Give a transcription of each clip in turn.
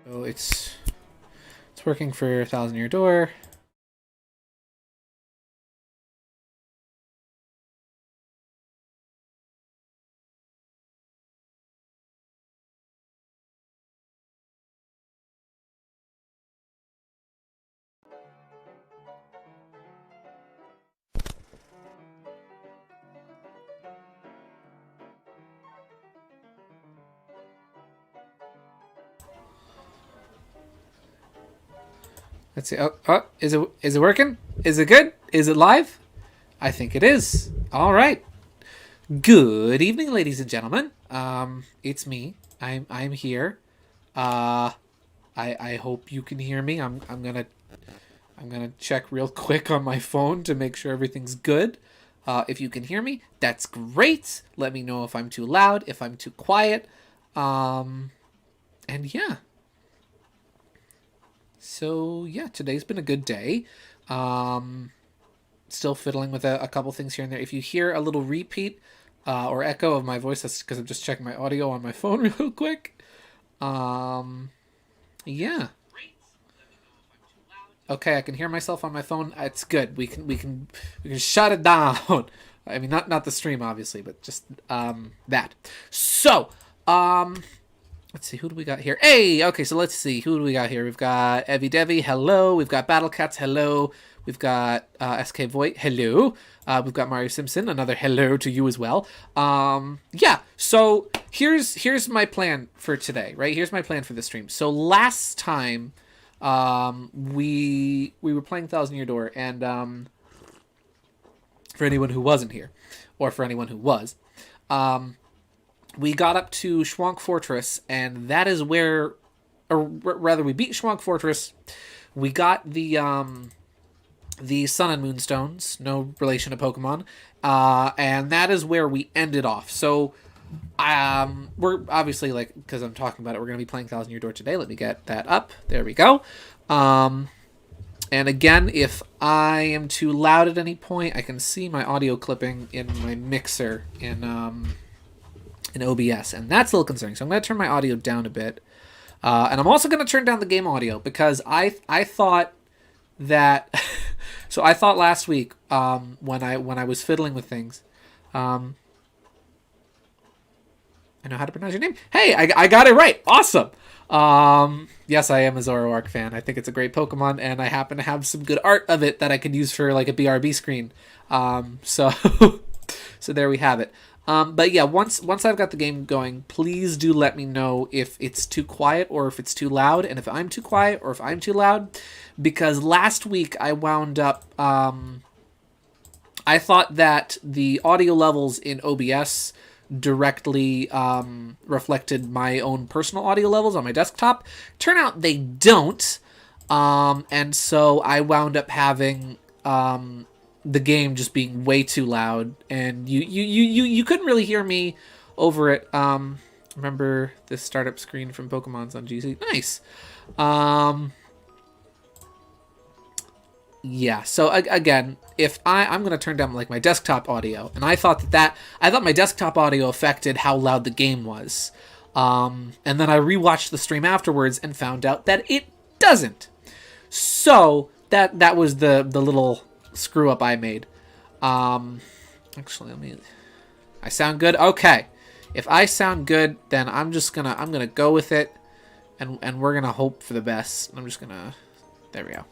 So it's working for Thousand Year Door. Let's see. Oh, is it working? Is it good? Is it live? I think it is. All right. Good evening, ladies and gentlemen. It's me. I'm here. I hope you can hear me. I'm gonna check real quick on my phone to make sure everything's good. If you can hear me, that's great. Let me know if I'm too loud, if I'm too quiet. And yeah. So yeah, today's been a good day. Still fiddling with a couple things here and there. If you hear a little repeat or echo of my voice, that's because I'm just checking my audio on my phone real quick. Yeah. Okay, I can hear myself on my phone. It's good. We can shut it down. I mean, not the stream obviously, but just that. So, let's see, who do we got here? Hey, okay, so let's see, who do we got here? We've got Evie Devi, hello. We've got Battle Cats, hello. We've got SK Voight, hello. We've got Mario Simpson, another hello to you as well. Yeah, so here's my plan for today, right? Here's my plan for the stream. So last time, we were playing Thousand Year Door, and for anyone who wasn't here, or for anyone who was, we got up to Schwank Fortress, and that is where, or rather, we beat Schwank Fortress. We got the Sun and Moon Stones, no relation to Pokemon, and that is where we ended off. So, we're obviously, like, because I'm talking about it, we're going to be playing Thousand Year Door today. Let me get that up. There we go. And again, if I am too loud at any point, I can see my audio clipping in my mixer in OBS, and that's a little concerning. So I'm going to turn my audio down a bit, and I'm also going to turn down the game audio because I thought that so I thought last week when I was fiddling with things, I know how to pronounce your name. Hey, I got it right. Awesome. Yes, I am a Zoroark fan. I think it's a great Pokemon, and I happen to have some good art of it that I could use for like a BRB screen. So so there we have it. But yeah, once I've got the game going, please do let me know if it's too quiet or if it's too loud, and if I'm too quiet or if I'm too loud, because last week I wound up, I thought that the audio levels in OBS directly reflected my own personal audio levels on my desktop. Turn out they don't, and so I wound up having the game just being way too loud, and you couldn't really hear me over it. Remember this startup screen from Pokemon's on GC? Nice. Yeah, so again, if I'm going to turn down like my desktop audio, and I thought my desktop audio affected how loud the game was. And then I rewatched the stream afterwards and found out that it doesn't. So that was the little screw up I made. Actually, I sound good. Okay. If I sound good, then I'm gonna go with it, and we're gonna hope for the best. There we go.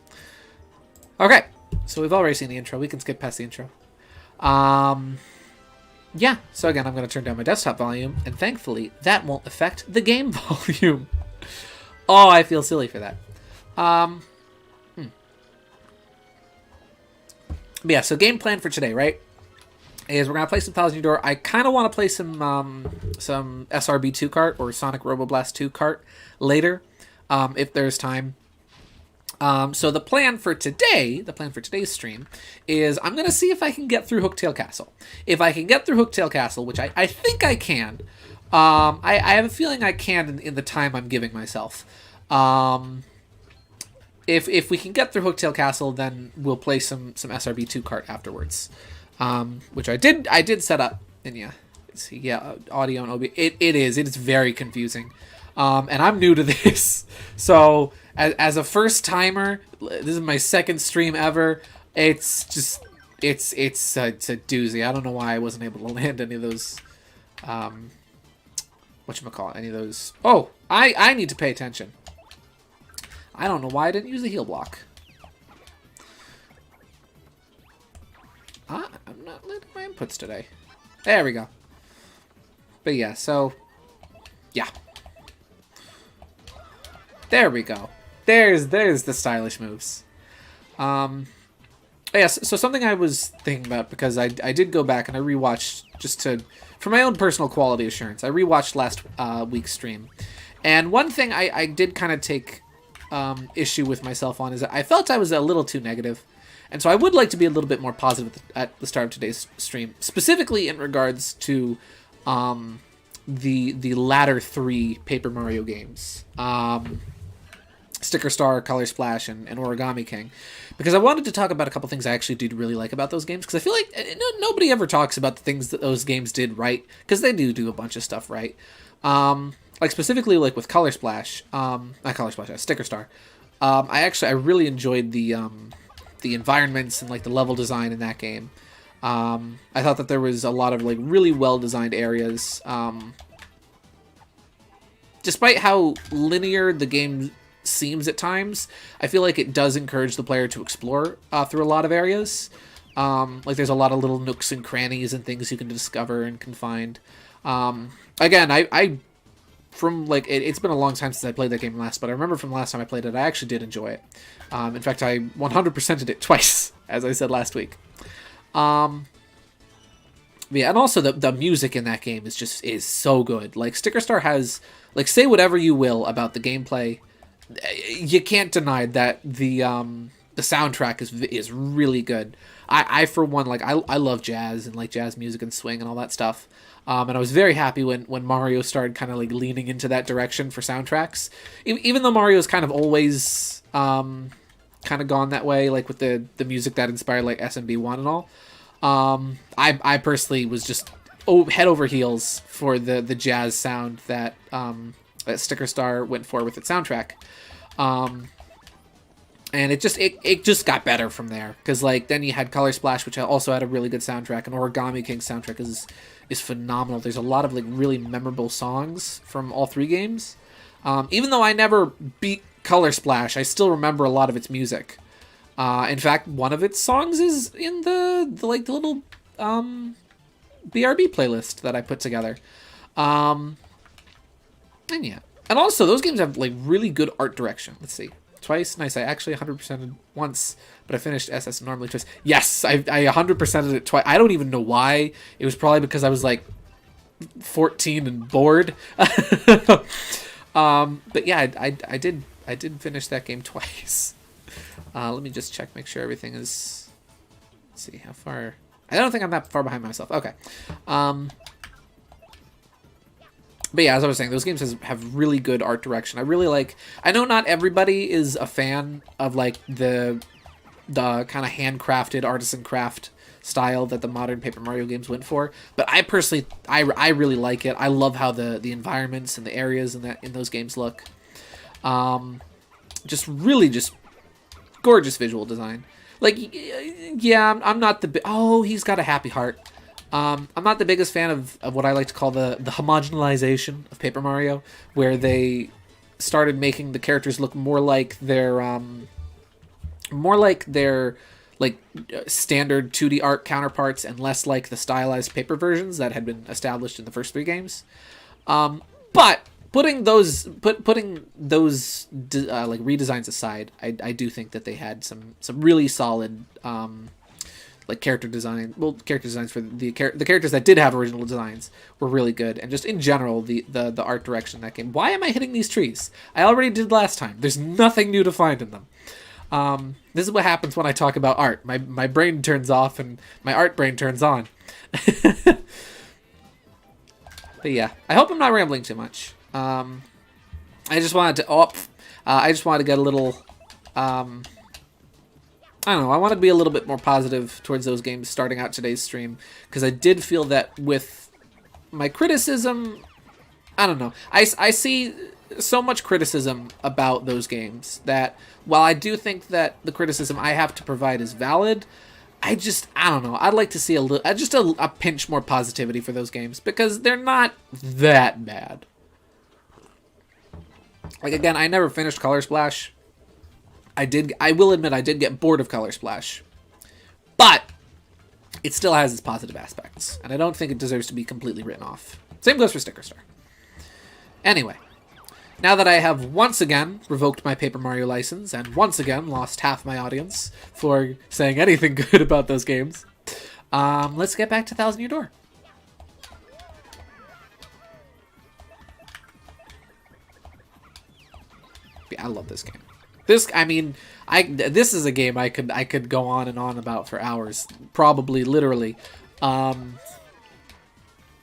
Okay, so we've already seen the intro. We can skip past the intro. Yeah, so again, I'm going to turn down my desktop volume, and thankfully, that won't affect the game volume. Oh, I feel silly for that. But yeah, so game plan for today, right, is we're going to play some Thousand Year Door. I kind of want to play some SRB2Kart or Sonic Roboblast 2 Kart later, if there's time. So the plan for today's stream is I'm going to see if I can get through Hooktail Castle. If I can get through Hooktail Castle, which I think I can, I have a feeling I can in the time I'm giving myself. If we can get through Hooktail Castle, then we'll play some SRB2 Kart afterwards, which I did set up, and yeah, see, yeah, audio and OB. It is very confusing. and I'm new to this. So as a first timer, this is my second stream ever. It's just it's a doozy. I don't know why I wasn't able to land any of those. Whatchamacallit, any of those. Oh, I need to pay attention. I don't know why I didn't use the heal block. I'm not landing my inputs today. There we go. But yeah, so yeah. There we go. There's the stylish moves. Yes, so something I was thinking about, because I did go back and I rewatched just for my own personal quality assurance. I rewatched last week's stream, and one thing I did kind of take issue with myself on is that I felt I was a little too negative, and so I would like to be a little bit more positive at the start of today's stream, specifically in regards to the latter three Paper Mario games. Sticker Star, Color Splash, and Origami King, because I wanted to talk about a couple things I actually did really like about those games, because I feel like nobody ever talks about the things that those games did right, because they do a bunch of stuff right. Like specifically like with Color Splash, not Color Splash, Sticker Star. I really enjoyed the environments and like the level design in that game. I thought that there was a lot of like really well designed areas. Despite how linear the game seems at times, I feel like it does encourage the player to explore through a lot of areas. Like there's a lot of little nooks and crannies and things you can discover and can find. Again, I from like it's been a long time since I played that game last, but I remember from the last time I played it, I actually did enjoy it. In fact, I 100%ed it twice, as I said last week. Yeah, and also the music in that game is so good. Like Sticker Star has, like, say whatever you will about the gameplay, you can't deny that the soundtrack is really good. I for one, like, I love jazz and like jazz music and swing and all that stuff. And I was very happy when Mario started kind of like leaning into that direction for soundtracks. Even though Mario's kind of always kind of gone that way, like with the music that inspired like SMB1 and all. I personally was just head over heels for the jazz sound that Sticker Star went for with its soundtrack. And it just got better from there, because like then you had Color Splash, which also had a really good soundtrack, and Origami King's soundtrack is phenomenal. There's a lot of like really memorable songs from all three games. Even though I never beat Color Splash, I still remember a lot of its music. In fact, one of its songs is in the little BRB playlist that I put together. And yeah. And also, those games have like really good art direction. Let's see. Twice. Nice. I actually 100%ed once, but I finished SS normally twice. Yes, I 100%ed it twice. I don't even know why. It was probably because I was like 14 and bored. But yeah, I did finish that game twice. Let me just check, make sure everything is... Let's see, how far... I don't think I'm that far behind myself. Okay. But yeah, as I was saying, those games have really good art direction. I really like... I know not everybody is a fan of, like, the kind of handcrafted artisan craft style that the modern Paper Mario games went for. But I personally... I really like it. I love how the environments and the areas in those games look. Just gorgeous visual design. Like, yeah, I'm not the... Oh, he's got a happy heart. I'm not the biggest fan of what I like to call the homogenization of Paper Mario, where they started making the characters look more like their standard 2D art counterparts and less like the stylized paper versions that had been established in the first three games. But putting those like redesigns aside, I do think that they had some really solid like character designs for the characters that did have original designs were really good, and just in general the art direction in that game. Why am I hitting these trees? I already did last time. There's nothing new to find in them. This is what happens when I talk about art. My brain turns off and my art brain turns on. But yeah, I hope I'm not rambling too much. I just wanted to get a little, I don't know, I wanted to be a little bit more positive towards those games starting out today's stream, because I did feel that with my criticism, I don't know, I see so much criticism about those games that while I do think that the criticism I have to provide is valid, I don't know. I'd like to see a pinch more positivity for those games because they're not that bad. Like, again, I never finished Color Splash. I will admit I did get bored of Color Splash. But it still has its positive aspects, and I don't think it deserves to be completely written off. Same goes for Sticker Star. Anyway, now that I have once again revoked my Paper Mario license and once again lost half my audience for saying anything good about those games, let's get back to Thousand Year Door. Yeah, I love this game. This is a game I could go on and on about for hours, probably literally,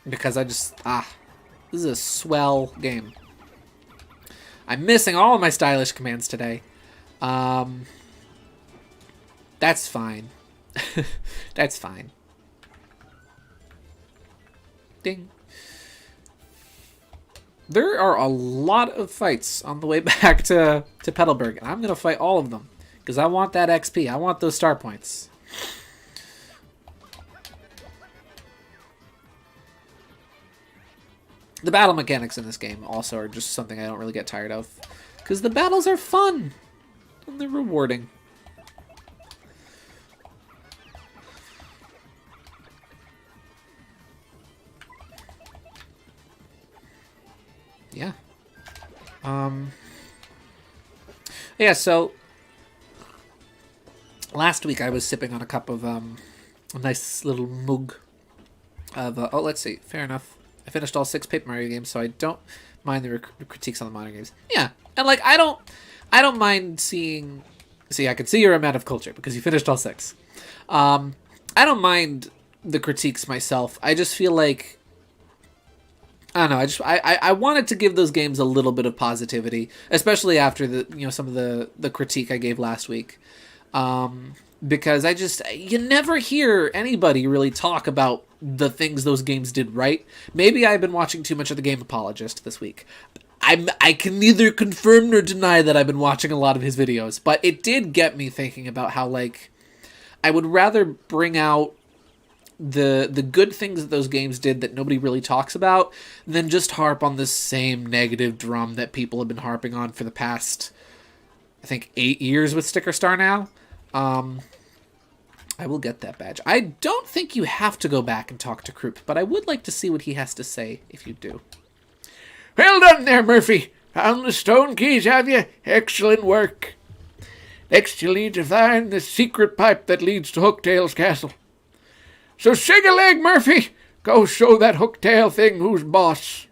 because this is a swell game. I'm missing all of my stylish commands today. That's fine. That's fine. Ding. There are a lot of fights on the way back to Petalburg, and I'm going to fight all of them, because I want that XP. I want those star points. The battle mechanics in this game also are just something I don't really get tired of, because the battles are fun, and they're rewarding. Yeah. Yeah, so last week I was sipping on a cup of a nice little mug of let's see, fair enough. I finished all 6 Paper Mario games, so I don't mind the critiques on the modern games. Yeah, and like I don't mind seeing. See, I can see you're a man of culture because you finished all 6. I don't mind the critiques myself. I just feel like I don't know. I wanted to give those games a little bit of positivity, especially after some of the critique I gave last week, because you never hear anybody really talk about the things those games did right. Maybe I've been watching too much of the Game Apologist this week. I can neither confirm nor deny that I've been watching a lot of his videos, but it did get me thinking about how like I would rather bring out the good things that those games did that nobody really talks about than just harp on the same negative drum that people have been harping on for the past, I think, 8 years with Sticker Star now. I will get that badge. I don't think you have to go back and talk to Krupp, but I would like to see what he has to say if you do. Well done there, Murphy. Found the stone keys, have you? Excellent work. Next you'll need to find the secret pipe that leads to Hooktail's castle. So shake a leg, Murphy. Go show that Hooktail thing who's boss.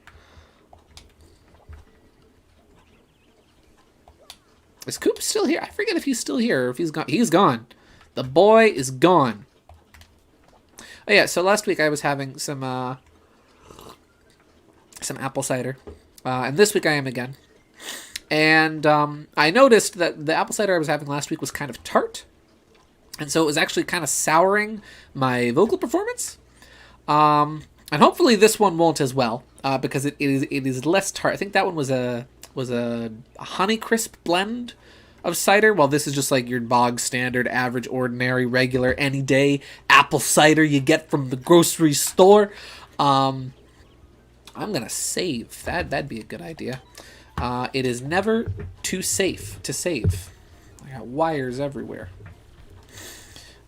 Is Coop still here? I forget if he's still here or if he's gone. He's gone. The boy is gone. Oh yeah, so last week I was having some apple cider. And this week I am again. And I noticed that the apple cider I was having last week was kind of tart. And so it was actually kind of souring my vocal performance. And hopefully this one won't as well, because it is less tart. I think that one was a Honeycrisp blend of cider, while this is just like your bog standard, average, ordinary, regular, any day apple cider you get from the grocery store. I'm gonna save that. That'd be a good idea. It is never too safe to save. I got wires everywhere.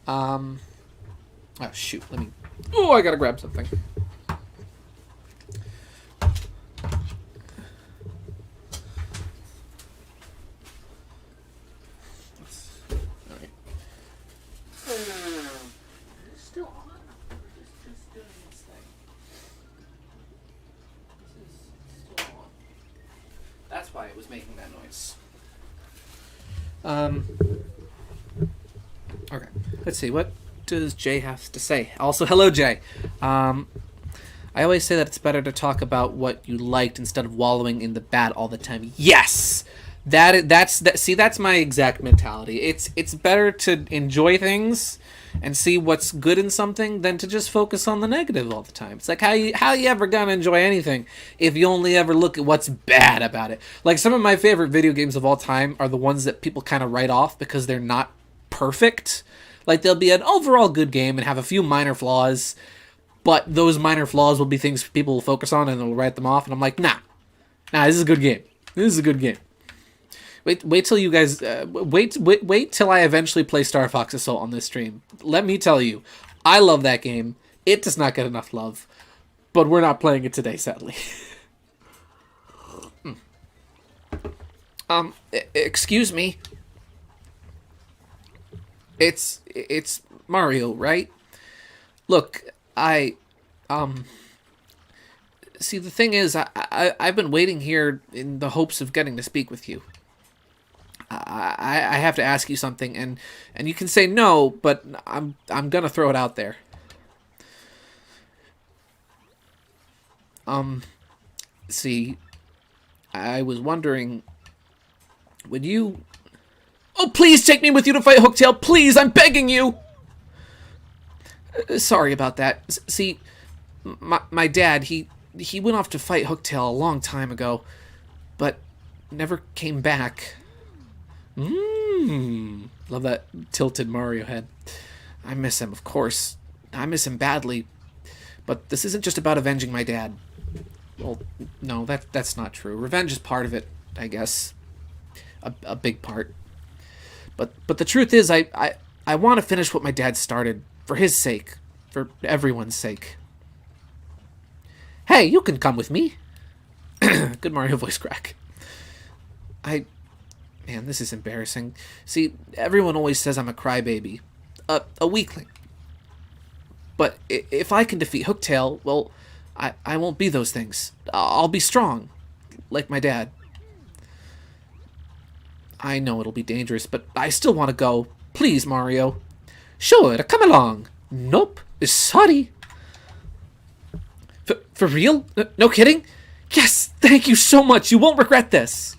Oh shoot, I gotta grab something. Alright. Is it still on? Just doing its thing. This is still on. That's why it was making that noise. Okay, let's see, what does Jay have to say? Also, hello, Jay. I always say that it's better to talk about what you liked instead of wallowing in the bad all the time. Yes! That's my exact mentality. It's better to enjoy things and see what's good in something than to just focus on the negative all the time. It's like, how you ever gonna enjoy anything if you only ever look at what's bad about it? Like, some of my favorite video games of all time are the ones that people kind of write off because they're not perfect. Like, they'll be an overall good game and have a few minor flaws, but those minor flaws will be things people will focus on and they'll write them off. And I'm like, nah, this is a good game. This is a good game. Wait till you guys wait till I eventually play Star Fox Assault on this stream. Let me tell you, I love that game. It does not get enough love, but we're not playing it today, sadly. Excuse me. It's Mario, right? Look, see, the thing is, I've been waiting here in the hopes of getting to speak with you. I have to ask you something, and you can say no, but I'm gonna throw it out there. See, I was wondering, would you... Oh, please take me with you to fight Hooktail, please, I'm begging you! Sorry about that. See, my dad, he went off to fight Hooktail a long time ago, but never came back. Love that tilted Mario head. I miss him, of course. I miss him badly. But this isn't just about avenging my dad. Well, no, that's not true. Revenge is part of it, I guess. A big part. But the truth is, I want to finish what my dad started. For his sake. For everyone's sake. Hey, you can come with me. Good Mario voice crack. Man, this is embarrassing. See, everyone always says I'm a crybaby. A weakling. But if I can defeat Hooktail, well, I won't be those things. I'll be strong. Like my dad. I know it'll be dangerous, but I still want to go. Please, Mario. Sure, come along. Nope. Sorry. For real? No kidding? Yes, thank you so much. You won't regret this.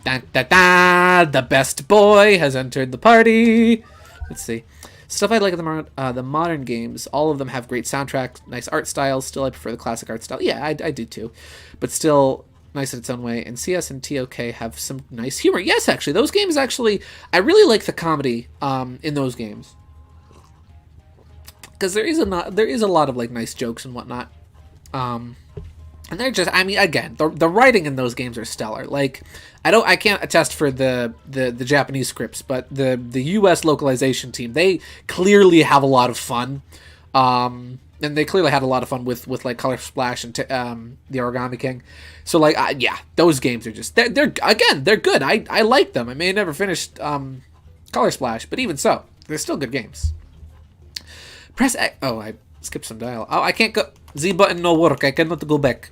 Da, da, da, the best boy has entered the party. Let's see. Stuff I like in the modern games, all of them have great soundtracks, nice art styles. Still, I prefer the classic art style. Yeah, I do too. But still, nice in its own way. And CS and TOK have some nice humor. Yes, actually, those games actually, I really like the comedy in those games. Because there is a lot of like nice jokes and whatnot. And they're just, I mean, again, the writing in those games are stellar. Like, I can't attest for the Japanese scripts, but the US localization team, they clearly have a lot of fun. And they clearly had a lot of fun with like Color Splash and the Origami King. So like, yeah, those games are just, they're good. I like them. I may have never finished Color Splash, but even so, they're still good games. Press X. Oh, I skipped some dial. Oh, I can't go. Z button no work. I cannot go back.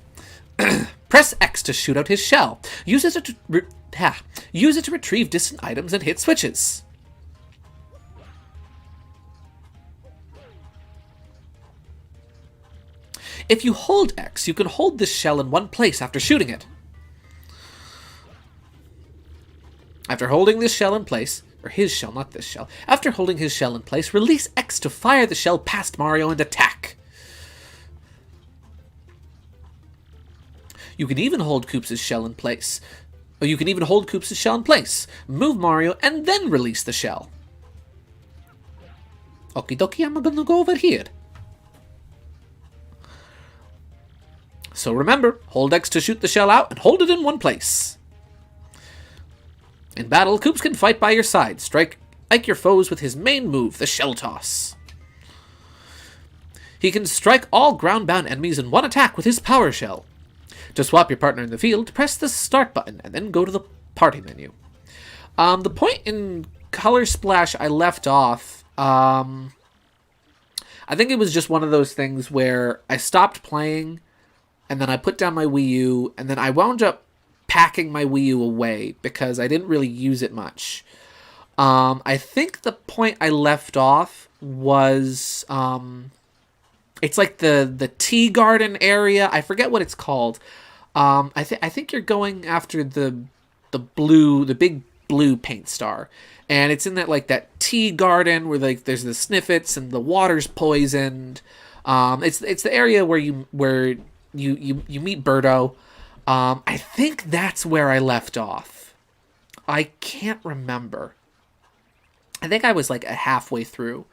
Press X to shoot out his shell. Use it to retrieve distant items and hit switches. If you hold X, you can hold this shell in one place after shooting it. After holding this shell in place, or his shell, not this shell. After holding his shell in place, release X to fire the shell past Mario and attack. You can even hold Koops' shell in place. Or you can even hold Koops' shell in place. Move Mario and then release the shell. Okie dokie, I'm gonna go over here. So remember, hold X to shoot the shell out and hold it in one place. In battle, Koops can fight by your side. Strike your foes with his main move, the Shell Toss. He can strike all ground-bound enemies in one attack with his Power Shell. To swap your partner in the field, press the Start button and then go to the Party menu. The point in Color Splash I left off, I think it was just one of those things where I stopped playing, and then I put down my Wii U, and then I wound up packing my Wii U away because I didn't really use it much. I think the point I left off was it's like the tea garden area. I forget what it's called. I think you're going after the big blue paint star, And it's in that like that tea garden where like there's the sniffets and the water's poisoned. It's the area where you meet Birdo. I think that's where I left off. I can't remember. I think I was like halfway through.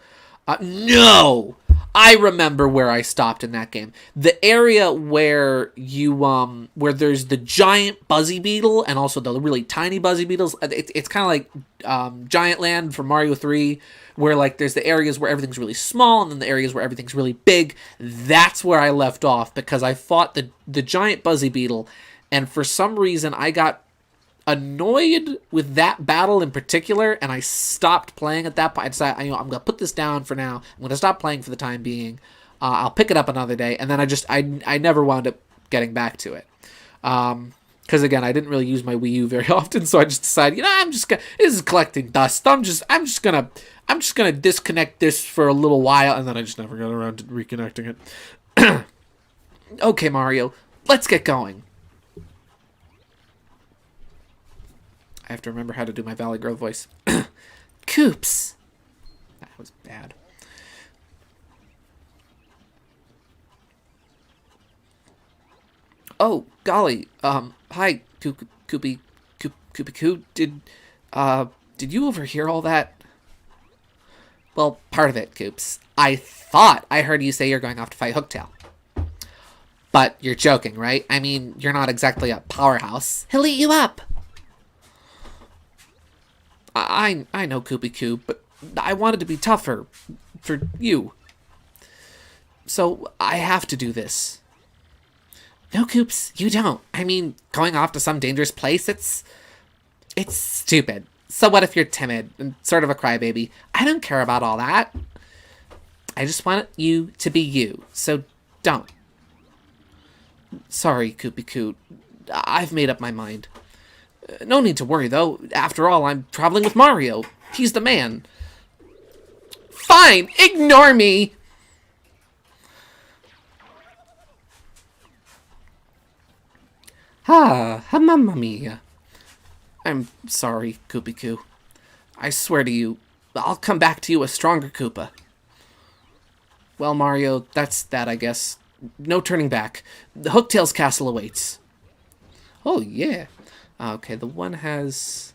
No! I remember where I stopped in that game. The area where you where there's the giant buzzy beetle and also the really tiny buzzy beetles. It's kind of like Giant Land from Mario 3, where like there's the areas where everything's really small and then the areas where everything's really big. That's where I left off because I fought the giant buzzy beetle, and for some reason I got annoyed with that battle in particular, and I stopped playing at that point. I decided, I'm going to put this down for now. I'm going to stop playing for the time being. I'll pick it up another day, and then I never wound up getting back to it. Because again, I didn't really use my Wii U very often, so I just decided, this is collecting dust. I'm just gonna disconnect this for a little while, and then I just never got around to reconnecting it. Okay, Mario, let's get going. I have to remember how to do my Valley Girl voice. Coops. That was bad. Oh, golly. Hi, Koopy Koo. Did you overhear all that? Well, part of it, Coops. I thought I heard you say you're going off to fight Hooktail. But you're joking, right? I mean, you're not exactly a powerhouse. He'll eat you up. I know, Koopy Koo, but I wanted to be tougher for you. So I have to do this. No, Coops, you don't. I mean, going off to some dangerous place, it's stupid. So what if you're timid and sort of a crybaby? I don't care about all that. I just want you to be you, so don't. Sorry, Koopy Koo. I've made up my mind. No need to worry, though. After all, I'm traveling with Mario. He's the man. Fine! Ignore me! Mamma mia. I'm sorry, Koopy Koo. I swear to you, I'll come back to you a stronger Koopa. Well, Mario, that's that, I guess. No turning back. The Hooktail's castle awaits. Oh, yeah. Okay, the one has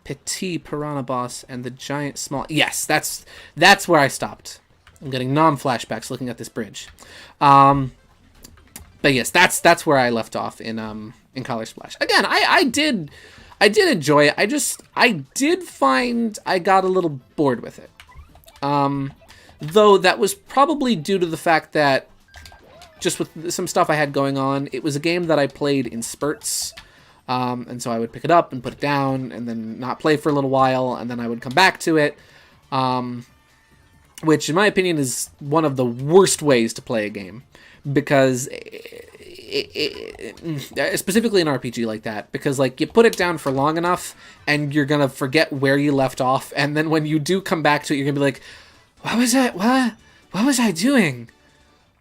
Petit Piranha Boss and the giant small... Yes, that's where I stopped. I'm getting flashbacks looking at this bridge. But yes, that's where I left off in Color Splash. Again, I did enjoy it. I did find I got a little bored with it. Though that was probably due to the fact that just with some stuff I had going on, it was a game that I played in spurts. And so I would pick it up and put it down and then not play for a little while, and then I would come back to it. Which, in my opinion, is one of the worst ways to play a game. Because, specifically an RPG like that, because, like, you put it down for long enough, and you're gonna forget where you left off, and then when you do come back to it, you're gonna be like, what was I doing?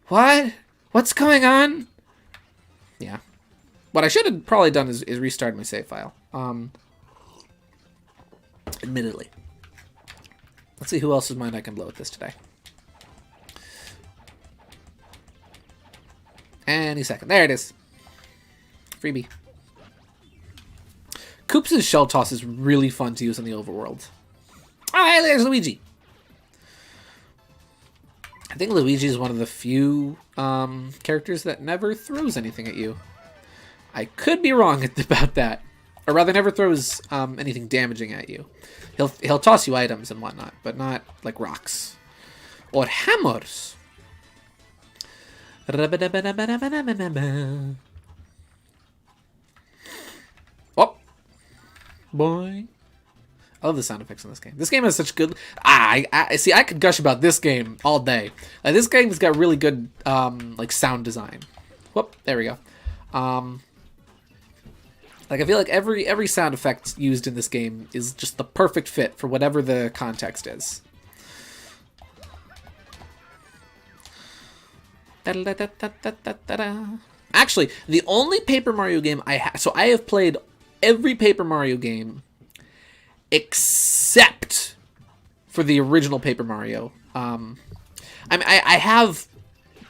What's going on? Yeah. What I should have probably done is restart my save file. Admittedly. Let's see who else's mind I can blow with this today. Any second. There it is. Freebie. Koops' shell toss is really fun to use in the overworld. Oh, hey, there's Luigi. I think Luigi is one of the few characters that never throws anything at you. I could be wrong about that. Or rather, never throws anything damaging at you. He'll toss you items and whatnot, but not like rocks. Or hammers. Oh. Boy. I love the sound effects in this game. This game has such good... I see, I could gush about this game all day. This game's got really good like sound design. Whoop, there we go. Like, I feel like every sound effect used in this game is just the perfect fit for whatever the context is. Actually, the only Paper Mario game I have... So I have played every Paper Mario game except for the original Paper Mario. I have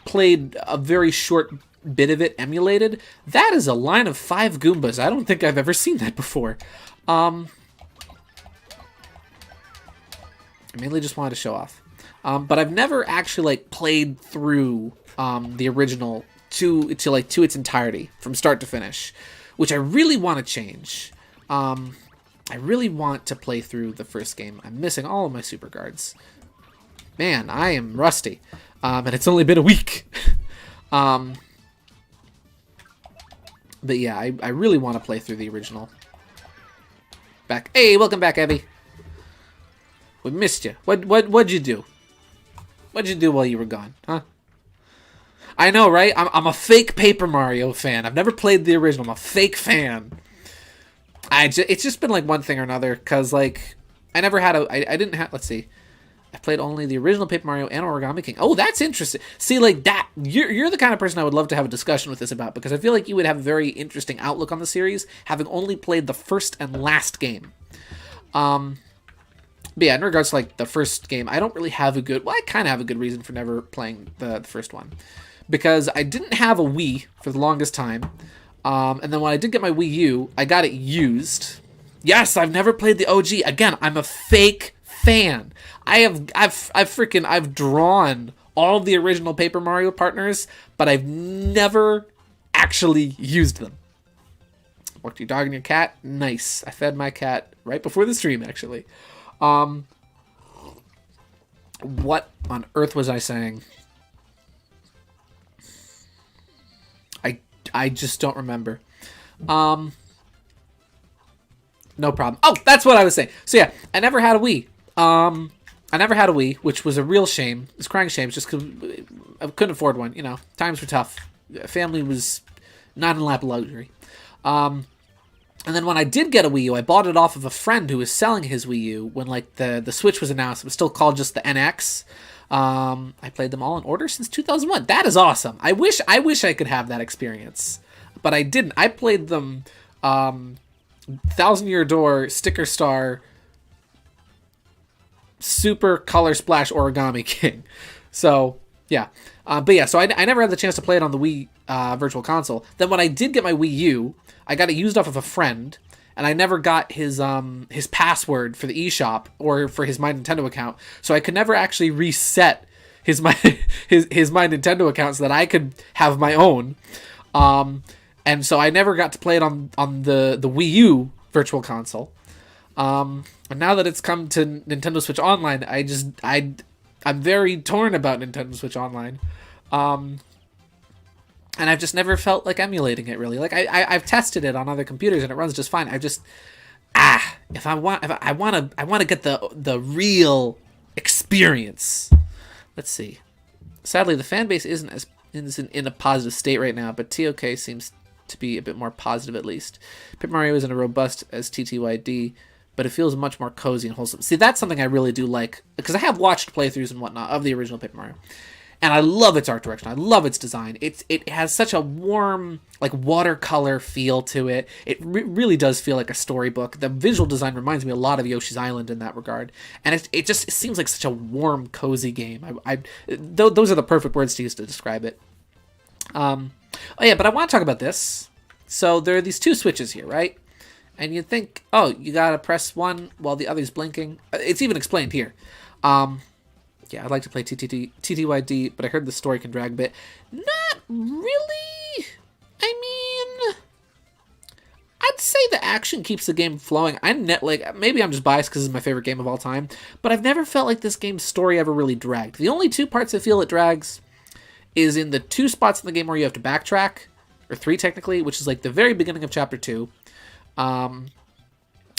played a very short bit of it emulated. That is a line of 5 Goombas. I don't think I've ever seen that before. I mainly just wanted to show off. But I've never actually like played through the original to its entirety from start to finish, which I really want to change. I really want to play through the first game. I'm missing all of my super guards. Man, I am rusty. And it's only been a week. But yeah, I really want to play through the original. Back. Hey, welcome back, Evie. We missed you. What'd you do? What'd you do while you were gone, huh? I know, right? I'm a fake Paper Mario fan. I've never played the original. I'm a fake fan. It's just been like one thing or another, because like I never had I didn't have, let's see, I played only the original Paper Mario and Origami King. Oh, that's interesting. See, like that, you're the kind of person I would love to have a discussion with this about, because I feel like you would have a very interesting outlook on the series, having only played the first and last game. But yeah, in regards to like the first game, I don't really have a good, well, I kind of have a good reason for never playing the first one, because I didn't have a Wii for the longest time. And then when I did get my Wii U, I got it used. Yes, I've never played the OG. Again, I'm a fake fan. I've drawn all of the original Paper Mario partners, but I've never actually used them. Walked your dog and your cat? Nice. I fed my cat right before the stream, actually. What on earth was I saying? I just don't remember. No problem. Oh, that's what I was saying. So yeah, I never had a Wii. I never had a Wii, which was a real shame. It's a crying shame, just because I couldn't afford one. You know, times were tough. Family was not in lap luxury. And then when I did get a Wii U, I bought it off of a friend who was selling his Wii U when like the Switch was announced. It was still called just the NX. I played them all in order since 2001. That is awesome. I wish I could have that experience, but I didn't. I played them 1,000 Year Door, Sticker Star, Super Color Splash, Origami King. So yeah, but yeah, so I never had the chance to play it on the Wii Virtual Console. Then when I did get my Wii U, I got it used off of a friend, and I never got his password for the eShop or for his My Nintendo account, so I could never actually reset his My Nintendo account so that I could have my own. And so I never got to play it on the Wii U Virtual Console. And now that it's come to Nintendo Switch Online, I'm very torn about Nintendo Switch Online. And I've just never felt like emulating it, really. Like I've tested it on other computers and it runs just fine. If I want to get the real experience. Let's see. Sadly, the fan base isn't in a positive state right now, but TOK seems to be a bit more positive, at least. Paper Mario isn't as robust as TTYD, but it feels much more cozy and wholesome. See, that's something I really do like, because I have watched playthroughs and whatnot of the original Paper Mario. And I love its art direction. I love its design. It has such a warm, like, watercolor feel to it. It really does feel like a storybook. The visual design reminds me a lot of Yoshi's Island in that regard. And it seems like such a warm, cozy game. Those are the perfect words to use to describe it. Oh yeah, but I want to talk about this. So there are these two switches here, right? And you think, oh, you gotta press one while the other's blinking. It's even explained here. Yeah, I'd like to play TTYD, but I heard the story can drag a bit. Not really. I mean, I'd say the action keeps the game flowing. Maybe I'm just biased because it's my favorite game of all time, but I've never felt like this game's story ever really dragged. The only two parts I feel it drags is in the two spots in the game where you have to backtrack, or three technically, which is like the very beginning of Chapter 2,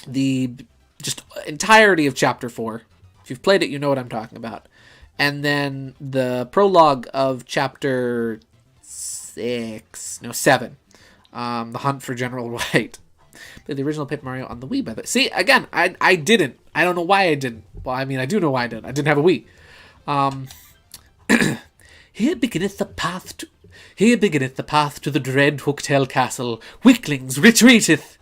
the just entirety of Chapter 4. If you've played it, you know what I'm talking about. And then the prologue of Chapter 7, The Hunt for General White. Played the original Paper Mario on the Wii, by the way. See, again, I didn't. I don't know why I didn't. Well, I mean, I do know why I didn't. I didn't have a Wii. Here beginneth the path to the dread Hooktail Castle. Wicklings retreateth.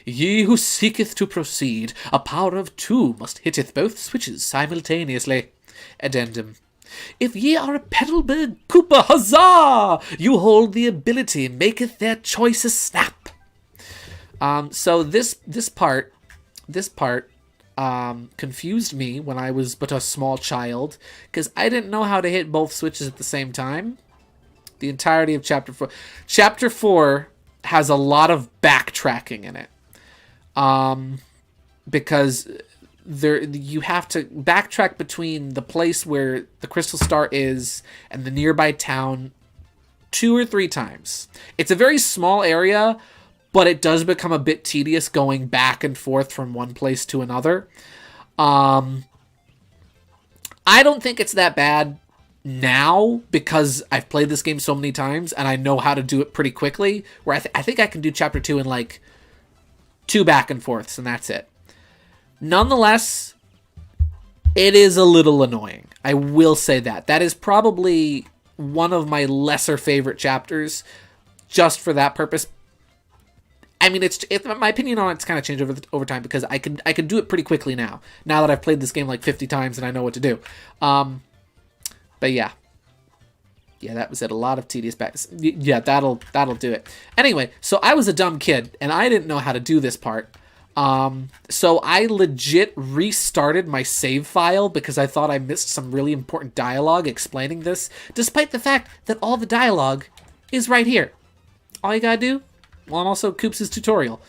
Ye who seeketh to proceed, a power of 2 must hitteth both switches simultaneously. Addendum. If ye are a Petalburg Koopa, huzzah! You hold the ability, maketh their choice a snap. So this part confused me when I was but a small child, because I didn't know how to hit both switches at the same time. The entirety of Chapter 4. Chapter 4 has a lot of backtracking in it. Because you have to backtrack between the place where the crystal star is and the nearby town 2 or 3 times. It's a very small area, but it does become a bit tedious going back and forth from one place to another. I don't think it's that bad now because I've played this game so many times and I know how to do it pretty quickly, where I think I can do Chapter 2 in like 2 back and forths and that's it. Nonetheless, it is a little annoying. I will say that. That is probably one of my lesser favorite chapters just for that purpose. I mean, it's my opinion on it's kind of changed over time because I can do it pretty quickly now that I've played this game like 50 times and I know what to do. But yeah, that was it. A lot of tedious backs. Yeah, that'll do it. Anyway, so I was a dumb kid and I didn't know how to do this part. So I legit restarted my save file because I thought I missed some really important dialogue explaining this, despite the fact that all the dialogue is right here. All you gotta do. Well, and also Koops' tutorial.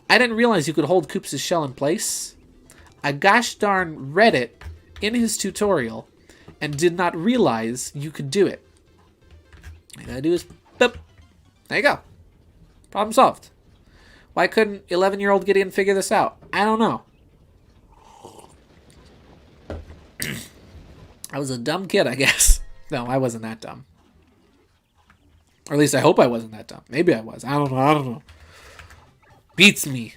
I didn't realize you could hold Koops' shell in place. I gosh darn read it in his tutorial and did not realize you could do it. All you gotta do is boop. There you go. Problem solved. Why couldn't 11-year-old Gideon figure this out? I don't know. I was a dumb kid, I guess. No, I wasn't that dumb. Or at least I hope I wasn't that dumb. Maybe I was. I don't know. Beats me.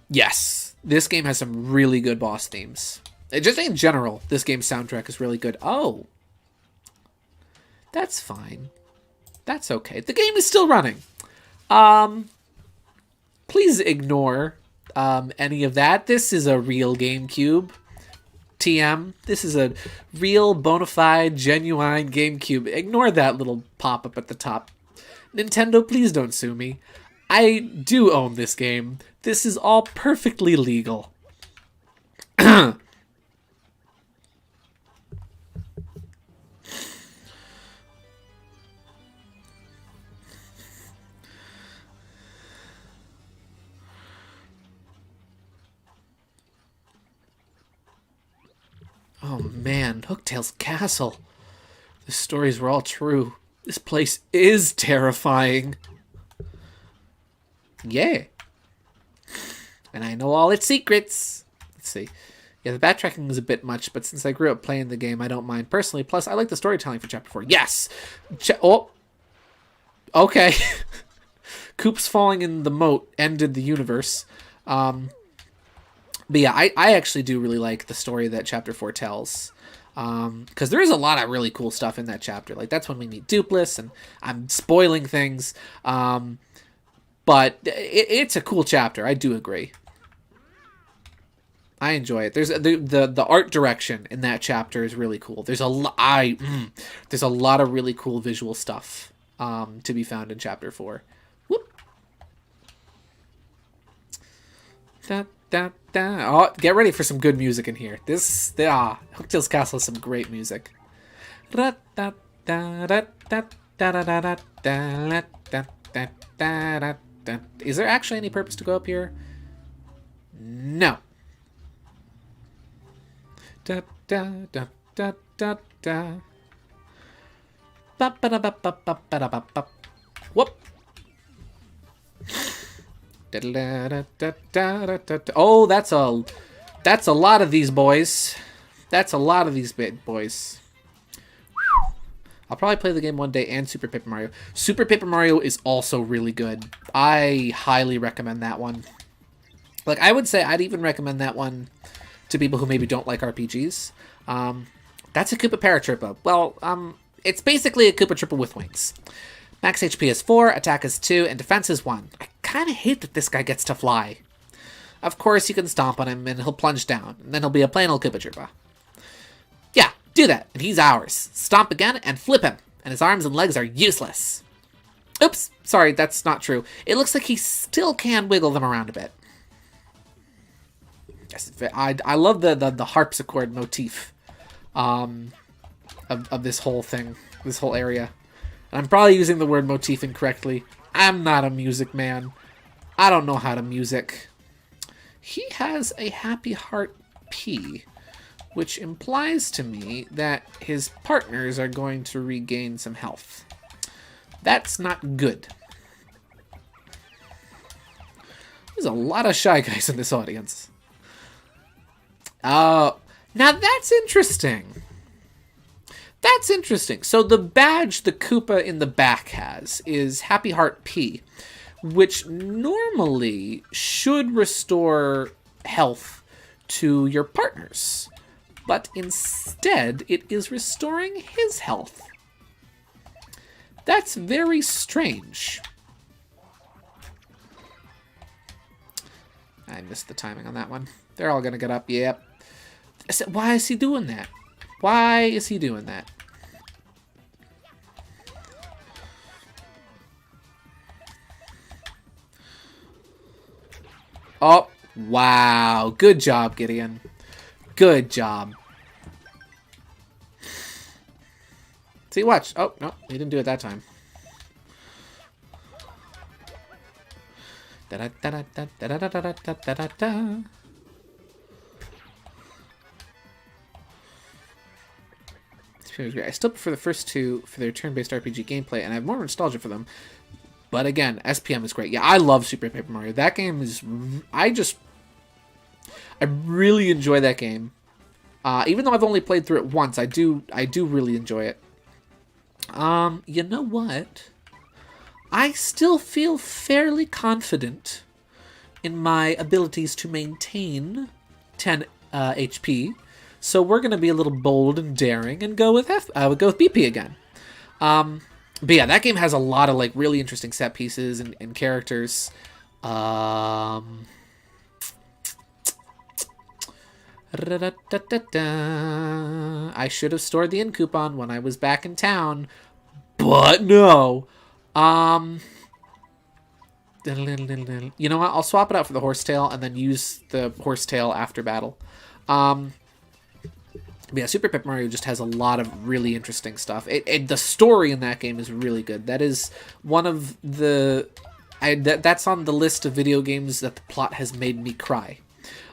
Yes. This game has some really good boss themes. Just in general, this game's soundtrack is really good. Oh. That's fine. That's okay. The game is still running. Please ignore any of that. This is a real GameCube. TM. This is a real, bona fide, genuine GameCube. Ignore that little pop-up at the top. Nintendo, please don't sue me. I do own this game. This is all perfectly legal. Oh man, Hooktail's castle. The stories were all true. This place is terrifying. Yeah. And I know all its secrets. Let's see. Yeah, the backtracking is a bit much, but since I grew up playing the game, I don't mind personally. Plus, I like the storytelling for Chapter 4. Yes! Oh! Okay. Koops falling in the moat ended the universe. But yeah, I actually do really like the story that Chapter 4 tells. Because there is a lot of really cool stuff in that chapter. Like, that's when we meet Dupless, and I'm spoiling things. But it's a cool chapter. I do agree. I enjoy it. There's the art direction in that chapter is really cool. There's there's a lot of really cool visual stuff to be found in Chapter 4. Whoop. Oh, get ready for some good music in here. Hooktail's Castle has some great music. Is there actually any purpose to go up here? No. Whoop. Oh, that's a lot of these boys. That's a lot of these big boys. I'll probably play the game one day and Super Paper Mario. Super Paper Mario is also really good. I highly recommend that one. Like, I would say I'd even recommend that one to people who maybe don't like RPGs. That's a Koopa Paratroopa. Well, it's basically a Koopa Troopa with wings. Max HP is 4, attack is 2, and defense is 1. I kind of hate that this guy gets to fly. Of course, you can stomp on him, and he'll plunge down, and then he'll be a plain old Koopa Troopa. Yeah, do that, and he's ours. Stomp again, and flip him, and his arms and legs are useless. Oops, sorry, that's not true. It looks like he still can wiggle them around a bit. Yes, I love the harpsichord motif of this whole thing, this whole area. And I'm probably using the word motif incorrectly. I'm not a music man. I don't know how to music. He has a happy heart P, which implies to me that his partners are going to regain some health. That's not good. There's a lot of shy guys in this audience. Now that's interesting. That's interesting. So the badge the Koopa in the back has is Happy Heart P, which normally should restore health to your partners. But instead, it is restoring his health. That's very strange. I missed the timing on that one. They're all gonna get up. Yep. Why is he doing that? Why is he doing that? Oh, wow. Good job, Gideon. Good job. See, watch. Oh, no, he didn't do it that time. Da-da-da-da-da-da-da-da-da-da-da. I still prefer the first two for their turn-based RPG gameplay, and I have more nostalgia for them. But again, SPM is great. Yeah, I love Super Paper Mario. That game is... I really enjoy that game. Even though I've only played through it once, I do really enjoy it. You know what? I still feel fairly confident in my abilities to maintain 10 HP. So we're going to be a little bold and daring and go with BP again. But yeah, that game has a lot of like really interesting set pieces and characters. I should have stored the coupon when I was back in town, but no. You know what? I'll swap it out for the horsetail and then use the horsetail after battle. But yeah, Super Paper Mario just has a lot of really interesting stuff. The story in that game is really good. That is one of the... that's on the list of video games that the plot has made me cry.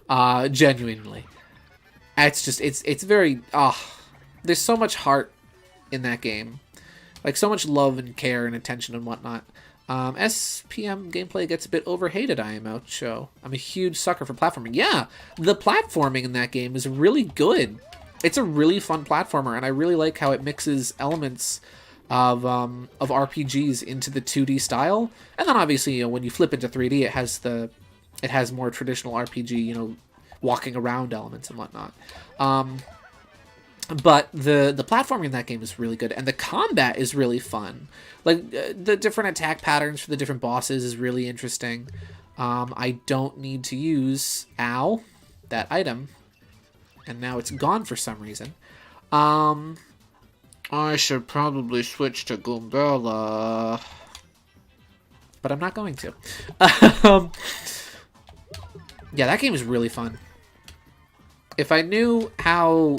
Genuinely. It's just... It's very... there's so much heart in that game. Like, so much love and care and attention and whatnot. SPM gameplay gets a bit overhated, IMO. I'm a huge sucker for platforming. Yeah, the platforming in that game is really good. It's a really fun platformer, and I really like how it mixes elements of RPGs into the 2D style. And then obviously, when you flip into 3D, it has more traditional RPG, walking around elements and whatnot. But the platforming in that game is really good, and the combat is really fun. Like, the different attack patterns for the different bosses is really interesting. I don't need to use, that item. And now it's gone for some reason. I should probably switch to Goombella. But I'm not going to. Yeah, that game is really fun. If I knew how...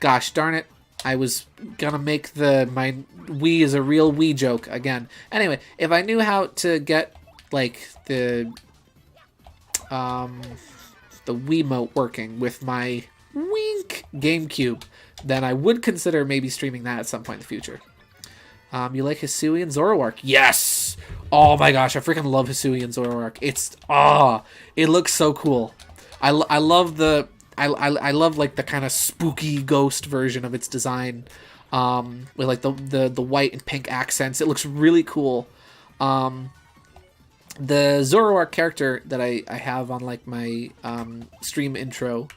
gosh darn it. I was gonna make my Wii is a real Wii joke again. Anyway, if I knew how to get, like, the Wiimote working with my wink GameCube, then I would consider maybe streaming that at some point in the future. You like Hisui and Zoroark? Yes! Oh my gosh, I freaking love Hisui and Zoroark. It looks so cool. I love I love like the kind of spooky ghost version of its design, with like the white and pink accents. It looks really cool. The Zoroark character that I have on like my stream intro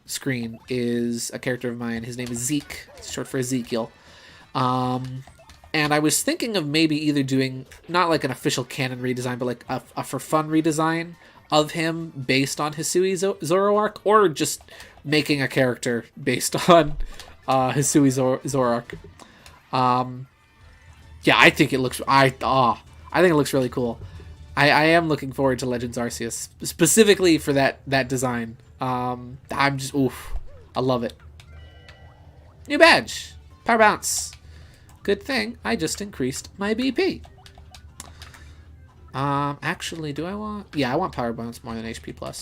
screen is a character of mine. His name is Zeke. It's short for Ezekiel. And I was thinking of maybe either doing, not like an official canon redesign, but like a for fun redesign of him based on Hisui Zoroark, or just making a character based on Hisui Zoroark. Yeah, I think it looks, I think it looks really cool. I am looking forward to Legends Arceus, specifically for that design. I'm just, oof, I love it. New badge, Power Bounce. Good thing I just increased my BP. Actually, do I want... Yeah, I want Power Bounce more than HP+. How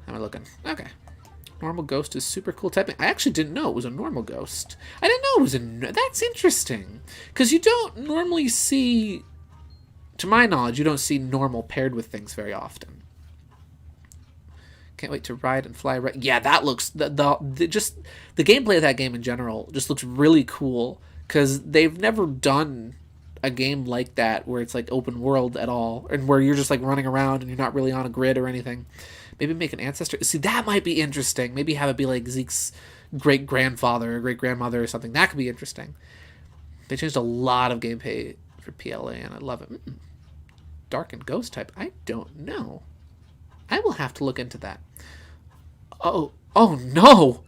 am I looking? Okay. Normal Ghost is super cool typing. I actually didn't know it was a normal Ghost. I didn't know it was a... That's interesting. Because you don't normally see... To my knowledge, you don't see normal paired with things very often. Can't wait to ride and fly. Yeah, that looks... Just the gameplay of that game in general just looks really cool. Because they've never done a game like that where it's like open world at all, and where you're just like running around and you're not really on a grid or anything. Maybe make an ancestor. See, that might be interesting. Maybe have it be like Zeke's great-grandfather or great-grandmother or something. That could be interesting. They changed a lot of gameplay for PLA, and I love it. Dark and Ghost type? I don't know. I will have to look into that. Oh no!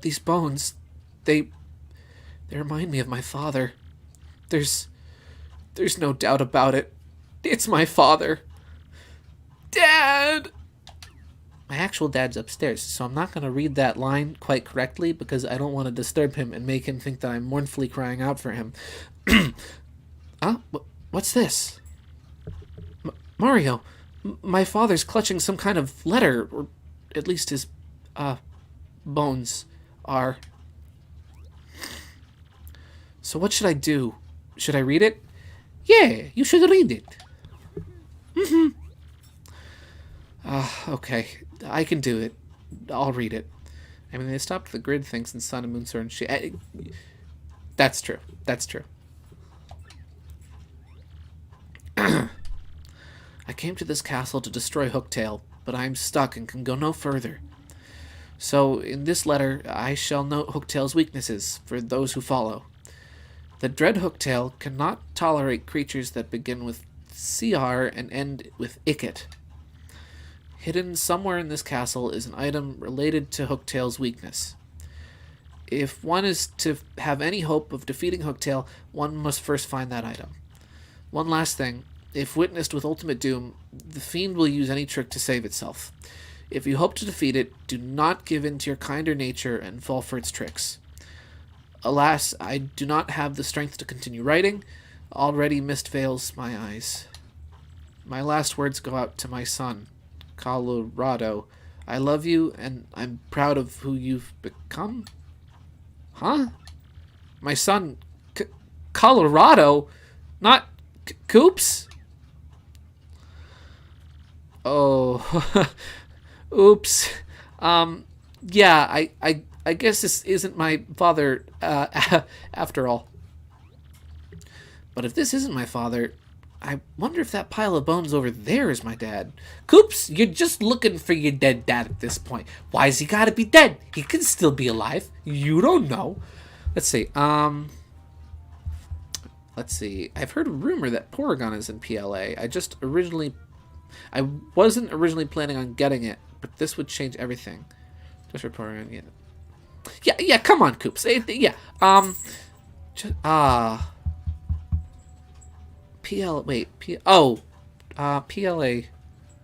These bones, they remind me of my father. There's no doubt about it. It's my father. Dad! My actual dad's upstairs, so I'm not going to read that line quite correctly because I don't want to disturb him and make him think that I'm mournfully crying out for him. Huh? What's this? Mario, my father's clutching some kind of letter, or at least his, bones are. So what should I do? Should I read it? Yeah, you should read it. Okay, I can do it. I'll read it. I mean, they stopped the grid things in Sun and Moon Sword and shit. That's true. That's true. I came to this castle to destroy Hooktail, but I am stuck and can go no further. So, in this letter, I shall note Hooktail's weaknesses for those who follow. The dread Hooktail cannot tolerate creatures that begin with CR and end with Icket. Hidden somewhere in this castle is an item related to Hooktail's weakness. If one is to have any hope of defeating Hooktail, one must first find that item. One last thing. If witnessed with ultimate doom, the fiend will use any trick to save itself. If you hope to defeat it, do not give in to your kinder nature and fall for its tricks. Alas, I do not have the strength to continue writing. Already mist veils my eyes. My last words go out to my son, Colorado. I love you, and I'm proud of who you've become. Huh? My son, Colorado? Not Coops? Oh... Oops. Yeah, I guess this isn't my father, after all. But if this isn't my father, I wonder if that pile of bones over there is my dad. Coops, you're just looking for your dead dad at this point. Why's he gotta be dead? He can still be alive. You don't know. Let's see, I've heard a rumor that Porygon is in PLA. I wasn't originally planning on getting it, but this would change everything. Just for Porygon, yeah. Yeah, come on, Coops. Yeah, PLA.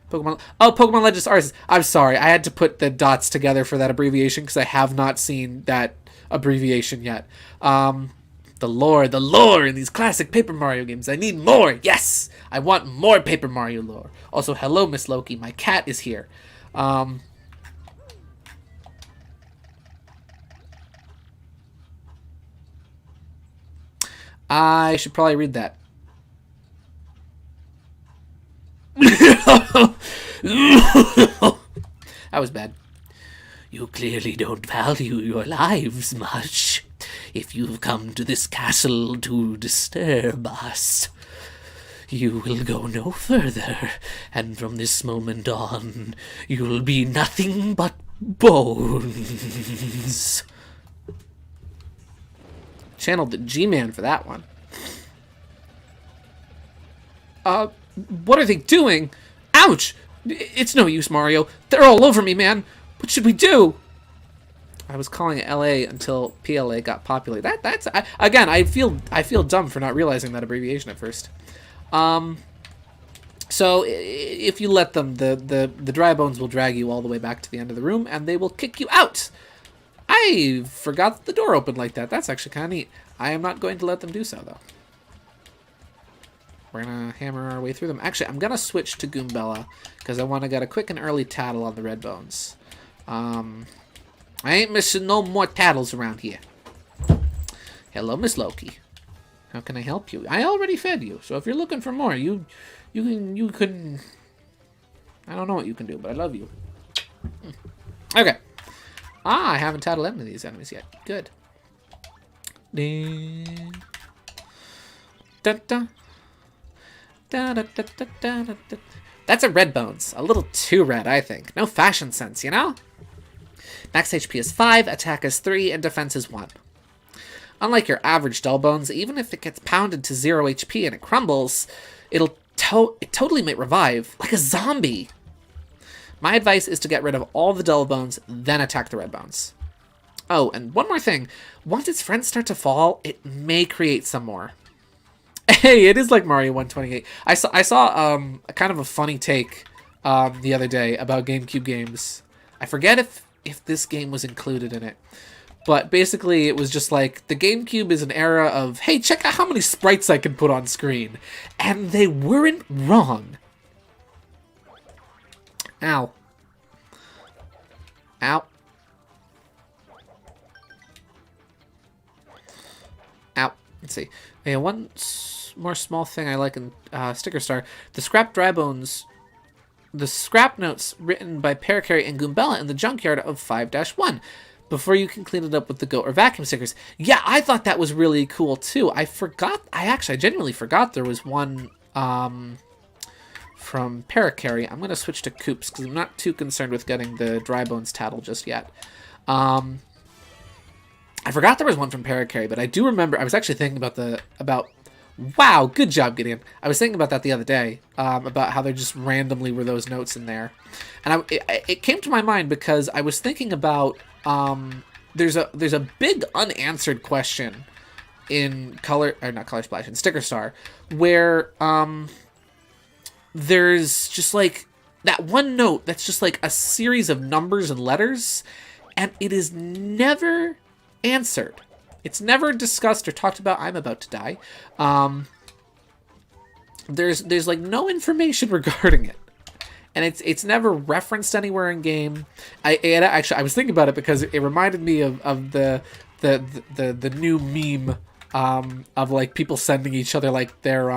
Pokemon. Oh, Pokemon Legends Arceus. I'm sorry, I had to put the dots together for that abbreviation because I have not seen that abbreviation yet. The lore in these classic Paper Mario games. I need more. Yes, I want more Paper Mario lore. Also, hello, Miss Loki. My cat is here. I should probably read that. That was bad. You clearly don't value your lives much if you've come to this castle to disturb us. You will go no further, and from this moment on, you'll be nothing but bones. Channeled the G-Man for that one. What are they doing? Ouch! It's no use, Mario. They're all over me, man. What should we do? I was calling it LA until PLA got populated. Again, I feel dumb for not realizing that abbreviation at first. So if you let them, the dry bones will drag you all the way back to the end of the room, and they will kick you out. I forgot that the door opened like that. That's actually kind of neat. I am not going to let them do so, though. We're going to hammer our way through them. Actually, I'm going to switch to Goombella, because I want to get a quick and early tattle on the red bones. I ain't missing no more tattles around here. Hello, Miss Loki. How can I help you? I already fed you, so if you're looking for more, you can... I don't know what you can do, but I love you. Okay. I haven't tattled any of these enemies yet. Good. Dun, dun, dun. Da, da, da, da, da, da, da. That's a red bones. A little too red, I think. No fashion sense, you know? Max HP is 5, attack is 3, and defense is 1. Unlike your average dull bones, even if it gets pounded to 0 HP and it crumbles, it totally might revive, like a zombie. My advice is to get rid of all the dull bones, then attack the red bones. Oh, and one more thing. Once its friends start to fall, it may create some more. Hey, it is like Mario 128. I saw kind of a funny take the other day about GameCube games. I forget if this game was included in it. But basically, it was just like, the GameCube is an era of, hey, check out how many sprites I can put on screen. And they weren't wrong. Ow. Ow. Ow. Let's see. Yeah, one more small thing I like in Sticker Star. The scrap dry bones... The scrap notes written by Parakarry and Goombella in the junkyard of 5-1. Before you can clean it up with the goat or vacuum stickers. Yeah, I thought that was really cool, too. I genuinely forgot there was one from Parakarry. I'm going to switch to Koops, because I'm not too concerned with getting the dry bones tattle just yet. I forgot there was one from Parakarry, but I do remember, I was actually thinking about wow, good job, Gideon. I was thinking about that the other day, about how there just randomly were those notes in there. And it came to my mind because I was thinking about, there's a big unanswered question in in Sticker Star, where, there's just like that one note that's just like a series of numbers and letters, and it is never answered. It's never discussed or talked about. I'm about to die. There's like no information regarding it, and it's never referenced anywhere in game. Actually, I was thinking about it because it reminded me of the new meme of like people sending each other like their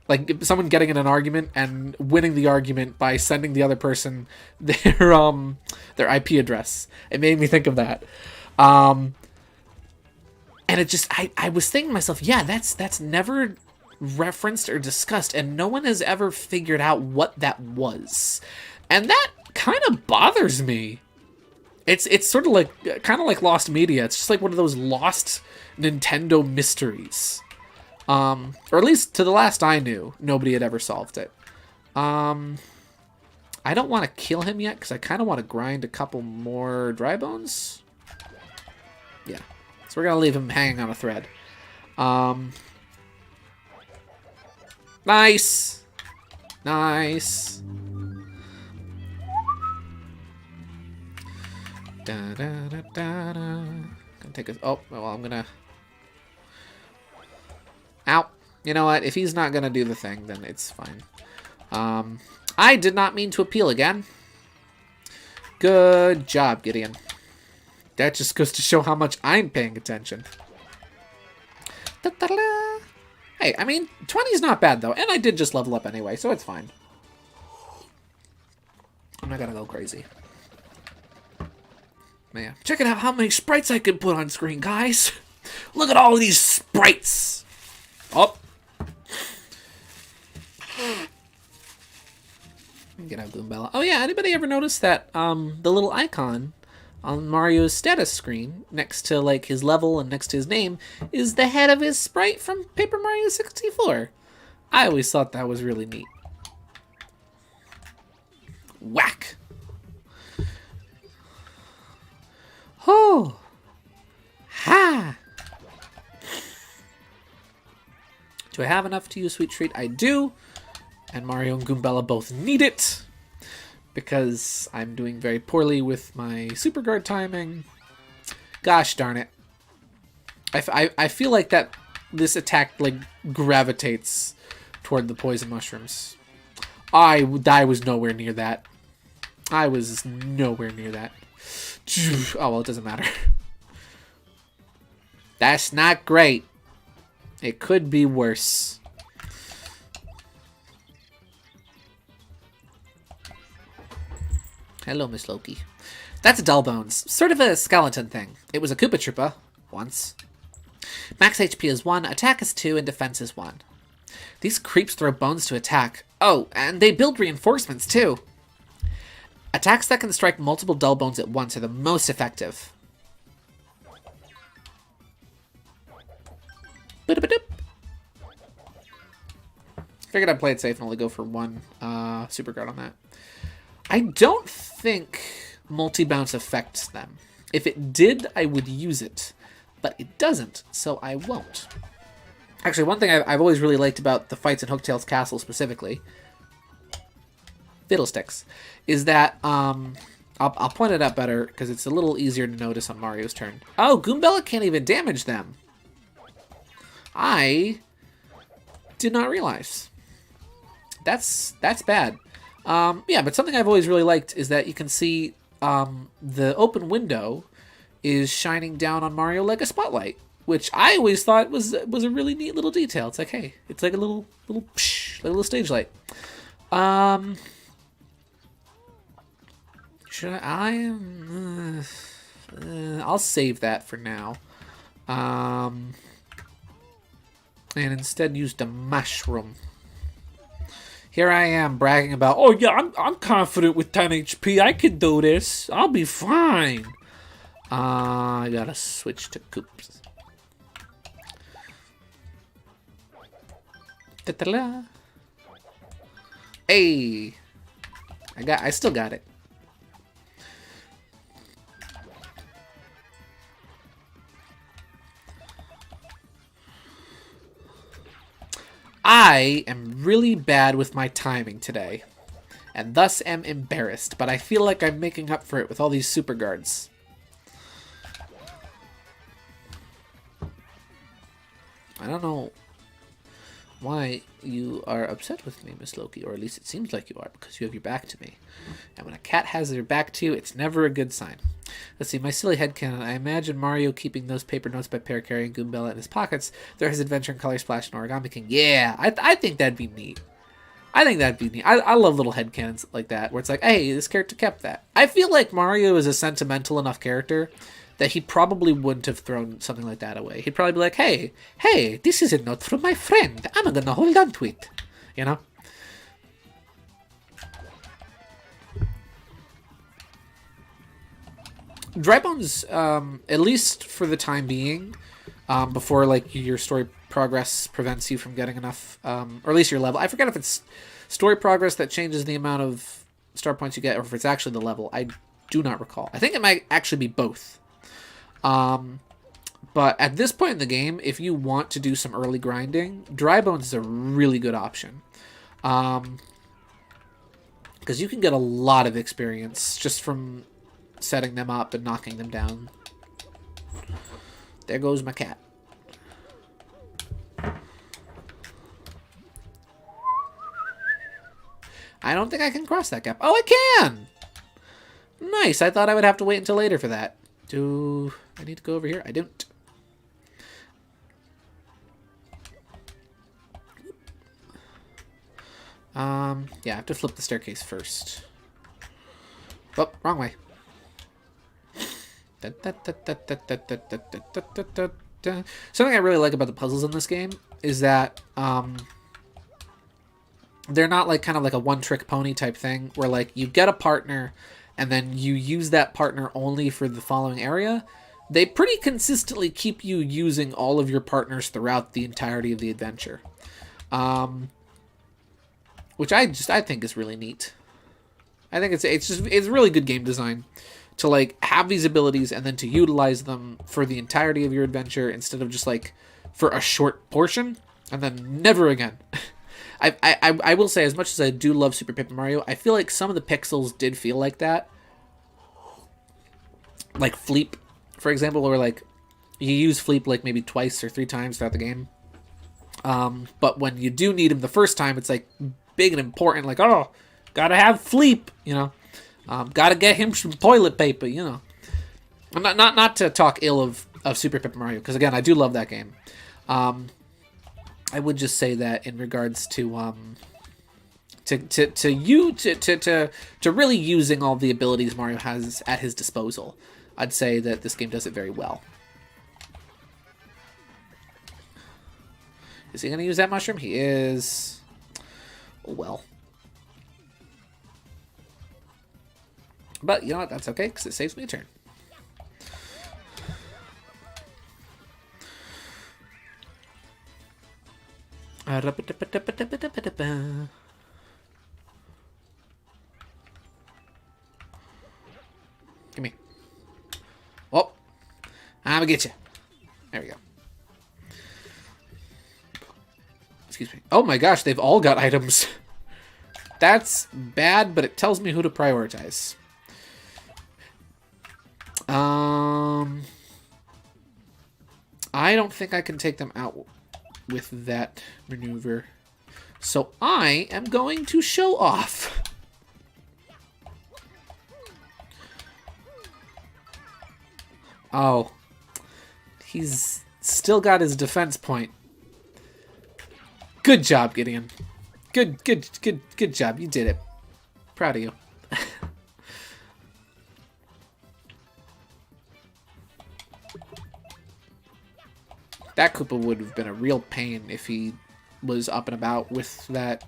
like someone getting in an argument and winning the argument by sending the other person their IP address. It made me think of that. And it just, I was thinking to myself, yeah, that's never referenced or discussed, and no one has ever figured out what that was. And that kind of bothers me. It's sort of like, kind of like lost media. It's just like one of those lost Nintendo mysteries. Or at least to the last I knew, nobody had ever solved it. I don't want to kill him yet, because I kind of want to grind a couple more dry bones. Yeah. So we're going to leave him hanging on a thread. Nice. Nice. Da, da, da, da, da. Gonna take a... Oh, well, I'm going to... Ow. You know what? If he's not going to do the thing, then it's fine. I did not mean to appeal again. Good job, Gideon. That just goes to show how much I'm paying attention. Da-da-da. Hey, I mean, 20 is not bad, though. And I did just level up anyway, so it's fine. I'm not gonna go crazy. Man, check it out how many sprites I can put on screen, guys. Look at all of these sprites. Oh. get out Goombella. Oh yeah, anybody ever notice that the little icon on Mario's status screen next to like his level and next to his name is the head of his sprite from Paper Mario 64? I always thought that was really neat. Whack! Oh! Ha! Do I have enough to use Sweet Treat? I do. And Mario and Goombella both need it. Because I'm doing very poorly with my Super Guard timing. Gosh darn it. I feel like that this attack like gravitates toward the poison mushrooms. I was nowhere near that. I was nowhere near that. Oh, well, it doesn't matter. That's not great. It could be worse. Hello, Miss Loki. That's a Dull Bones. Sort of a skeleton thing. It was a Koopa Troopa. Once. Max HP is 1, attack is 2, and defense is 1. These creeps throw bones to attack. Oh, and they build reinforcements, too. Attacks that can strike multiple Dull Bones at once are the most effective. Figured I'd play it safe and only go for one Super Guard on that. I don't think multi-bounce affects them. If it did, I would use it. But it doesn't, so I won't. Actually, one thing I've always really liked about the fights in Hooktail's castle specifically, Fiddlesticks, is that, I'll point it out better because it's a little easier to notice on Mario's turn. Oh, Goombella can't even damage them. I did not realize. That's bad. Yeah, but something I've always really liked is that you can see the open window is shining down on Mario like a spotlight, which I always thought was a really neat little detail. It's like, hey, it's like a little psh, like a little stage light. Should I'll save that for now. And instead use the mushroom. Here I am bragging about, oh yeah, I'm confident with 10 HP. I can do this. I'll be fine. I gotta switch to Koops. Ta-ta-la. Hey, I still got it. I am really bad with my timing today, and thus am embarrassed, but I feel like I'm making up for it with all these Super Guards. I don't know why you are upset with me, Miss Loki, or at least it seems like you are, because you have your back to me. And when a cat has their back to you, it's never a good sign. Let's see, my silly headcanon. I imagine Mario keeping those paper notes by pair carrying Goombella in his pockets. There's his adventure in Color Splash and Origami King. Yeah, I think that'd be neat. I think that'd be neat. I love little headcanons like that, where it's like, hey, this character kept that. I feel like Mario is a sentimental enough character that he probably wouldn't have thrown something like that away. He'd probably be like, hey, this is a note from my friend. I'm gonna hold on to it. You know? Dry Bones, at least for the time being, before like your story progress prevents you from getting enough, or at least your level. I forget if it's story progress that changes the amount of star points you get, or if it's actually the level. I do not recall. I think it might actually be both. But at this point in the game, if you want to do some early grinding, Dry Bones is a really good option. Because you can get a lot of experience just from setting them up and knocking them down. There goes my cat. I don't think I can cross that gap. Oh, I can! Nice. I thought I would have to wait until later for that. Do I need to go over here? I don't. Yeah, I have to flip the staircase first. Oh, wrong way. Something I really like about the puzzles in this game is that they're not like kind of like a one-trick pony type thing where like you get a partner and then you use that partner only for the following area. They pretty consistently keep you using all of your partners throughout the entirety of the adventure, which I think is really neat. I think it's really good game design to like have these abilities and then to utilize them for the entirety of your adventure instead of just like for a short portion and then never again. I will say, as much as I do love Super Paper Mario, I feel like some of the pixels did feel like that. Like Fleep, for example, where like you use Fleep like maybe twice or 3 times throughout the game. But when you do need him the first time, it's like big and important, like, oh, gotta have Fleep, you know. Gotta get him some toilet paper, you know. Not to talk ill of Super Paper Mario, because again, I do love that game. I would just say that in regards to really using all the abilities Mario has at his disposal, I'd say that this game does it very well. Is he going to use that mushroom? He is. Oh, well. But you know what? That's okay, because it saves me a turn. Give me. Oh, I'm gonna get you. There we go. Excuse me. Oh my gosh, they've all got items. That's bad, but it tells me who to prioritize. I don't think I can take them out with that maneuver. So I am going to show off. Oh. He's still got his defense point. Good job, Gideon. Good job. You did it. Proud of you. That Koopa would have been a real pain if he was up and about with that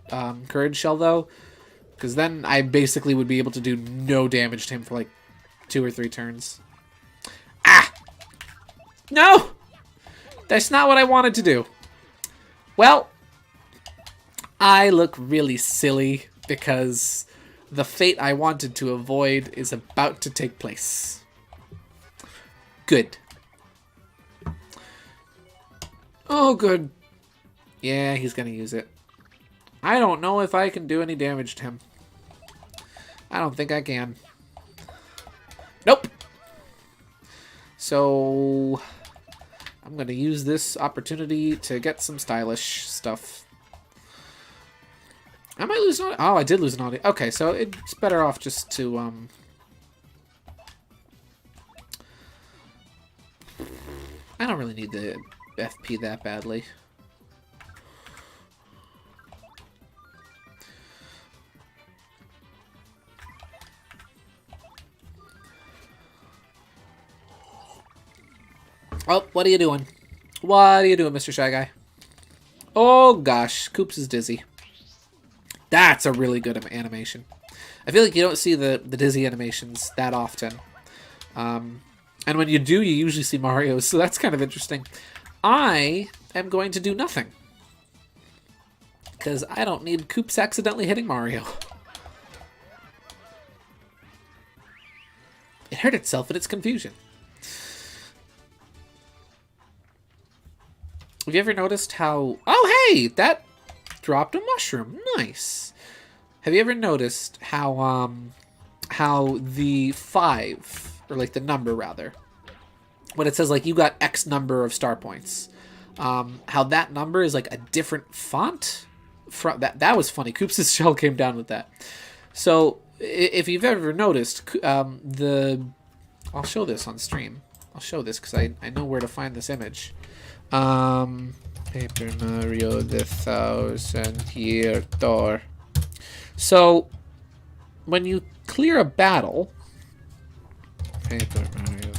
courage shell, though. Because then I basically would be able to do no damage to him for like 2 or 3 turns. Ah! No! That's not what I wanted to do. Well, I look really silly because the fate I wanted to avoid is about to take place. Good. Oh, good. Yeah, he's gonna use it. I don't know if I can do any damage to him. I don't think I can. Nope. So I'm gonna use this opportunity to get some stylish stuff. I might lose an audio. Oh, I did lose an audio. Okay, so it's better off just to I don't really need the FP that badly. Oh, what are you doing? What are you doing, Mr. Shy Guy? Oh gosh, Koops is dizzy. That's a really good animation. I feel like you don't see the dizzy animations that often. And when you do, you usually see Mario's, so that's kind of interesting. I am going to do nothing. Because I don't need Koops accidentally hitting Mario. It hurt itself in its confusion. Have you ever noticed how... Oh, hey! That dropped a mushroom. Nice. Have you ever noticed how the 5, or like the number rather, when it says like you got X number of star points, how that number is like a different font? That was funny. Koops' shell came down with that. So if you've ever noticed, I'll show this on stream. I'll show this because I know where to find this image. Paper Mario the 1000-Year Door. So when you clear a battle, Paper Mario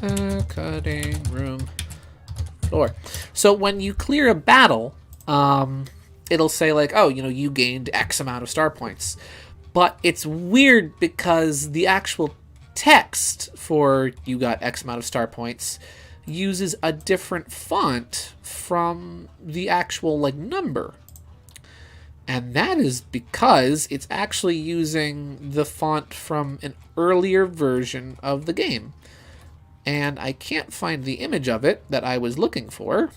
the cutting room floor. So when you clear a battle, it'll say like, oh, you gained X amount of star points. But it's weird because the actual text for you got X amount of star points uses a different font from the actual like number. And that is because it's actually using the font from an earlier version of the game. And I can't find the image of it that I was looking for.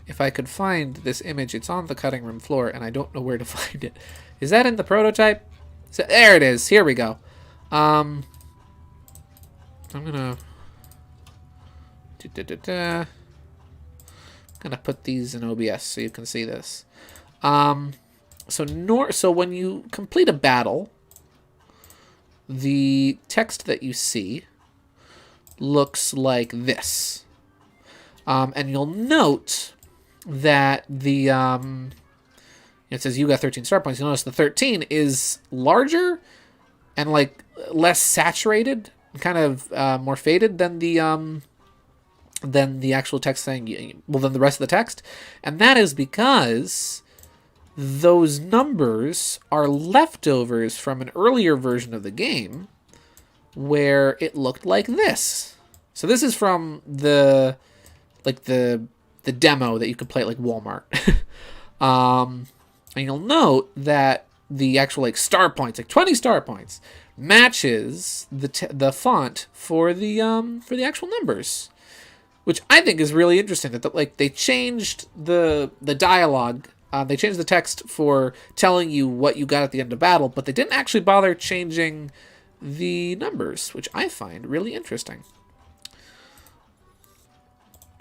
If I could find this image, it's on the cutting room floor, and I don't know where to find it. Is that in the prototype? So, there it is. Here we go. I'm gonna put these in OBS so you can see this. So when you complete a battle, the text that you see looks like this. And you'll note that the it says you got 13 star points. You'll notice the 13 is larger and like less saturated, kind of more faded than the actual text saying, well, than the rest of the text. And that is because those numbers are leftovers from an earlier version of the game where it looked like this. So this is from the demo that you could play at like Walmart. And you'll note that the actual like star points, like 20 star points, matches the font for the actual numbers, which I think is really interesting. That like they changed the dialogue, they changed the text for telling you what you got at the end of battle, but they didn't actually bother changing the numbers, which I find really interesting.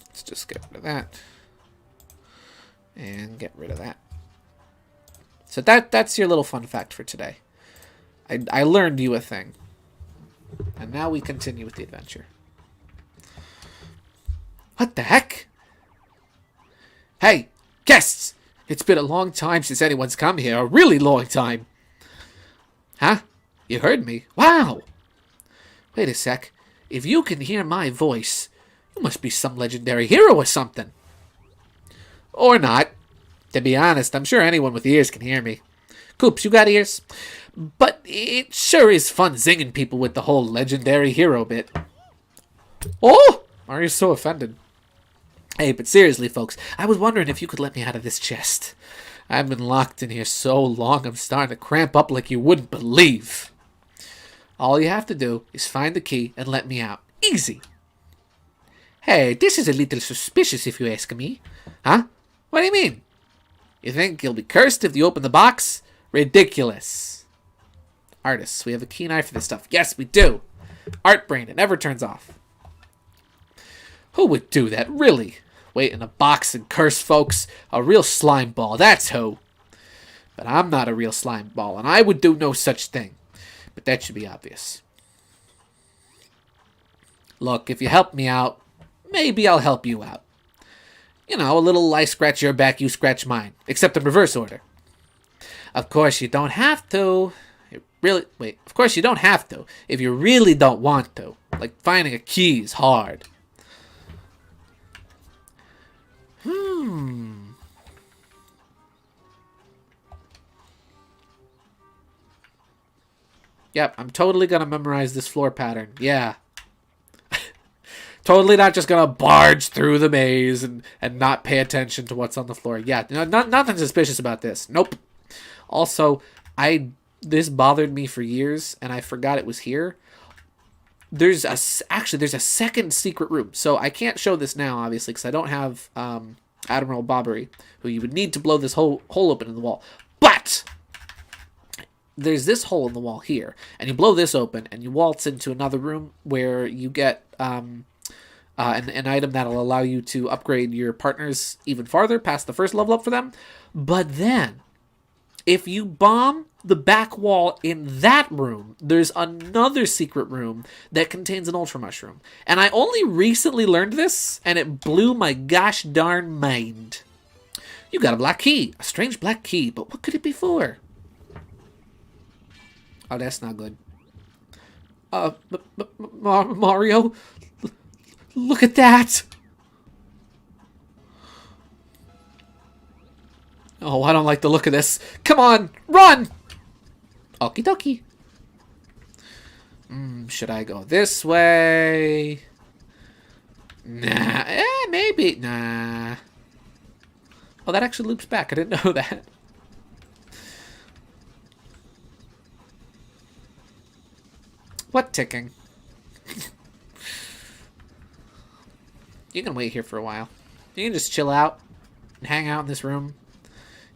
Let's just get rid of that and get rid of that. So that's your little fun fact for today. I learned you a thing. And now we continue with the adventure. What the heck? Hey, guests! It's been a long time since anyone's come here. A really long time. Huh? You heard me? Wow! Wait a sec. If you can hear my voice, you must be some legendary hero or something. Or not. To be honest, I'm sure anyone with ears can hear me. Coops, you got ears? But it sure is fun zinging people with the whole legendary hero bit. Oh! Why are you so offended? Hey, but seriously, folks, I was wondering if you could let me out of this chest. I've been locked in here so long, I'm starting to cramp up like you wouldn't believe. All you have to do is find the key and let me out. Easy. Hey, this is a little suspicious if you ask me. Huh? What do you mean? You think you'll be cursed if you open the box? Ridiculous. Artists, we have a keen eye for this stuff. Yes, we do. Art brain, it never turns off. Who would do that, really? Wait in a box and curse folks? A real slime ball, that's who. But I'm not a real slime ball, and I would do no such thing. But that should be obvious. Look, if you help me out, maybe I'll help you out. You know, a little I scratch your back, you scratch mine. Except in reverse order. Of course, you don't have to. Of course you don't have to. If you really don't want to. Like, finding a key is hard. Yep, I'm totally gonna memorize this floor pattern. Yeah. Totally not just gonna barge through the maze and not pay attention to what's on the floor. Yeah, nothing suspicious about this. Nope. Also, this bothered me for years, and I forgot it was here. There's a second secret room. So I can't show this now, obviously, because I don't have Admiral Bobbery, who you would need to blow this hole open in the wall. But there's this hole in the wall here, and you blow this open, and you waltz into another room where you get an item that'll allow you to upgrade your partners even farther past the first level up for them. But then, if you bomb the back wall in that room, there's another secret room that contains an Ultra Mushroom. And I only recently learned this, and it blew my gosh darn mind. You got a black key. A strange black key, but what could it be for? Oh, that's not good. Mario, look at that. Oh, I don't like the look of this. Come on, run! Okie dokie. Should I go this way? Nah, maybe. Nah. Oh, that actually loops back. I didn't know that. What ticking? You can wait here for a while. You can just chill out and hang out in this room.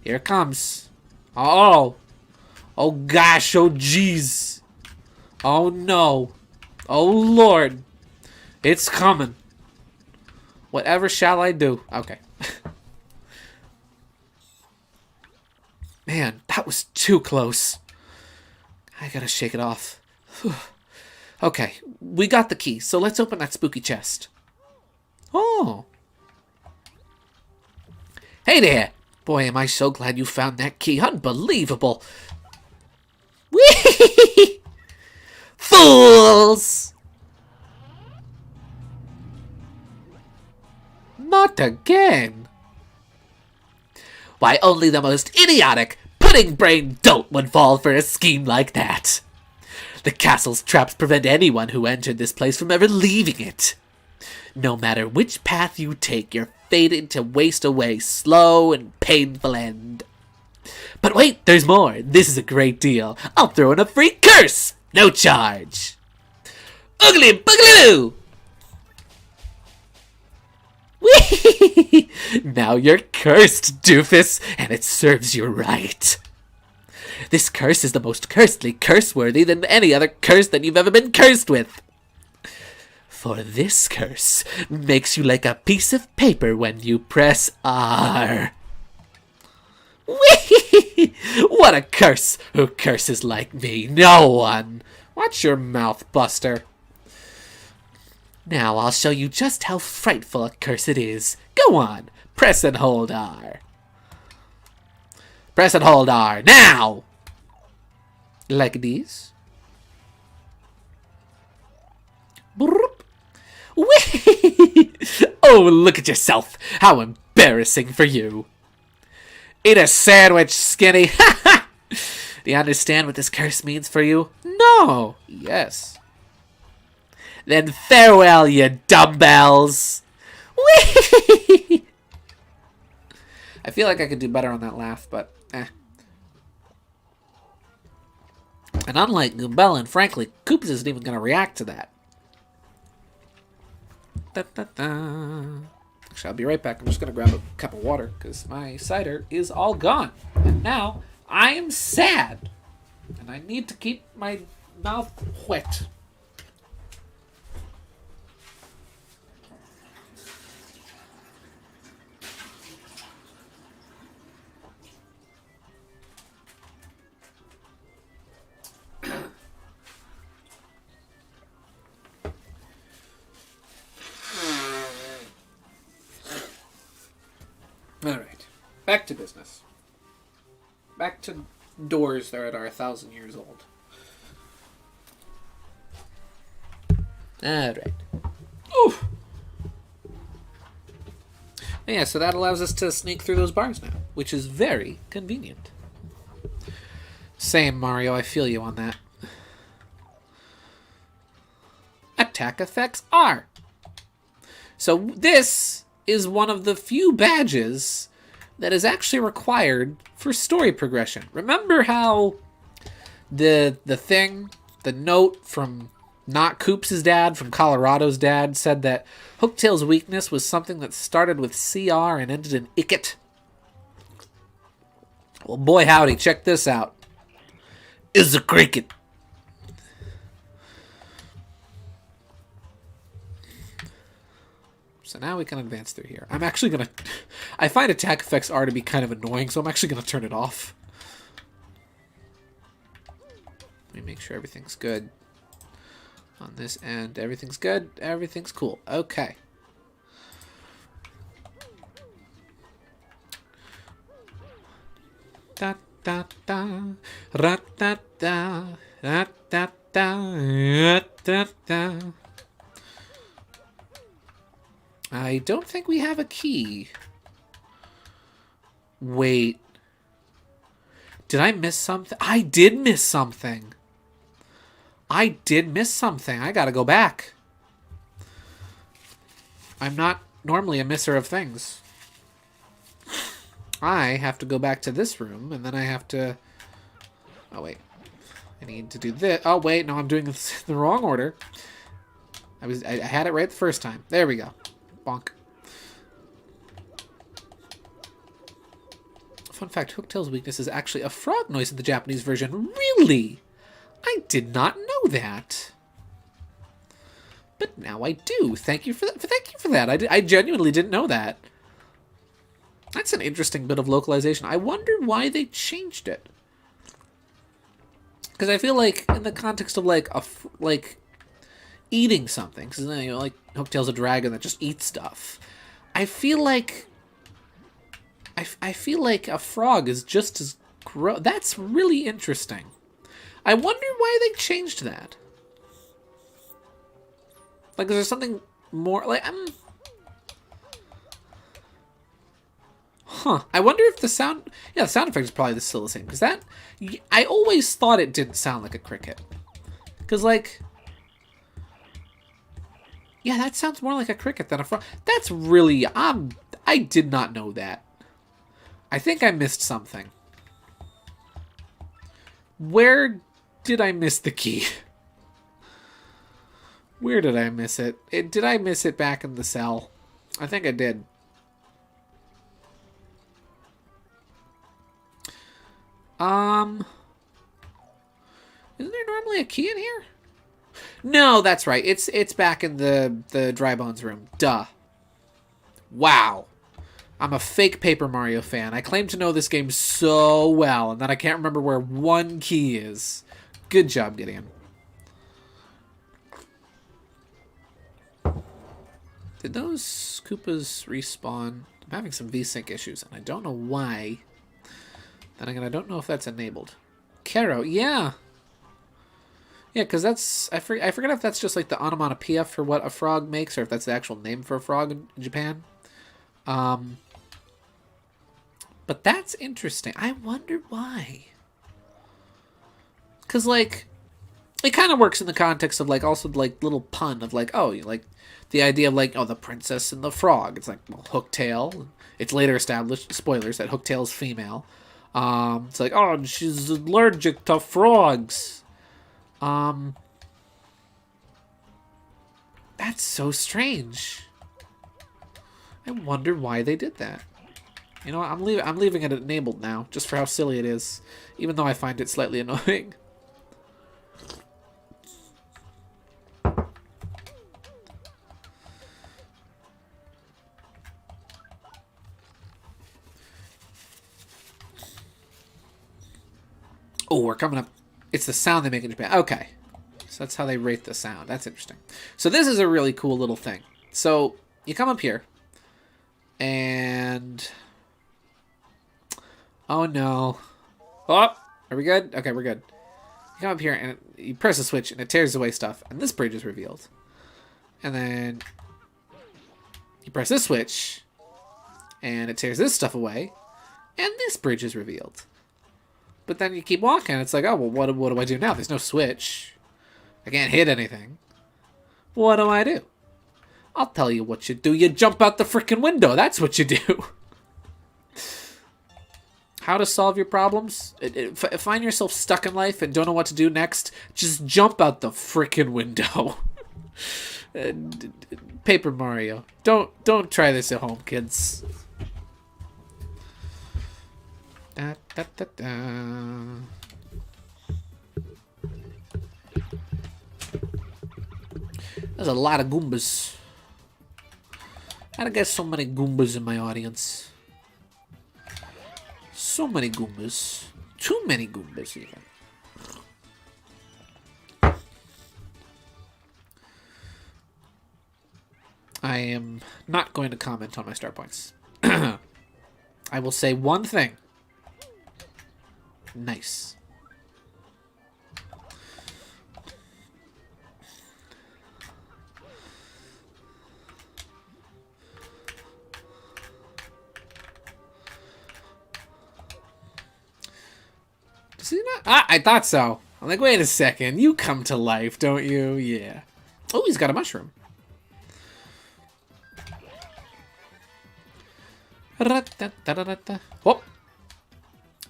Here it comes. Oh. Oh gosh, oh jeez. Oh no. Oh Lord. It's coming. Whatever shall I do? Okay. Man, that was too close. I gotta shake it off. Okay, we got the key, so let's open that spooky chest. Oh. Hey there. Boy, am I so glad you found that key. Unbelievable. Whee! Fools! Not again. Why, only the most idiotic, pudding-brained dolt would fall for a scheme like that. The castle's traps prevent anyone who entered this place from ever leaving it. No matter which path you take, you're fated to waste away slow and painful end. But wait, there's more. This is a great deal. I'll throw in a free curse. No charge. Oogly boogaloo! Whee! Now you're cursed, doofus, and it serves you right. This curse is the most cursedly curse-worthy than any other curse that you've ever been cursed with. For this curse makes you like a piece of paper when you press R. Whee! What a curse! Who curses like me? No one! Watch your mouth, Buster. Now I'll show you just how frightful a curse it is. Go on, press and hold R. Press and hold R, now! Like this. Broop. Whee! Oh, look at yourself. How embarrassing for you. Eat a sandwich, skinny. Do you understand what this curse means for you? No. Yes. Then farewell, you dumbbells. Whee! I feel like I could do better on that laugh, but eh. And unlike Goombella, frankly, Koopas isn't even going to react to that. Da, da, da. Actually, I'll be right back. I'm just going to grab a cup of water because my cider is all gone. And now I am sad. And I need to keep my mouth wet. Alright, back to business. Back to doors that are 1,000 years old. Alright. Oof! Yeah, so that allows us to sneak through those bars now, which is very convenient. Same, Mario, I feel you on that. Attack effects are. So this is one of the few badges that is actually required for story progression. Remember how the note from not Koops' dad, from Colorado's dad, said that Hooktail's weakness was something that started with CR and ended in Icket? Well, boy howdy, check this out. Is a cricket. So now we can advance through here. I'm actually going to... I find attack effects are to be kind of annoying, so I'm actually going to turn it off. Let me make sure everything's good. On this end, everything's good. Everything's cool. Okay. Da da da. Ra da da. Da da da, da, da. I don't think we have a key. Wait. Did I miss something? I did miss something. I did miss something. I gotta go back. I'm not normally a misser of things. I have to go back to this room, and then I have to... Oh, wait. I need to do this. Oh, wait. No, I'm doing this in the wrong order. I had it right the first time. There we go. Bonk. Fun fact, Hooktail's weakness is actually a frog noise in the Japanese version. Really? I did not know that. But now I do. Thank you for that. Thank you for that. I genuinely didn't know that. That's an interesting bit of localization. I wonder why they changed it. Because I feel like in the context of like eating something, because you know, like Hooktail's a dragon that just eats stuff. I feel like a frog is just as gross. That's really interesting. I wonder why they changed that. Like, is there something more like Huh. I wonder if the sound... Yeah, the sound effect is probably still the same. Because that... I always thought it didn't sound like a cricket. Because, like... Yeah, that sounds more like a cricket than a frog. That's really... I did not know that. I think I missed something. Where did I miss the key? Where did I miss it? Did I miss it back in the cell? I think I did. Isn't there normally a key in here? No, that's right. It's back in the dry bones room. Duh. Wow. I'm a fake Paper Mario fan. I claim to know this game so well, and that I can't remember where one key is. Good job, Gideon. Did those Koopas respawn? I'm having some VSync issues, and I don't know why. Then again, I don't know if that's enabled. Kero, yeah. Yeah, because that's... I forget if that's just like the onomatopoeia for what a frog makes, or if that's the actual name for a frog in Japan. But that's interesting. I wonder why. Because, like, it kind of works in the context of, like, also, like, little pun of, like, oh, like, the idea of, like, oh, the princess and the frog. It's like, well, Hooktail. It's later established, spoilers, that Hooktail's female. It's like, oh, she's allergic to frogs. That's so strange. I wonder why they did that. You know what, I'm leaving it enabled now, just for how silly it is, even though I find it slightly annoying. Oh, we're coming up. It's the sound they make in Japan. Okay. So that's how they rate the sound. That's interesting. So this is a really cool little thing. So you come up here. And... Oh, no. Oh, are we good? Okay, we're good. You come up here and you press a switch and it tears away stuff. And this bridge is revealed. And then you press this switch and it tears this stuff away. And this bridge is revealed. But then you keep walking. It's like, oh, well, what do I do now? There's no switch. I can't hit anything. What do I do? I'll tell you what you do. You jump out the freaking window. That's what you do. How to solve your problems? Find yourself stuck in life and don't know what to do next? Just jump out the freaking window. Paper Mario. Don't try this at home, kids. Da, da, da, da. There's a lot of Goombas. How'd I get so many Goombas in my audience? So many Goombas. Too many Goombas, even. I am not going to comment on my star points. I will say one thing. Nice. Does he not? Ah, I thought so. I'm like, wait a second. You come to life, don't you? Yeah. Oh, he's got a mushroom. Whoop.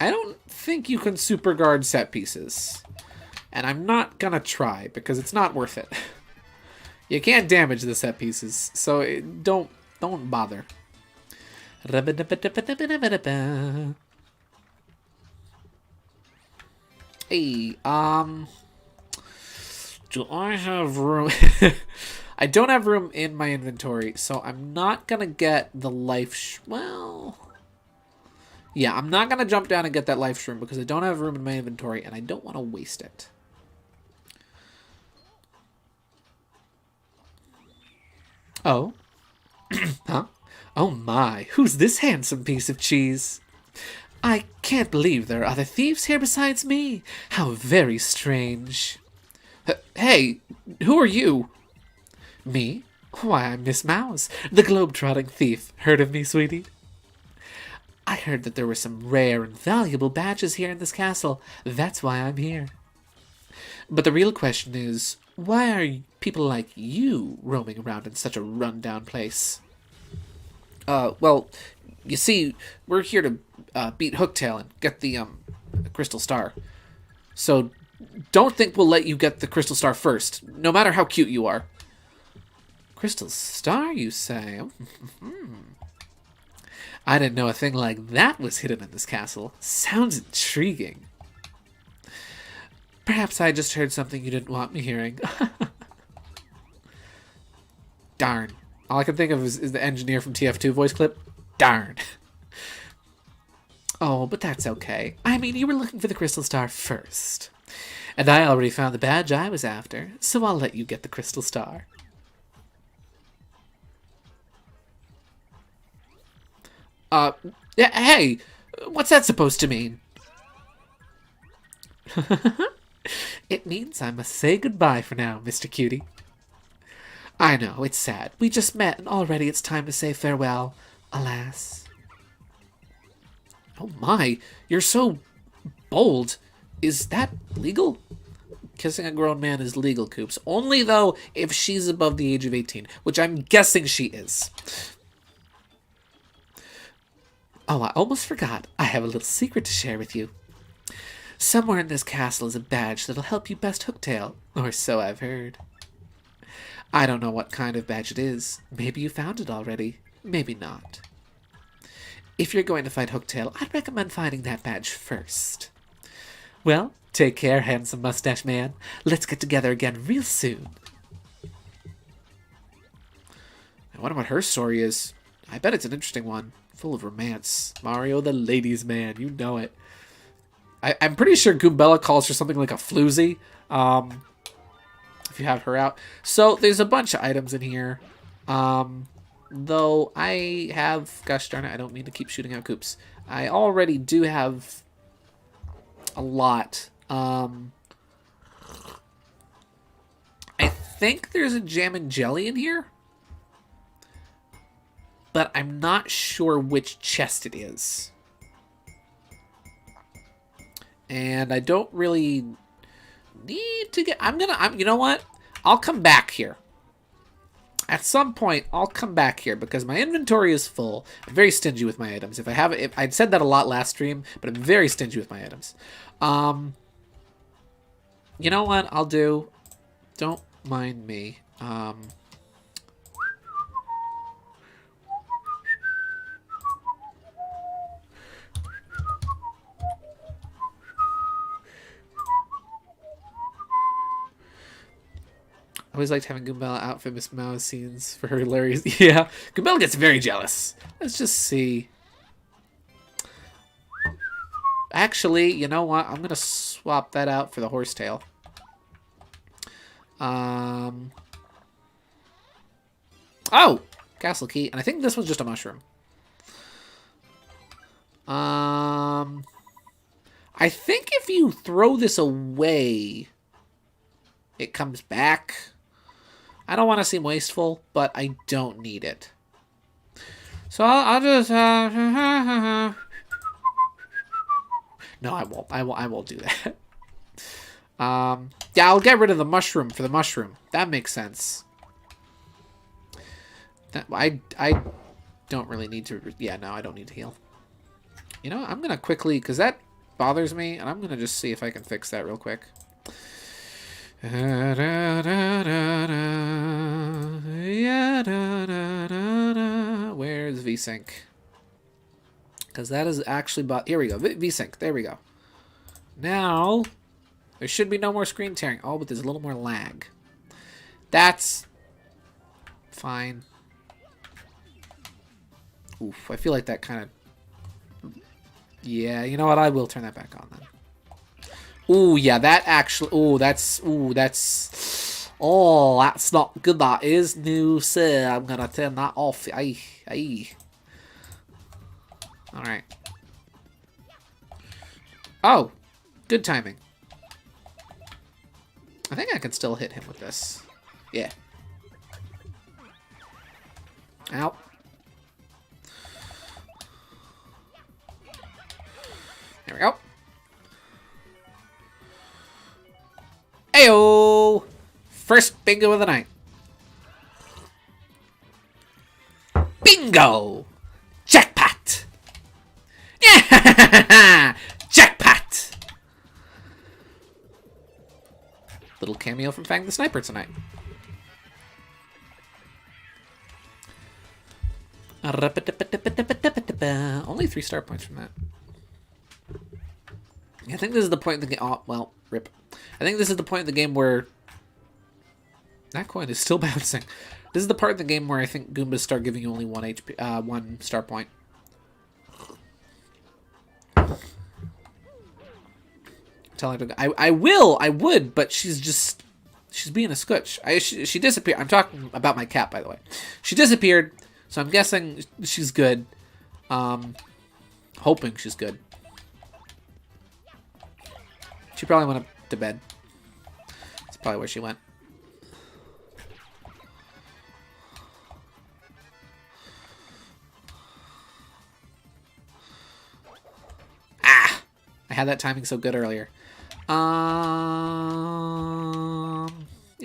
I don't think you can super guard set pieces. And I'm not gonna try, because it's not worth it. You can't damage the set pieces, so don't bother. Hey, do I have room? I don't have room in my inventory, so I'm not gonna get the life. Well, yeah, I'm not gonna jump down and get that life shroom because I don't have room in my inventory, and I don't want to waste it. Oh, huh? Oh my! Who's this handsome piece of cheese? I can't believe there are other thieves here besides me. How very strange. Hey, who are you? Me? Why, I'm Miss Mouse, the globe-trotting thief. Heard of me, sweetie? I heard that there were some rare and valuable badges here in this castle. That's why I'm here. But the real question is, why are people like you roaming around in such a run-down place? Well, you see, we're here to beat Hooktail and get the Crystal Star. So don't think we'll let you get the Crystal Star first, no matter how cute you are. Crystal Star, you say? I didn't know a thing like that was hidden in this castle. Sounds intriguing. Perhaps I just heard something you didn't want me hearing. Darn. All I can think of is the engineer from TF2 voice clip. Darn. Oh, but that's okay. I mean, you were looking for the Crystal Star first. And I already found the badge I was after, so I'll let you get the Crystal Star. Hey, what's that supposed to mean? It means I must say goodbye for now, Mr. Cutie. I know, it's sad. We just met, and already it's time to say farewell. Alas. Oh my, you're so bold. Is that legal? Kissing a grown man is legal, Coops. Only, though, if she's above the age of 18, which I'm guessing she is. Oh, I almost forgot. I have a little secret to share with you. Somewhere in this castle is a badge that'll help you best Hooktail, or so I've heard. I don't know what kind of badge it is. Maybe you found it already. Maybe not. If you're going to fight Hooktail, I'd recommend finding that badge first. Well, take care, handsome mustache man. Let's get together again real soon. I wonder what her story is. I bet it's an interesting one. Full of romance. Mario the ladies' man. You know it. I'm pretty sure Goombella calls her something like a floozy. If you have her out. So, there's a bunch of items in here. Though I have... Gosh darn it, I don't mean to keep shooting out Coops. I already do have a lot. I think there's a jam and jelly in here. But I'm not sure which chest it is. And I don't really need to get... you know what? I'll come back here. At some point, I'll come back here because my inventory is full. I'm very stingy with my items. I'd said that a lot last stream, but I'm very stingy with my items. You know what I'll do? Don't mind me. I always liked having Goombella outfit Miss Mouse scenes for her hilarious... Yeah, Goombella gets very jealous. Let's just see. Actually, you know what? I'm going to swap that out for the horsetail. Oh! Castle key. And I think this one's just a mushroom. I think if you throw this away, it comes back. I don't want to seem wasteful, but I don't need it. So I'll just... No, I won't. I won't do that. Yeah, I'll get rid of the mushroom for the mushroom. That makes sense. That I don't really need to. Yeah, no, I don't need to heal. You know, I'm gonna quickly, because that bothers me, and I'm gonna just see if I can fix that real quick. Where's VSync? Because that is actually... Here we go. VSync. There we go. Now, there should be no more screen tearing. Oh, but there's a little more lag. That's fine. Oof, I feel like that kind of... Yeah, you know what? I will turn that back on then. Ooh, yeah, that actually... Ooh, that's... Oh, that's not good, that is. No, sir. I'm gonna turn that off. Aye, aye. Alright. Oh, good timing. I think I can still hit him with this. Yeah. Ow. There we go. Ayo! First bingo of the night. Bingo! Jackpot! Yeah! Jackpot! Little cameo from Fang the Sniper tonight. Only 3 star points from that. I think this is the point in the game. Oh, well, rip. I think this is the point in the game where that coin is still bouncing. This is the part of the game where I think Goombas start giving you only 1 star point. Tell her to go. I would, but she's being a scutch. She disappeared. I'm talking about my cat, by the way. She disappeared, so I'm guessing she's good. Hoping she's good. She probably went up to bed. That's probably where she went. Ah! I had that timing so good earlier. Yeah,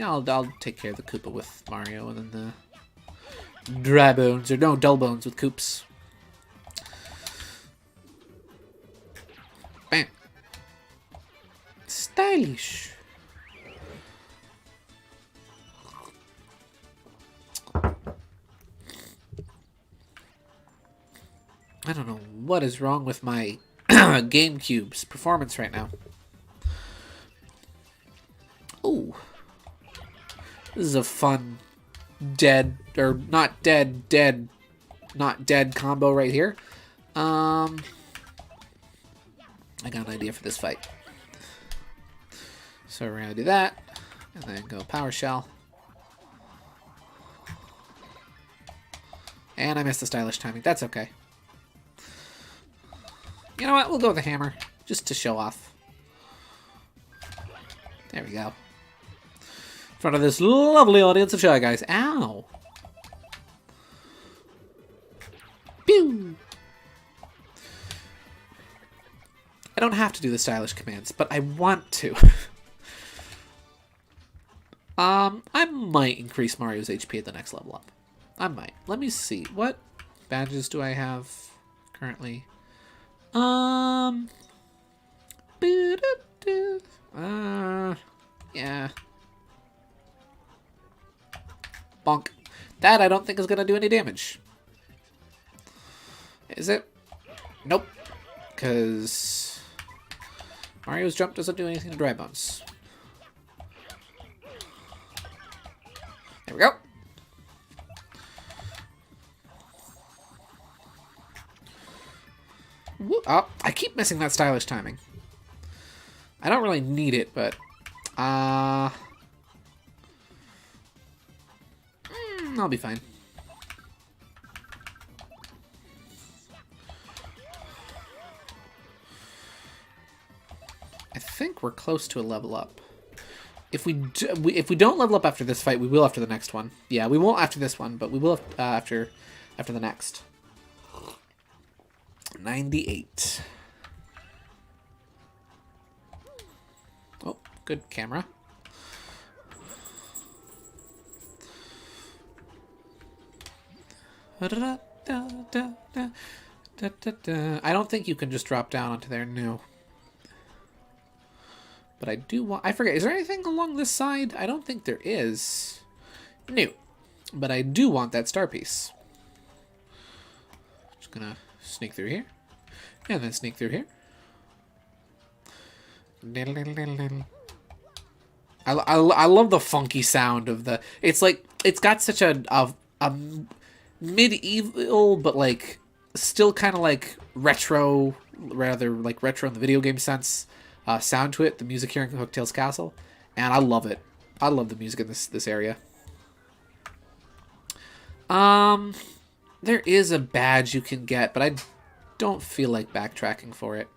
I'll take care of the Koopa with Mario, and then the dry bones, or no, dull bones with Koops. Bam. Stylish. I don't know what is wrong with my GameCube's performance right now. Ooh. This is a fun dead, or not dead, not dead combo right here. I got an idea for this fight. So we're going to do that, and then go Power Shell. And I missed the stylish timing. That's okay. You know what? We'll go with the hammer, just to show off. There we go. In front of this lovely audience of Shy Guys. Ow! Pew! I don't have to do the stylish commands, but I want to. I might increase Mario's HP at the next level up. I might. Let me see. What badges do I have currently? Yeah. Bonk. That I don't think is gonna do any damage. Is it? Nope. Because Mario's jump doesn't do anything to dry bones. There we go. Oh, I keep missing that stylish timing. I don't really need it, but I'll be fine. I think we're close to a level up. If we don't level up after this fight, we will after the next one. Yeah, we won't after this one, but we will after the next. 98. Good camera. I don't think you can just drop down onto there, no. But I do want... I forget, is there anything along this side? I don't think there is. No. But I do want that star piece. Just gonna sneak through here. And then sneak through here. I love the funky sound of the... It's like... It's got such a medieval, but like... Still kind of like retro... Rather like retro in the video game sense. Sound to it. The music here in Hooktail's castle. And I love it. I love the music in this area. There is a badge you can get, but I don't feel like backtracking for it.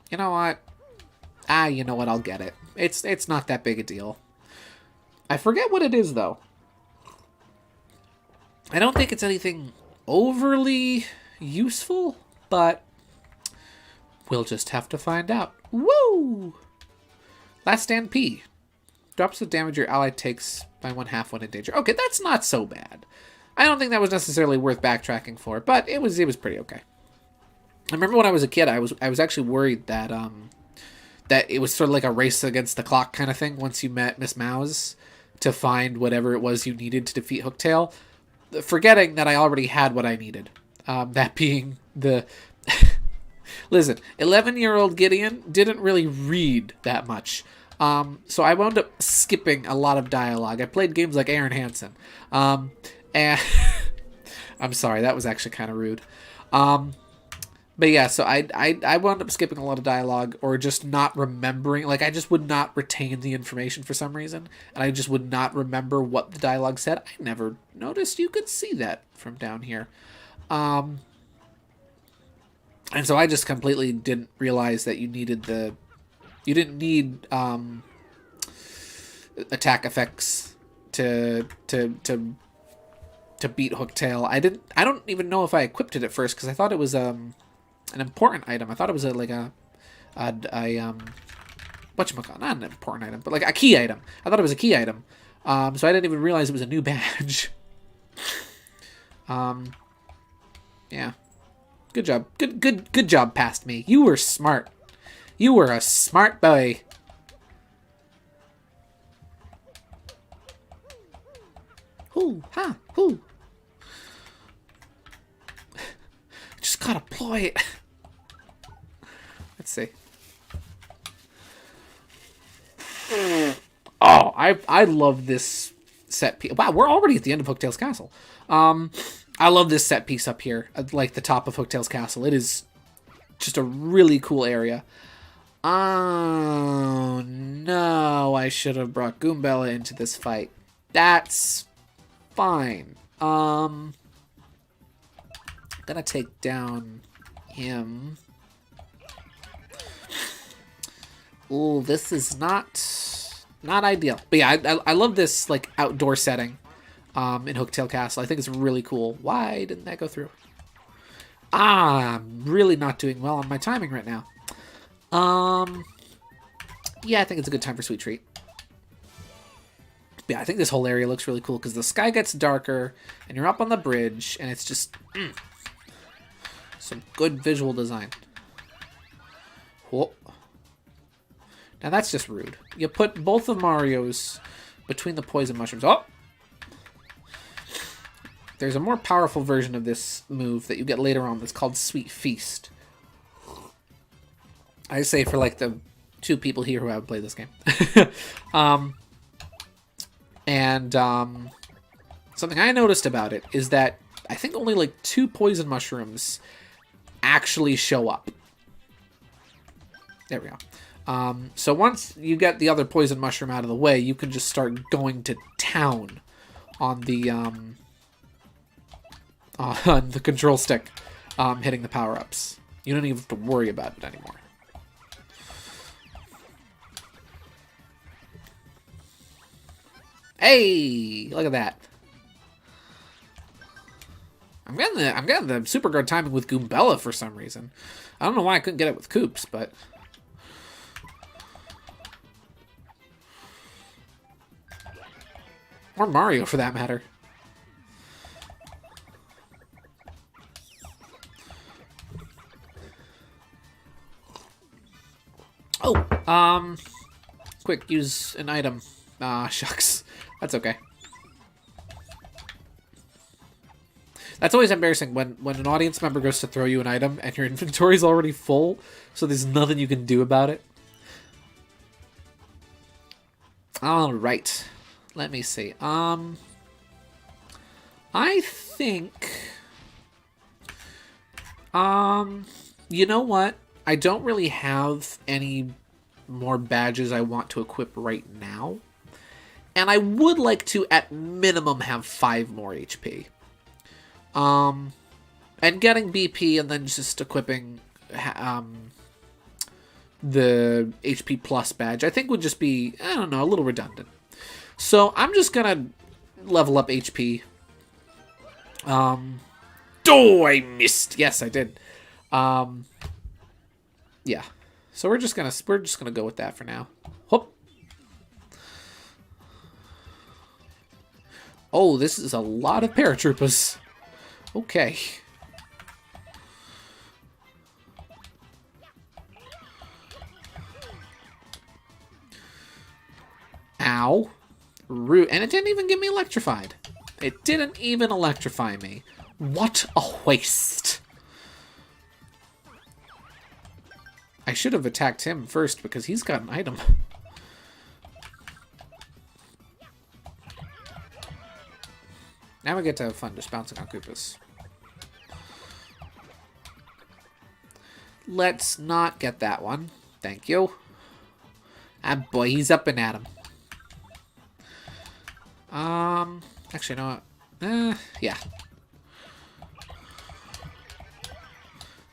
You know what? You know what? I'll get it. It's not that big a deal. I forget what it is, though. I don't think it's anything overly useful, but we'll just have to find out. Woo! Last Stand P. Drops the damage your ally takes by 1/2 when in danger. Okay, that's not so bad. I don't think that was necessarily worth backtracking for, but it was pretty okay. I remember when I was a kid, I was actually worried that that it was sort of like a race against the clock kind of thing once you met Miss Mouse to find whatever it was you needed to defeat Hooktail, forgetting that I already had what I needed. That being the... Listen, 11-year-old Gideon didn't really read that much. So I wound up skipping a lot of dialogue. I played games like Aaron Hansen. And I'm sorry, that was actually kind of rude. But yeah, so I wound up skipping a lot of dialogue or just not remembering. Like, I just would not retain the information for some reason. And I just would not remember what the dialogue said. I never noticed you could see that from down here. And so I just completely didn't realize that you needed the... You didn't need attack effects to beat Hooktail. I don't even know if I equipped it at first because I thought it was an important item. I thought it was like a whatchamacallit, not an important item, but like a key item. I thought it was a key item. So I didn't even realize it was a new badge. Yeah. Good job. Good job past me. You were smart. You were a smart boy. Hoo, ha, hoo. Just gotta ploy it. Let's see. Oh, I love this set piece. Wow, we're already at the end of Hooktail's castle. I love this set piece up here, at, like the top of Hooktail's castle. It is just a really cool area. Oh no, I should have brought Goombella into this fight. That's fine. I'm gonna take down him. Ooh, this is not ideal. But yeah, I love this like outdoor setting in Hooktail Castle. I think it's really cool. Why didn't that go through? I'm really not doing well on my timing right now. Yeah, I think it's a good time for Sweet Treat. Yeah, I think this whole area looks really cool because the sky gets darker and you're up on the bridge and it's just some good visual design. Whoa. Now that's just rude. You put both of Mario's between the poison mushrooms. Oh! There's a more powerful version of this move that you get later on that's called Sweet Feast. I say for like the 2 people here who haven't played this game. Something I noticed about it is that I think only like 2 poison mushrooms actually show up. There we go. So once you get the other poison mushroom out of the way, you can just start going to town on the control stick, hitting the power-ups. You don't even have to worry about it anymore. Hey, look at that. I'm getting the super guard timing with Goombella for some reason. I don't know why I couldn't get it with Koops, but or Mario for that matter. Oh, quick, use an item. Ah, shucks. That's okay. That's always embarrassing when an audience member goes to throw you an item and your inventory's already full, so there's nothing you can do about it. Alright. Let me see. I think... you know what? I don't really have any more badges I want to equip right now. And I would like to, at minimum, have 5 more HP. And getting BP and then just equipping the HP plus badge, I think would just be, I don't know, a little redundant. So I'm just gonna level up HP. Oh, I missed. Yes, I did. Yeah. So we're just gonna go with that for now. Whoop. Oh, this is a lot of paratroopers. Okay. Ow. Rude. And it didn't even get me electrified. It didn't even electrify me. What a waste. I should have attacked him first because he's got an item. Now we get to have fun just bouncing on Koopas. Let's not get that one. Thank you. Ah, boy, he's up and at him. Actually, you know what? Yeah.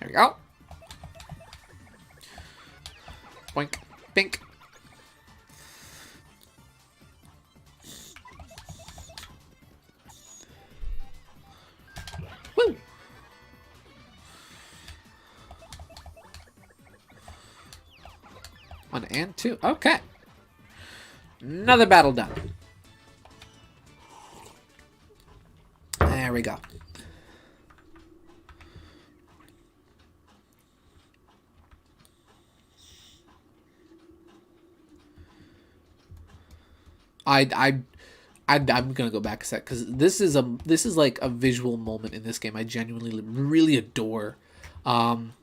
There we go. Boink. Bink. Woo! 1 and 2. Okay. Another battle done. There we go. I'm gonna go back a sec because this is like a visual moment in this game I genuinely really adore.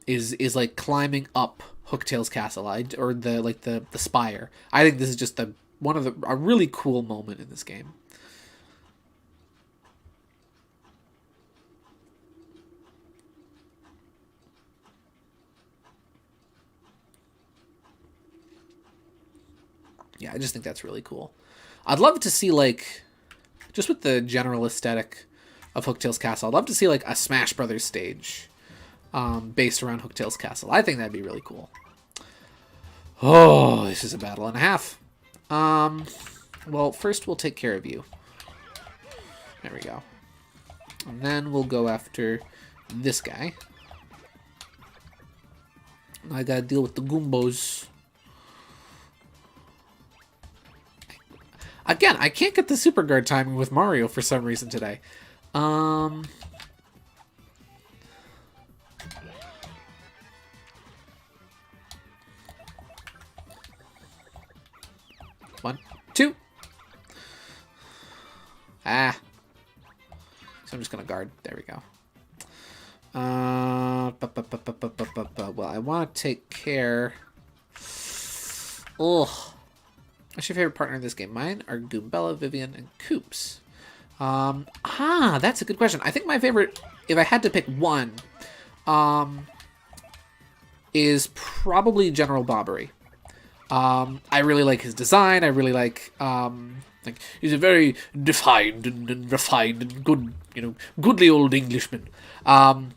Is like climbing up Hooktail's castle, or the spire. I think this is just a really cool moment in this game. Yeah, I just think that's really cool. I'd love to see, like, just with the general aesthetic of Hooktail's castle, I'd love to see, like, a Smash Brothers stage based around Hooktail's castle. I think that'd be really cool. Oh, this is a battle and a half. Well, first we'll take care of you. There we go. And then we'll go after this guy. I gotta deal with the Goombos. Again, I can't get the super guard timing with Mario for some reason today. 1, 2. Ah. So I'm just gonna guard. There we go. Well, I want to take care. Ugh. What's your favorite partner in this game? Mine are Goombella, Vivian, and Koops. That's a good question. I think my favorite, if I had to pick one, is probably General Bobbery. I really like his design. I really like he's a very defined and refined and good, goodly old Englishman. I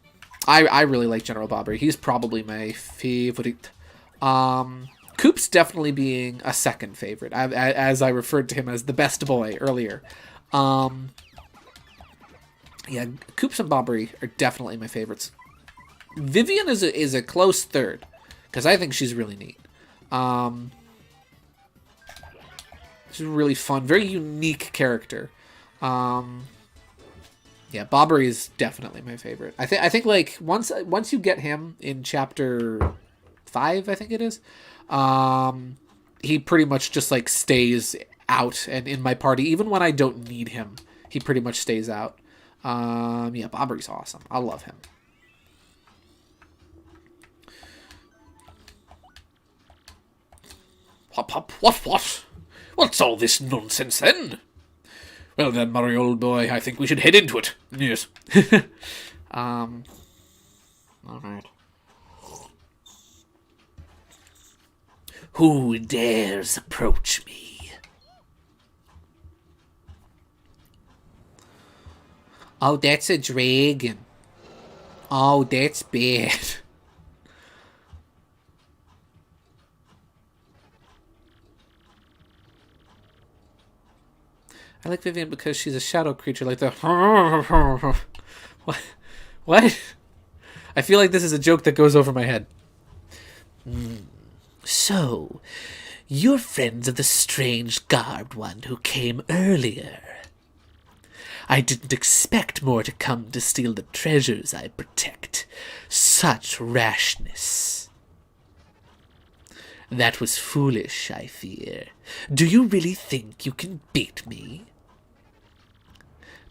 really like General Bobbery. He's probably my favorite. Coop's definitely being a second favorite, as I referred to him as the best boy earlier. Yeah, Coops and Bobbery are definitely my favorites. Vivian is a close third, because I think she's really neat. She's a really fun, very unique character. Yeah, Bobbery is definitely my favorite. I think like once you get him in chapter 5, I think it is, he pretty much just like stays out and in my party, even when I don't need him. He pretty much stays out. Yeah, Bobbery's awesome. I love him. What? What's all this nonsense then? Well then, Murray, old boy, I think we should head into it. Yes. Alright. Who dares approach me? Oh, that's a dragon. Oh, that's bad. I like Vivian because she's a shadow creature like the... What? I feel like this is a joke that goes over my head. So, you're friends of the strange garbed one who came earlier. I didn't expect more to come to steal the treasures I protect. Such rashness. That was foolish, I fear. Do you really think you can beat me?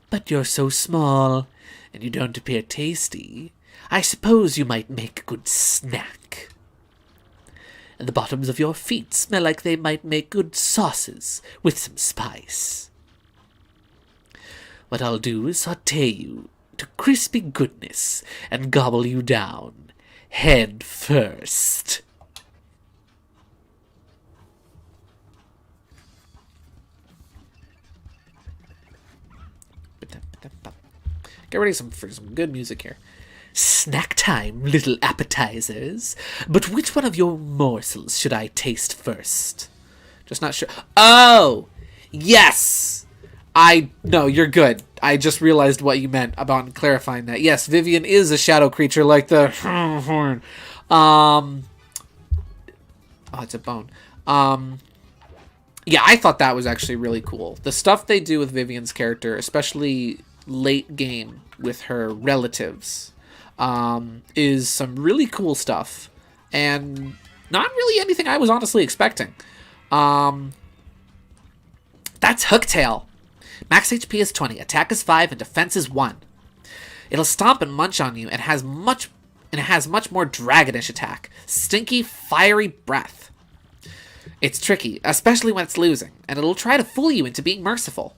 But you're so small, and you don't appear tasty. I suppose you might make a good snack. And the bottoms of your feet smell like they might make good sauces with some spice. What I'll do is saute you to crispy goodness and gobble you down, head first. Get ready for some good music here. Snack time, little appetizers. But which one of your morsels should I taste first? Just not sure. Oh! Yes! No, you're good. I just realized what you meant about clarifying that. Yes, Vivian is a shadow creature like the horn. Oh, it's a bone. Yeah, I thought that was actually really cool. The stuff they do with Vivian's character, especially late game with her relatives, is some really cool stuff. And not really anything I was honestly expecting. That's Hooktail. Max HP is 20, attack is 5, and defense is 1. It'll stomp and munch on you and has much more dragonish attack. Stinky, fiery breath. It's tricky, especially when it's losing, and it'll try to fool you into being merciful.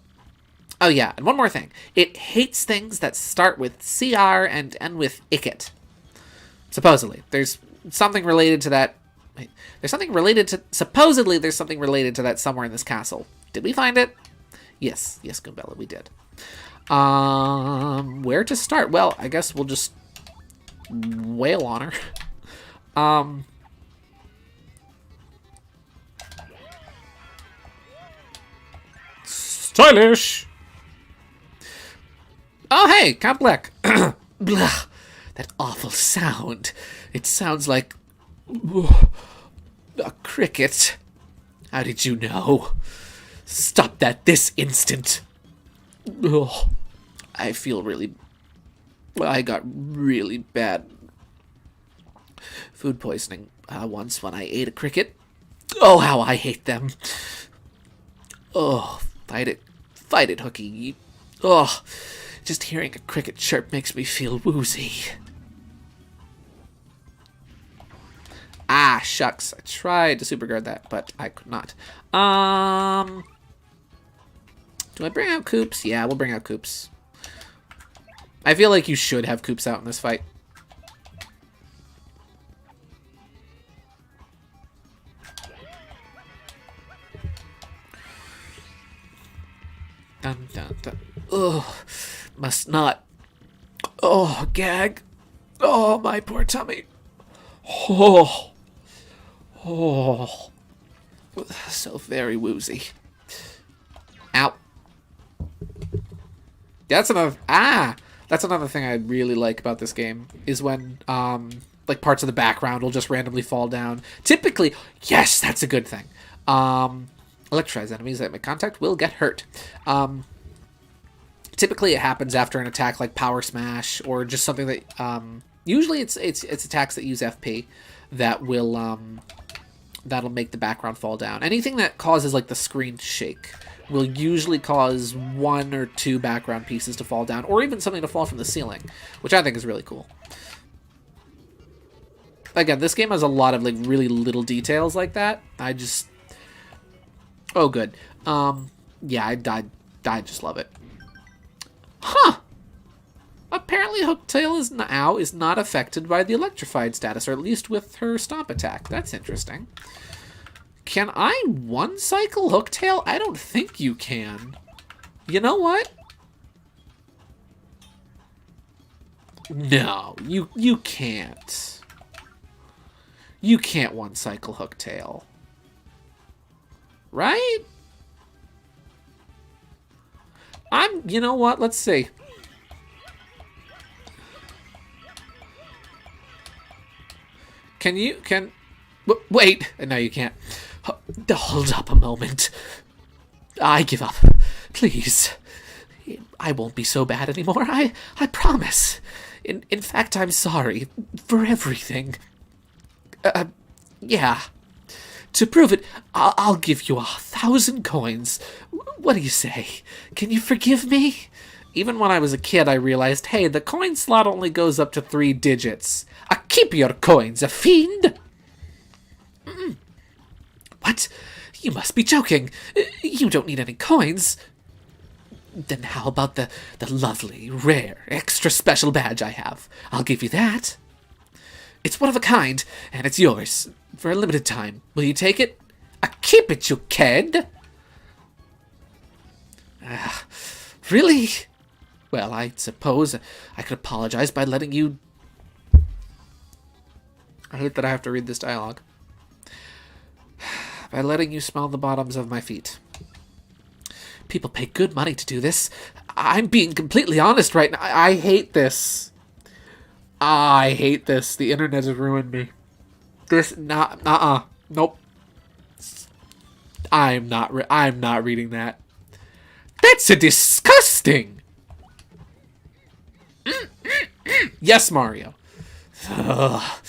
Oh yeah, and one more thing. It hates things that start with CR and end with Ikit. Supposedly. There's something related to that. Wait, supposedly there's something related to that somewhere in this castle. Did we find it? Yes, Goombella, we did. Where to start? Well, I guess we'll just wail on her. Stylish! Oh, hey, Count Black. Blah, that awful sound. It sounds like a cricket. How did you know? Stop that this instant. Ugh. I feel really... Well, I got really bad food poisoning once when I ate a cricket. Oh, how I hate them. Oh, fight it, Hookie. Oh, just hearing a cricket chirp makes me feel woozy. Ah, shucks. I tried to superguard that, but I could not. Do I bring out Coops? Yeah, we'll bring out Coops. I feel like you should have Coops out in this fight. Dun, dun, dun. Ugh. Must not. Oh, gag. Oh, my poor tummy. Oh. Oh, so very woozy. Ow. That's another thing I really like about this game is when like parts of the background will just randomly fall down. Typically, yes, that's a good thing. Electrized enemies that make contact will get hurt. Typically, it happens after an attack like Power Smash or just something that usually it's attacks that use FP that will that'll make the background fall down. Anything that causes like the screen to shake will usually cause 1 or 2 background pieces to fall down, or even something to fall from the ceiling, which I think is really cool. Again, this game has a lot of like really little details like that. Oh, good. Yeah, I just love it. Huh. Apparently Hooktail is not affected by the electrified status, or at least with her stomp attack. That's interesting. Can I one-cycle Hooktail? I don't think you can. You know what? No, you can't. You can't one-cycle Hooktail. Right? You know what? Let's see. Wait. No, you can't. Hold up a moment. I give up. Please. I won't be so bad anymore. I promise. In fact, I'm sorry for everything. Yeah. To prove it, I'll give you 1,000 coins. What do you say? Can you forgive me? Even when I was a kid, I realized, hey, the coin slot only goes up to 3 digits. Keep your coins, a fiend! What? You must be joking. You don't need any coins. Then how about the lovely, rare, extra special badge I have? I'll give you that. It's one of a kind, and it's yours for a limited time. Will you take it? Keep it, you kid! Really? Well, I suppose I could apologize by letting you... I hate that I have to read this dialogue. By letting you smell the bottoms of my feet. People pay good money to do this. I'm being completely honest right now. I hate this. I hate this. The internet has ruined me. Nope. I'm not reading that. That's a disgusting. Yes, Mario. Ugh.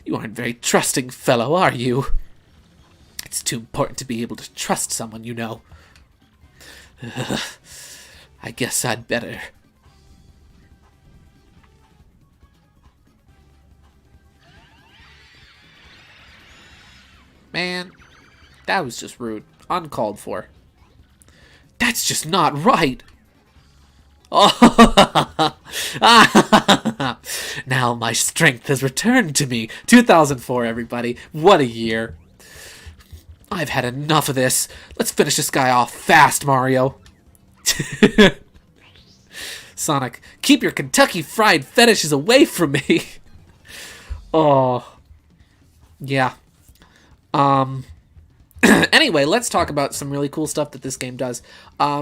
You aren't a very trusting fellow, are you? It's too important to be able to trust someone, you know. Ugh. I guess I'd better. Man, that was just rude. Uncalled for. That's just not right. Oh, now my strength has returned to me. 2004, everybody. What a year. I've had enough of this. Let's finish this guy off fast, Mario. Sonic, keep your Kentucky Fried fetishes away from me. Oh. Yeah. Anyway, let's talk about some really cool stuff that this game does.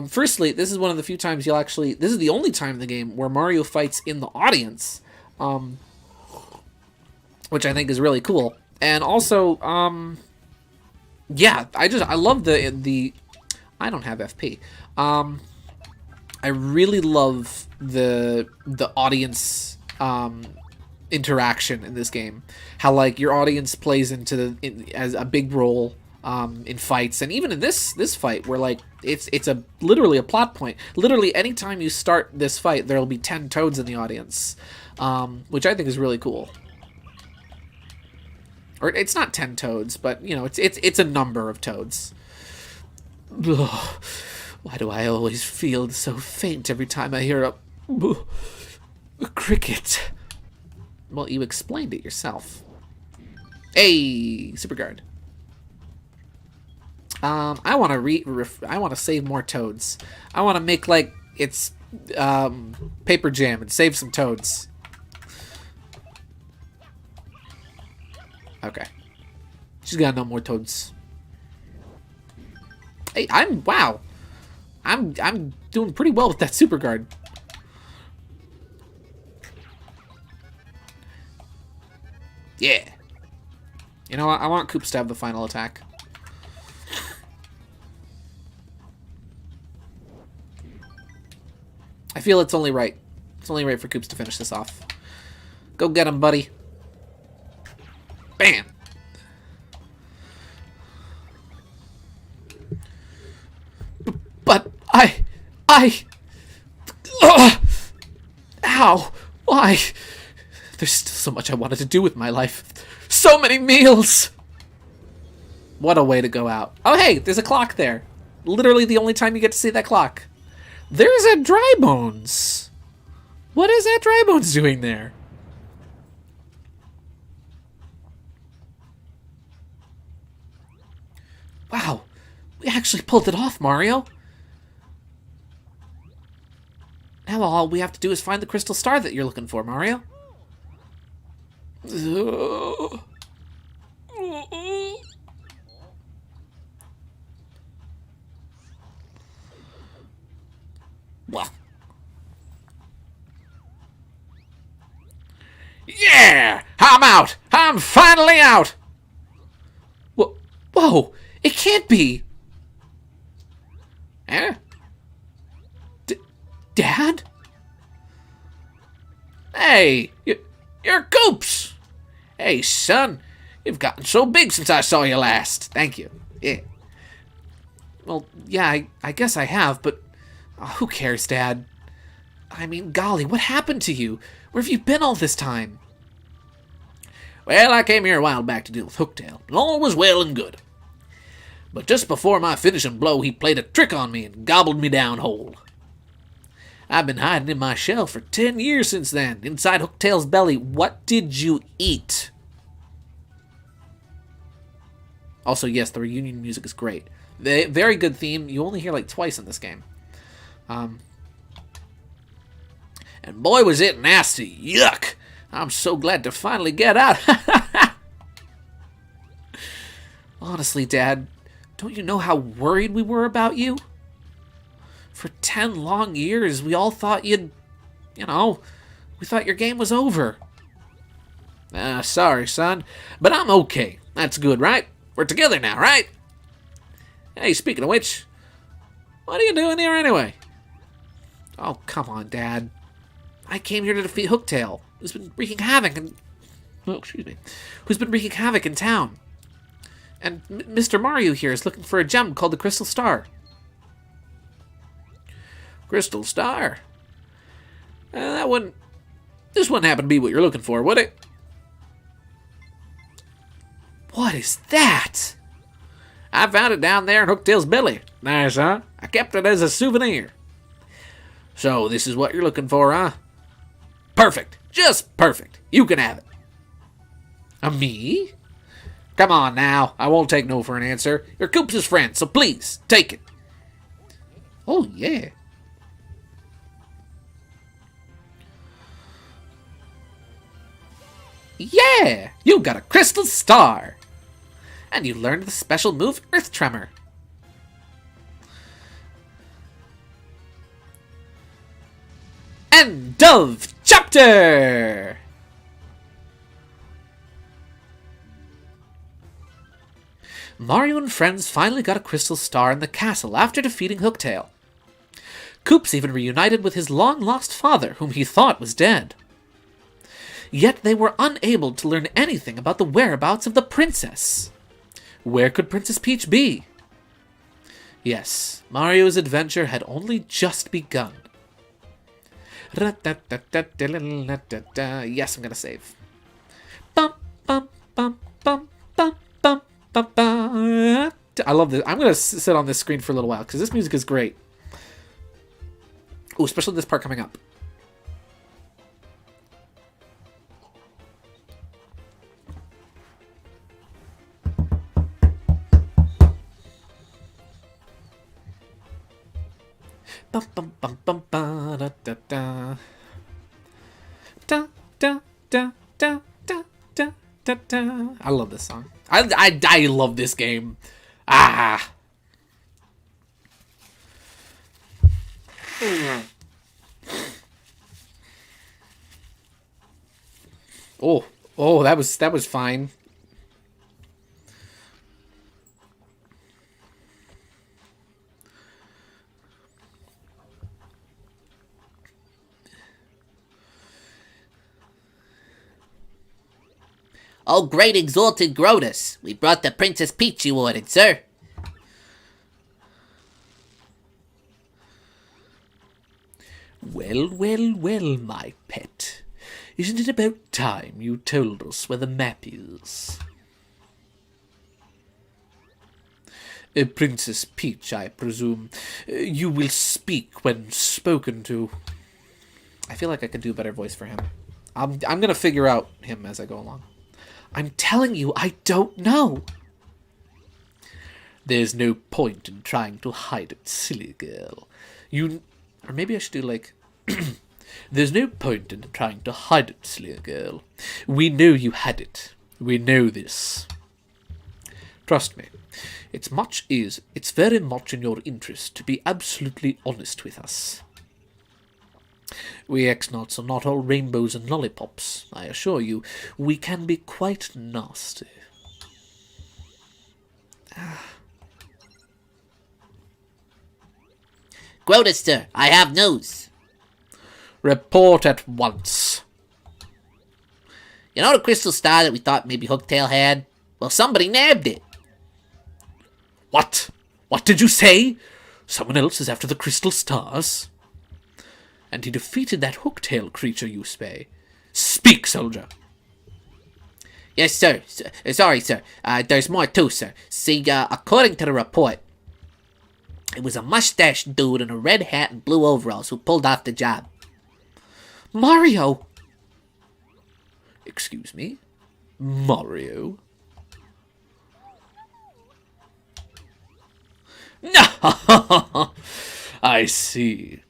Firstly, this is one of the few times this is the only time in the game where Mario fights in the audience, which I think is really cool. And also, yeah, I love the I don't have FP. I really love the audience interaction in this game. How like your audience plays as a big role in fights, and even in this fight where like it's literally a plot point. Literally anytime you start this fight, there'll be 10 toads in the audience, which I think is really cool. Or it's not 10 toads, but you know it's a number of toads. Ugh. Why do I always feel so faint every time I hear a cricket? Well, you explained it yourself. Hey, Super Guard. I want to save more toads. I want to make like it's paper jam and save some toads. Okay. She's got no more toads. Hey, wow. I'm doing pretty well with that super guard. Yeah. You know what? I want Koops to have the final attack. I feel it's only right. It's only right for Koops to finish this off. Go get him, buddy. Bam. But Ow. Why? There's still so much I wanted to do with my life. So many meals. What a way to go out. Oh, hey, there's a clock there. Literally the only time you get to see that clock. There's a Dry Bones. What is that Dry Bones doing there? Wow, we actually pulled it off, Mario. Now all we have to do is find the crystal star that you're looking for, Mario. Well. Yeah! I'm out! I'm finally out! Whoa! It can't be! Eh? Dad? Hey! You're Koops! Hey, son. You've gotten so big since I saw you last. Thank you. Yeah. Well, yeah, I guess I have, but who cares, Dad? I mean, golly, what happened to you? Where have you been all this time? Well, I came here a while back to deal with Hooktail, and all was well and good. But just before my finishing blow, he played a trick on me and gobbled me down whole. I've been hiding in my shell for 10 years since then, inside Hooktail's belly. What did you eat? Also, yes, the reunion music is great. Very good theme. You only hear like twice in this game. And boy, was it nasty. Yuck! I'm so glad to finally get out. Honestly, Dad, don't you know how worried we were about you? For 10 long years, we all thought we thought your game was over. Sorry, son, but I'm okay. That's good, right? We're together now, right? Hey, speaking of which, what are you doing here anyway? Oh, come on, Dad. I came here to defeat Hooktail, who's been wreaking havoc in town. And Mr. Mario here is looking for a gem called the Crystal Star. Crystal Star? This wouldn't happen to be what you're looking for, would it? What is that? I found it down there in Hooktail's belly. Nice, huh? I kept it as a souvenir. So, this is what you're looking for, huh? Perfect. Just perfect. You can have it. Me? Come on now. I won't take no for an answer. You're Koops' friend, so please, take it. Oh, yeah. Yeah! You got a Crystal Star! And you learned the special move, Earth Tremor. End of chapter! Mario and friends finally got a Crystal Star in the castle after defeating Hooktail. Koops even reunited with his long-lost father, whom he thought was dead. Yet they were unable to learn anything about the whereabouts of the princess. Where could Princess Peach be? Yes, Mario's adventure had only just begun. Yes, I'm gonna save. I love this. I'm gonna sit on this screen for a little while because this music is great. Oh, especially this part coming up. Bum bum bum bum ba da da da da da da da da da da da. I love this song. I love this game. Ah. Oh, that was fine. Oh, great exalted Grotus, we brought the Princess Peach you ordered, sir. Well, well, well, my pet. Isn't it about time you told us where the map is? Princess Peach, I presume. You will speak when spoken to. I feel like I could do a better voice for him. I'm gonna figure out him as I go along. I'm telling you, I don't know. There's no point in trying to hide it, silly girl. Or maybe I should do like... There's no point in trying to hide it, silly girl. We know you had it. We know this. Trust me. It's very much in your interest to be absolutely honest with us. We X-Nauts are not all rainbows and lollipops, I assure you. We can be quite nasty. Grotus, sir, I have news. Report at once. You know the crystal star that we thought maybe Hooktail had? Well, somebody nabbed it. What? What did you say? Someone else is after the crystal stars? And he defeated that Hooktail creature, you say. Speak, soldier. Yes, sir. Sorry, sir. There's more too, sir. See, according to the report, it was a mustached dude in a red hat and blue overalls who pulled off the job. Mario! Excuse me? Mario? No! I see.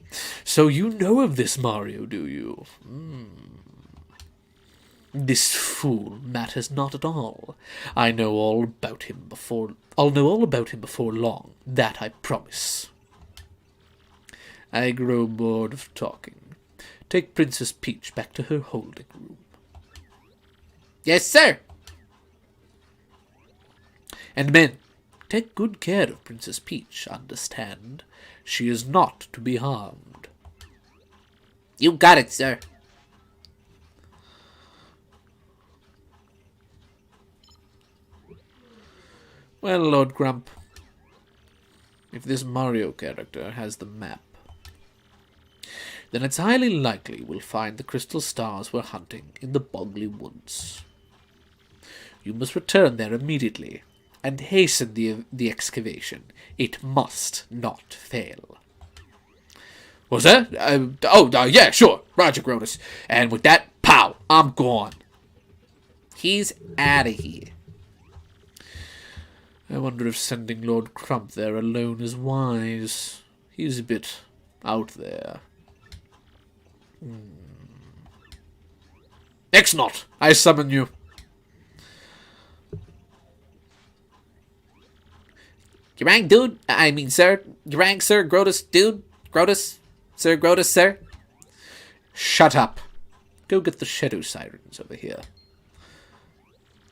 So you know of this Mario, do you? This fool matters not at all. I'll know all about him before long. That I promise. I grow bored of talking. Take Princess Peach back to her holding room. Yes, sir. And men, take good care of Princess Peach, understand? She is not to be harmed. You got it, sir. Well, Lord Grump, if this Mario character has the map, then it's highly likely we'll find the crystal stars we're hunting in the Boggly Woods. You must return there immediately and hasten the excavation. It must not fail. Was that? Yeah, sure. Roger, Grotus. And with that, pow, I'm gone. He's out of here. I wonder if sending Lord Crump there alone is wise. He's a bit out there. X-Not, I summon you. You rang, dude? I mean, sir. You rang, sir, Grotus, dude? Grotus? Sir, Grotus, sir? Shut up. Go get the shadow sirens over here.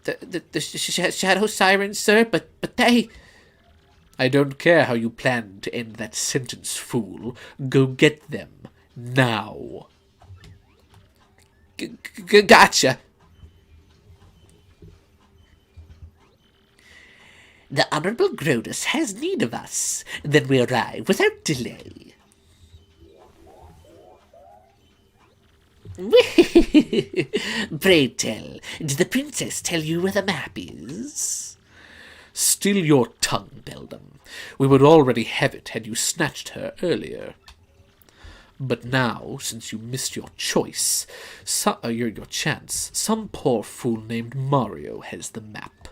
The shadow sirens, sir? But they... I don't care how you plan to end that sentence, fool. Go get them. Now. Gotcha. The Honorable Grotus has need of us. Then we arrive without delay. Pray tell, did the princess tell you where the map is? Still your tongue, Beldam. We would already have it had you snatched her earlier. But now, since you missed your choice, your chance, some poor fool named Mario has the map.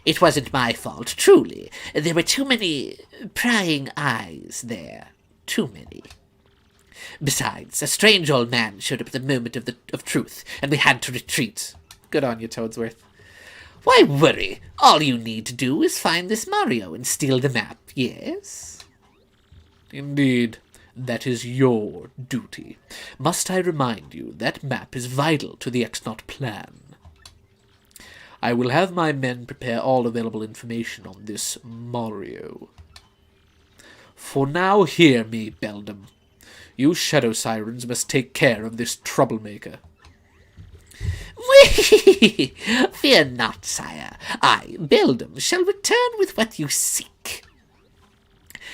It wasn't my fault, truly. There were too many prying eyes there. Too many. Besides, a strange old man showed up at the moment of truth, and we had to retreat. Good on you, Toadsworth. Why worry? All you need to do is find this Mario and steal the map, yes? Indeed, that is your duty. Must I remind you, that map is vital to the X-Naut plan. I will have my men prepare all available information on this Mario. For now, hear me, Beldam. You Shadow Sirens must take care of this troublemaker. Fear not, sire. I, Beldam, shall return with what you seek.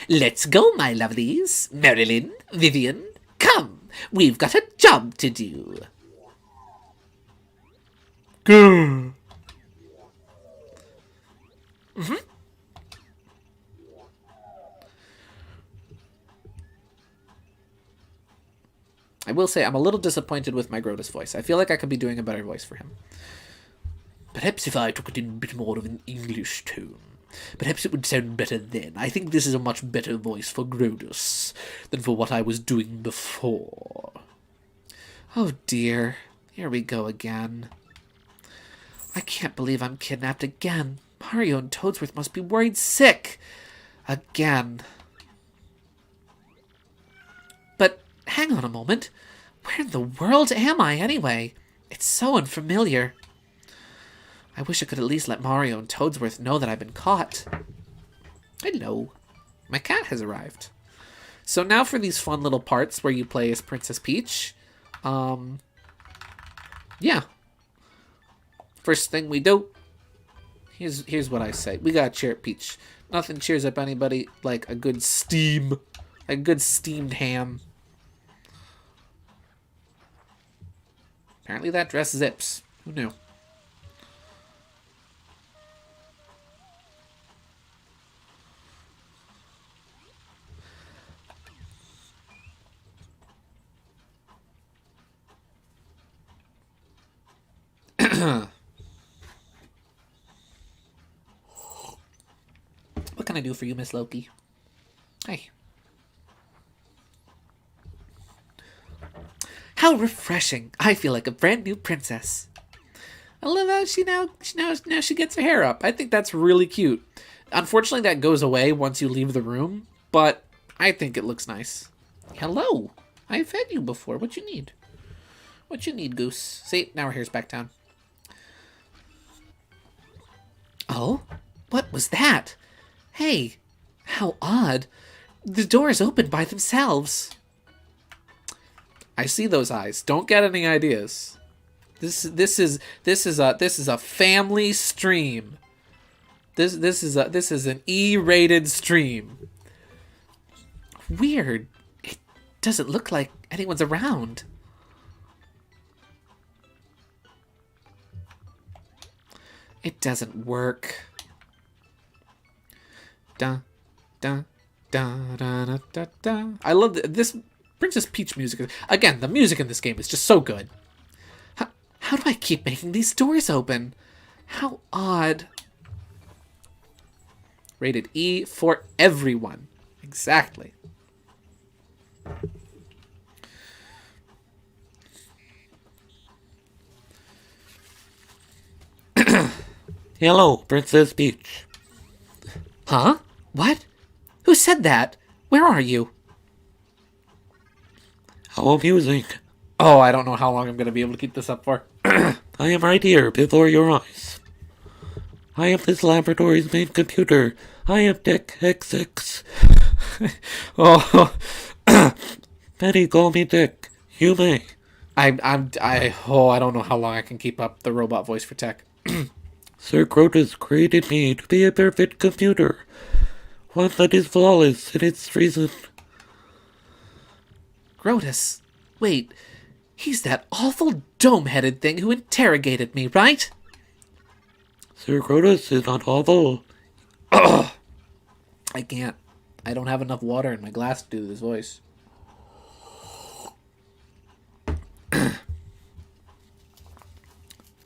Let's go, my lovelies. Marilyn, Vivian, come. We've got a job to do. Go. I will say I'm a little disappointed with my Grotus voice. I feel like I could be doing a better voice for him. Perhaps if I took it in a bit more of an English tone. Perhaps it would sound better then. I think this is a much better voice for Grotus than for what I was doing before. Oh dear. Here we go again. I can't believe I'm kidnapped again. Mario and Toadsworth must be worried sick. Again. But hang on a moment. Where in the world am I, anyway? It's so unfamiliar. I wish I could at least let Mario and Toadsworth know that I've been caught. Hello. My cat has arrived. So now for these fun little parts where you play as Princess Peach. Yeah. First thing we do. Here's what I say. We gotta cheer up Peach. Nothing cheers up anybody like a good steamed ham. Apparently that dress zips. Who knew? What can I do for you, Miss Loki? Hey. How refreshing! I feel like a brand new princess. I love how she gets her hair up. I think that's really cute. Unfortunately, that goes away once you leave the room, but I think it looks nice. Hello. I've fed you before. What you need? What you need, Goose? See, now her hair's back down. Oh? What was that? Hey, how odd. The doors opened by themselves. I see those eyes. Don't get any ideas. This is a family stream. This is an E-rated stream. Weird. It doesn't look like anyone's around. It doesn't work. Da, da, da, da, da, da, da. I love this Princess Peach music. Again, the music in this game is just so good. How do I keep making these doors open? How odd. Rated E for everyone. Exactly. Hello, Princess Peach. Huh? What? Who said that? Where are you? How amusing. Oh, I don't know how long I'm going to be able to keep this up for. I am right here, before your eyes. I am this laboratory's main computer. I am Dick XX. Oh, Many call me Dick. You may. I don't know how long I can keep up the robot voice for tech. Sir Crotus created me to be a perfect computer. One that is flawless in its reason. Grotus, wait, he's that awful dome-headed thing who interrogated me, right? Sir Crotus is not awful. Ugh. I can't. I don't have enough water in my glass to do this voice.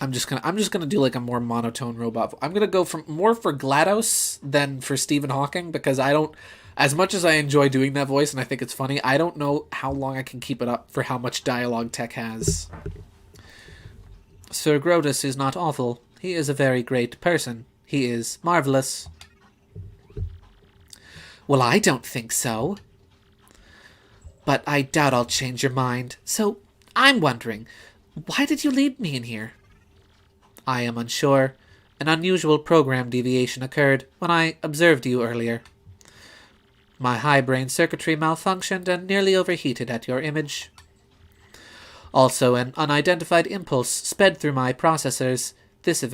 I'm just gonna do like a more monotone robot. I'm gonna go from more for GLaDOS than for Stephen Hawking because I don't. As much as I enjoy doing that voice and I think it's funny, I don't know how long I can keep it up for how much dialogue tech has. Sir Grotus is not awful. He is a very great person. He is marvelous. Well, I don't think so. But I doubt I'll change your mind. So, I'm wondering, why did you lead me in here? I am unsure. An unusual program deviation occurred when I observed you earlier. My high brain circuitry malfunctioned and nearly overheated at your image. Also, an unidentified impulse sped through my processors. These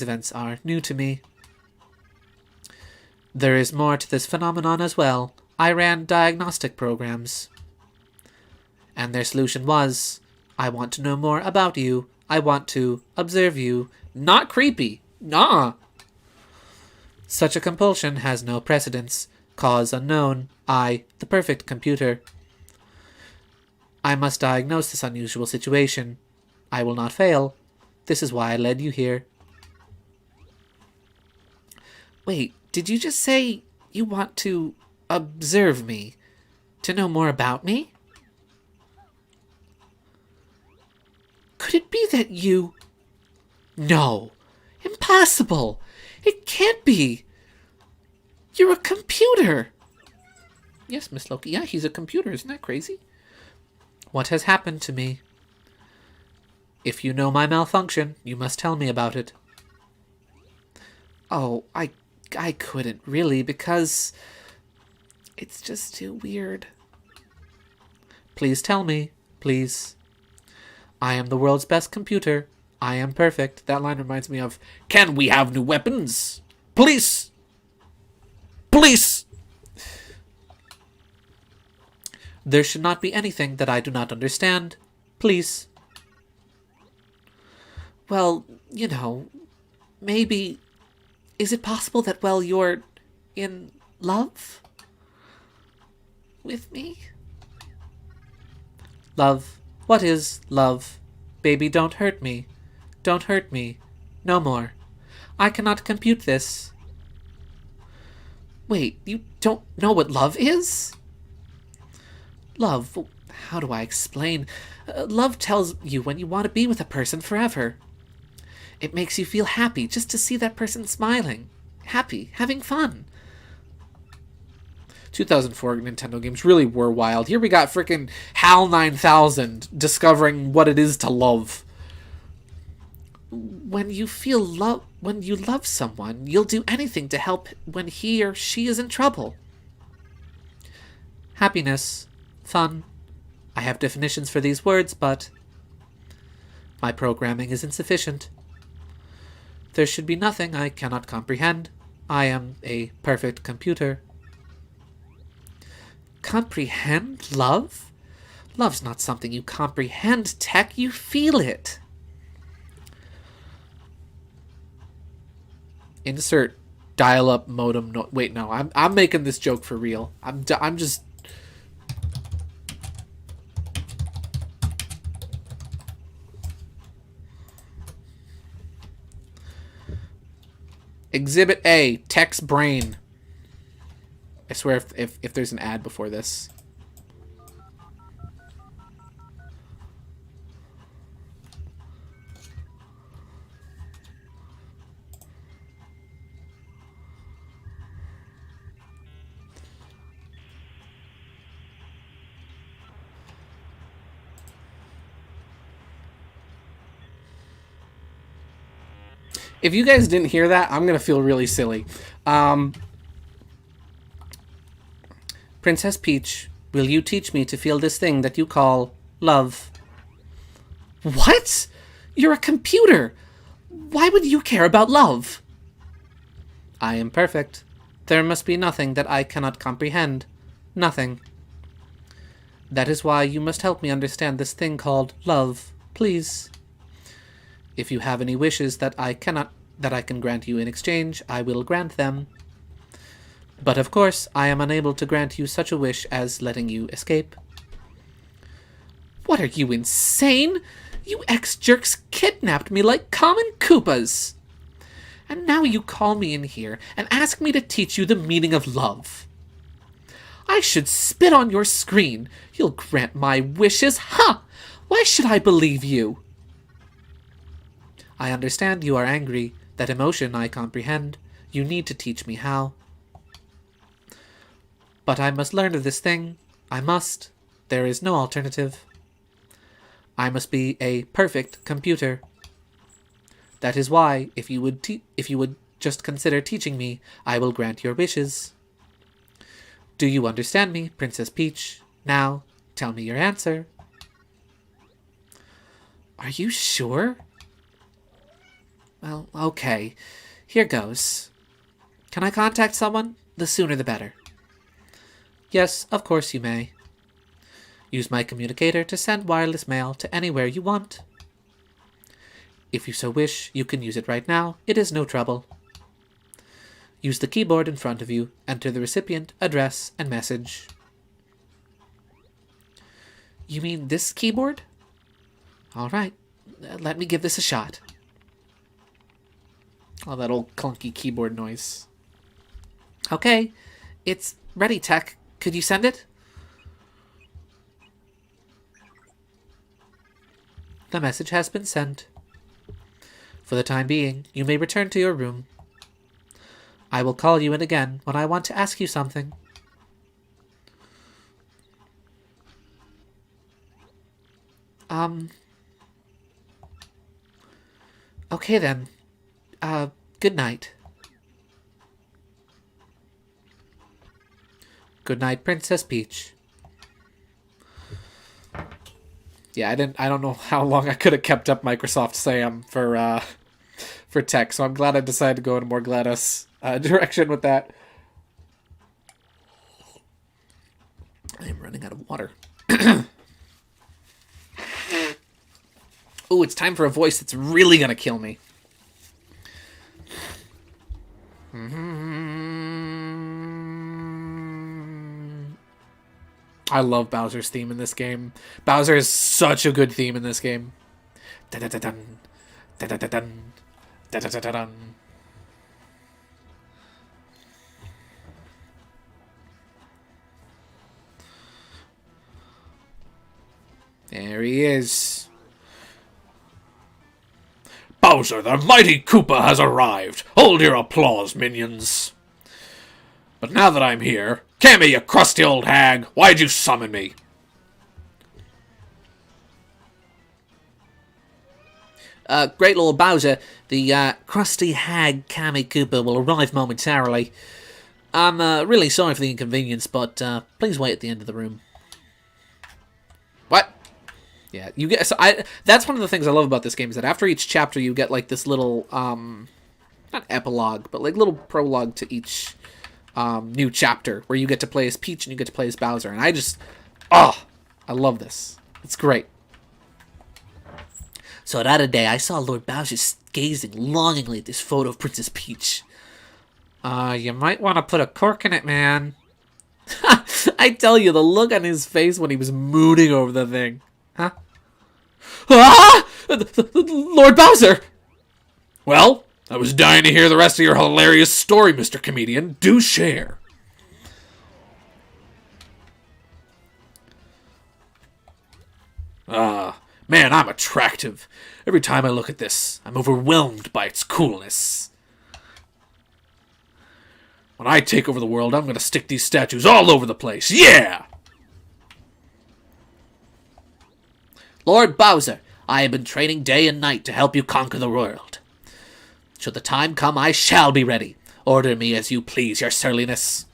events are new to me. There is more to this phenomenon as well. I ran diagnostic programs. And their solution was, I want to know more about you. I want to observe you. Not creepy. Nah. Such a compulsion has no precedence. Cause unknown. I, the perfect computer. I must diagnose this unusual situation. I will not fail. This is why I led you here. Wait, did you just say you want to observe me? To know more about me? Could it be that you... No. Impossible. It can't be. You're a computer. Yes, Miss Loki. Yeah, he's a computer. Isn't that crazy? What has happened to me? If you know my malfunction, you must tell me about it. Oh, I couldn't really, because it's just too weird. Please tell me, please. I am the world's best computer. I am perfect. That line reminds me of, can we have new weapons? Police! Police! There should not be anything that I do not understand. Please. Well, you know, maybe... Is it possible that, well, you're in love with me? Love. What is love? Baby, don't hurt me. Don't hurt me. No more. I cannot compute this. Wait, you don't know what love is? Love, how do I explain? Love tells you when you want to be with a person forever. It makes you feel happy just to see that person smiling. Happy, having fun. 2004 Nintendo games really were wild. Here we got freaking HAL 9000 discovering what it is to love. When you love someone, you'll do anything to help when he or she is in trouble. Happiness, fun. I have definitions for these words, but my programming is insufficient. There should be nothing I cannot comprehend. I am a perfect computer. Comprehend love? Love's not something you comprehend, Tech. You feel it. Insert dial-up modem. No, wait, no. I'm making this joke for real. I'm just. Exhibit A, Tech's brain. I swear if there's an ad before this. If you guys didn't hear that, I'm going to feel really silly. Princess Peach, will you teach me to feel this thing that you call love? What? You're a computer. Why would you care about love? I am perfect. There must be nothing that I cannot comprehend. Nothing. That is why you must help me understand this thing called love. Please. If you have any wishes that I can grant you in exchange, I will grant them. But of course, I am unable to grant you such a wish as letting you escape. What, are you insane? You ex-jerks kidnapped me like common Koopas. And now you call me in here and ask me to teach you the meaning of love. I should spit on your screen. You'll grant my wishes. Ha! Why should I believe you? I understand you are angry. That emotion I comprehend. You need to teach me how. But I must learn of this thing. I must. There is no alternative. I must be a perfect computer. That is why, if you would just consider teaching me, I will grant your wishes. Do you understand me, Princess Peach? Now, tell me your answer. Are you sure? Well, okay. Here goes. Can I contact someone? The sooner the better. Yes, of course you may. Use my communicator to send wireless mail to anywhere you want. If you so wish, you can use it right now. It is no trouble. Use the keyboard in front of you. Enter the recipient, address, and message. You mean this keyboard? All right. Let me give this a shot. Oh, that old clunky keyboard noise. Okay. It's ready, Tech. Could you send it? The message has been sent. For the time being, you may return to your room. I will call you in again when I want to ask you something. Okay then. Good night. Good night, Princess Peach. Yeah, I don't know how long I could have kept up Microsoft Sam for tech, so I'm glad I decided to go in a more GLaDOS direction with that. I am running out of water. Ooh, it's time for a voice that's really gonna kill me. I love Bowser's theme in this game. Bowser is such a good theme in this game. Da-da-da-dun, da-da-da-dun, da-da-da-da-dun. There he is. Bowser, the mighty Koopa has arrived. Hold your applause, minions. But now that I'm here, Cammy, you crusty old hag, why'd you summon me? Great Lord Bowser, the crusty hag Cammy Cooper will arrive momentarily. I'm really sorry for the inconvenience, but please wait at the end of the room. What? Yeah, you get. So that's one of the things I love about this game is that after each chapter you get like this little not epilogue, but like little prologue to each new chapter where you get to play as Peach and you get to play as Bowser, and I love this. It's great. So the other day, I saw Lord Bowser gazing longingly at this photo of Princess Peach. You might want to put a cork in it, man. I tell you, the look on his face when he was mooning over the thing. Huh? Ah! Lord Bowser! Well, I was dying to hear the rest of your hilarious story, Mr. Comedian. Do share. Man, I'm attractive. Every time I look at this, I'm overwhelmed by its coolness. When I take over the world, I'm gonna stick these statues all over the place. Yeah! Lord Bowser, I have been training day and night to help you conquer the world. Should the time come, I shall be ready. Order me as you please, your surliness.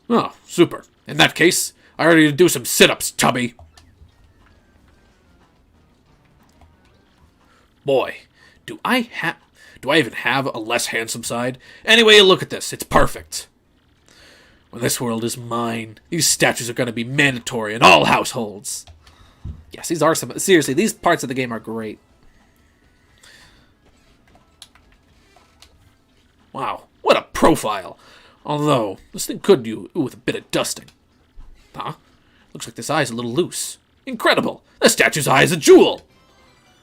Oh, super. In that case, I already need to do some sit-ups, Tubby. Boy, do I even have a less handsome side? Anyway, you look at this. It's perfect. When this world is mine, these statues are going to be mandatory in all households. Yes, these are some... Seriously, these parts of the game are great. Wow, what a profile. Although, this thing could do with a bit of dusting. Huh? Looks like this eye's a little loose. Incredible! The statue's eye is a jewel!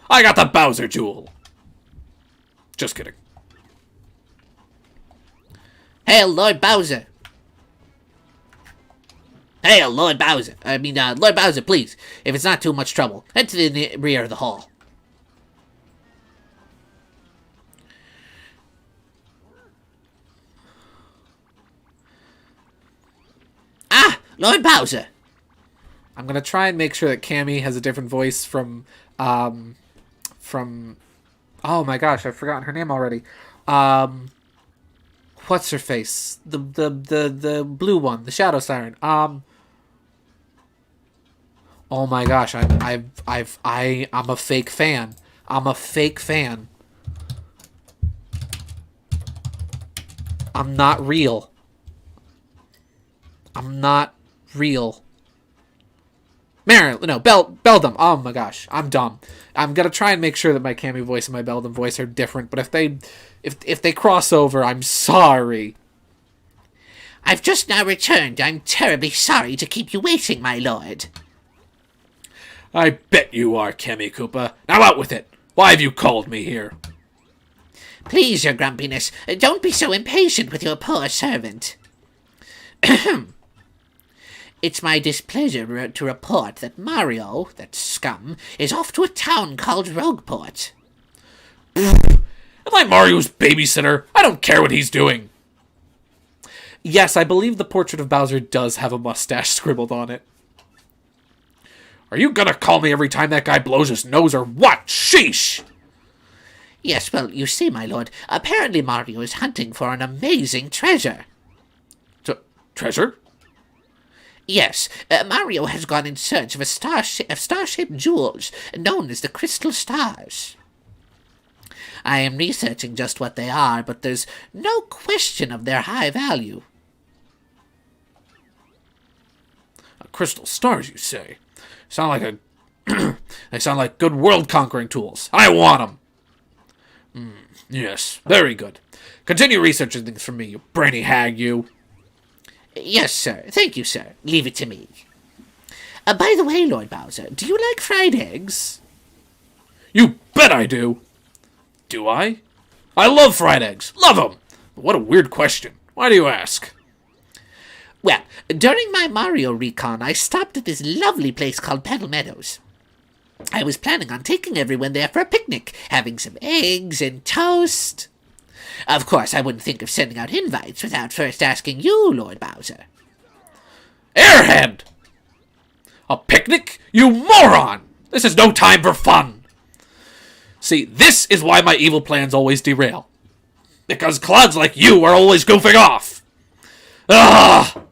I got the Bowser jewel! Just kidding. Hail, Lord Bowser! Hail, Lord Bowser! Lord Bowser, please. If it's not too much trouble, head to the rear of the hall. Lord Bowser. I'm gonna try and make sure that Cammy has a different voice from. Oh my gosh, I've forgotten her name already. What's her face? The blue one, the Shadow Siren. Oh my gosh, I'm a fake fan. I'm a fake fan. I'm not real. I'm not real. Beldum. Oh my gosh, I'm dumb. I'm gonna try and make sure that my Cammy voice and my Beldum voice are different. But if they cross over, I'm sorry. I've just now returned. I'm terribly sorry to keep you waiting, my lord. I bet you are, Cammy Koopa. Now out with it. Why have you called me here? Please, your grumpiness, don't be so impatient with your poor servant. It's my displeasure to report that Mario, that scum, is off to a town called Rogueport. Am I Mario's babysitter? I don't care what he's doing. Yes, I believe the portrait of Bowser does have a mustache scribbled on it. Are you gonna call me every time that guy blows his nose or what? Sheesh! Yes, well, you see, my lord, apparently Mario is hunting for an amazing treasure. Treasure? Yes, Mario has gone in search of star-shaped jewels known as the Crystal Stars. I am researching just what they are, but there's no question of their high value. Crystal stars, you say? They sound like good world-conquering tools. I want them. Yes, very good. Continue researching things for me, you brainy hag, you. Yes, sir. Thank you, sir. Leave it to me. By the way, Lord Bowser, do you like fried eggs? You bet I do. Do I? I love fried eggs. Love them. What a weird question. Why do you ask? Well, during my Mario recon, I stopped at this lovely place called Petal Meadows. I was planning on taking everyone there for a picnic, having some eggs and toast. Of course, I wouldn't think of sending out invites without first asking you, Lord Bowser. Airhead! A picnic? You moron! This is no time for fun. See, this is why my evil plans always derail. Because clods like you are always goofing off. Ugh!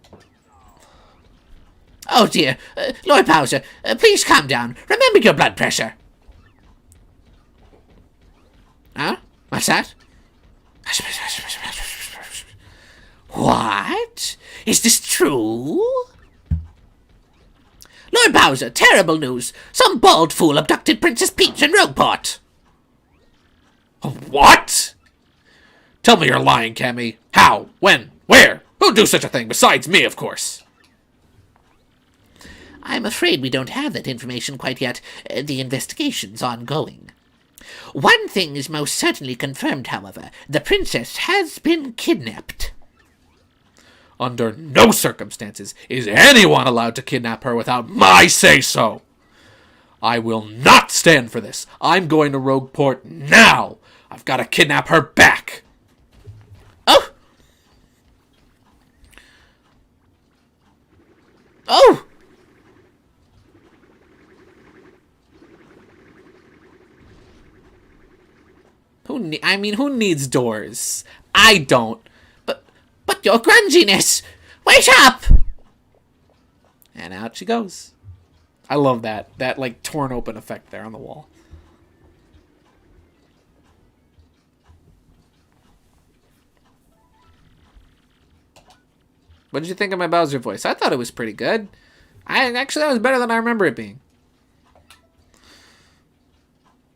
Oh dear, Lord Bowser, please calm down. Remember your blood pressure. Huh? What's that? What? Is this true? Lord Bowser, terrible news. Some bald fool abducted Princess Peach in Rogueport. What? Tell me you're lying, Cammy. How? When? Where? Who'd do such a thing besides me, of course? I'm afraid we don't have that information quite yet. The investigation's ongoing. One thing is most certainly confirmed, however. The princess has been kidnapped. Under no circumstances is anyone allowed to kidnap her without my say-so. I will not stand for this. I'm going to Rogueport now. I've got to kidnap her back. Oh! Oh! Who needs doors? I don't. But your grunginess! Wake up! And out she goes. I love that like torn open effect there on the wall. What did you think of my Bowser voice? I thought it was pretty good. That was better than I remember it being.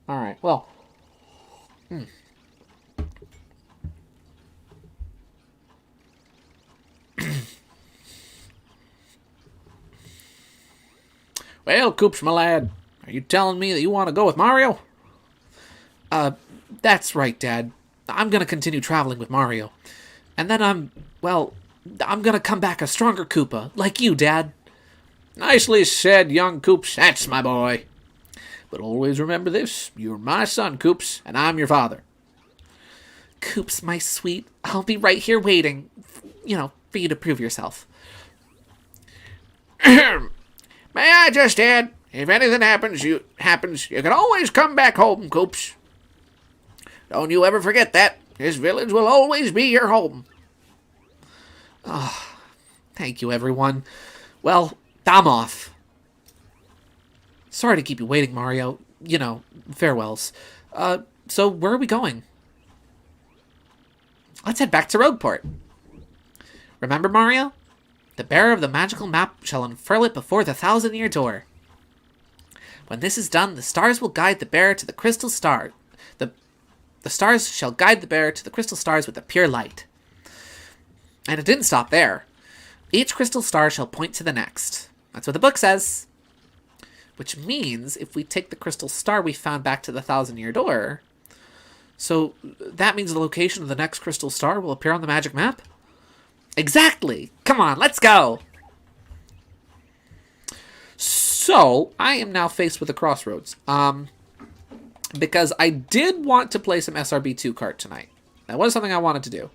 All right. Well. Well, Koops, my lad, are you telling me that you want to go with Mario? That's right, Dad. I'm gonna continue traveling with Mario. And then I'm gonna come back a stronger Koopa, like you, Dad. Nicely said, young Koops. That's my boy. But always remember this. You're my son, Koops, and I'm your father. Koops, my sweet, I'll be right here waiting, for you to prove yourself. May I just add, if anything happens, you can always come back home, Coops. Don't you ever forget that. This village will always be your home. Thank you, everyone. Well, I'm off. Sorry to keep you waiting, Mario. You know, farewells. So where are we going? Let's head back to Rogueport. Remember, Mario? The bearer of the magical map shall unfurl it before the 1,000-year door. When this is done, the stars will guide the bearer to the crystal star. The stars shall guide the bearer to the crystal stars with a pure light. And it didn't stop there. Each crystal star shall point to the next. That's what the book says. Which means if we take the crystal star we found back to the 1,000-year door, so that means the location of the next crystal star will appear on the magic map? Exactly! Come on, let's go! So, I am now faced with a crossroads. Because I did want to play some SRB2Kart tonight. That was something I wanted to do.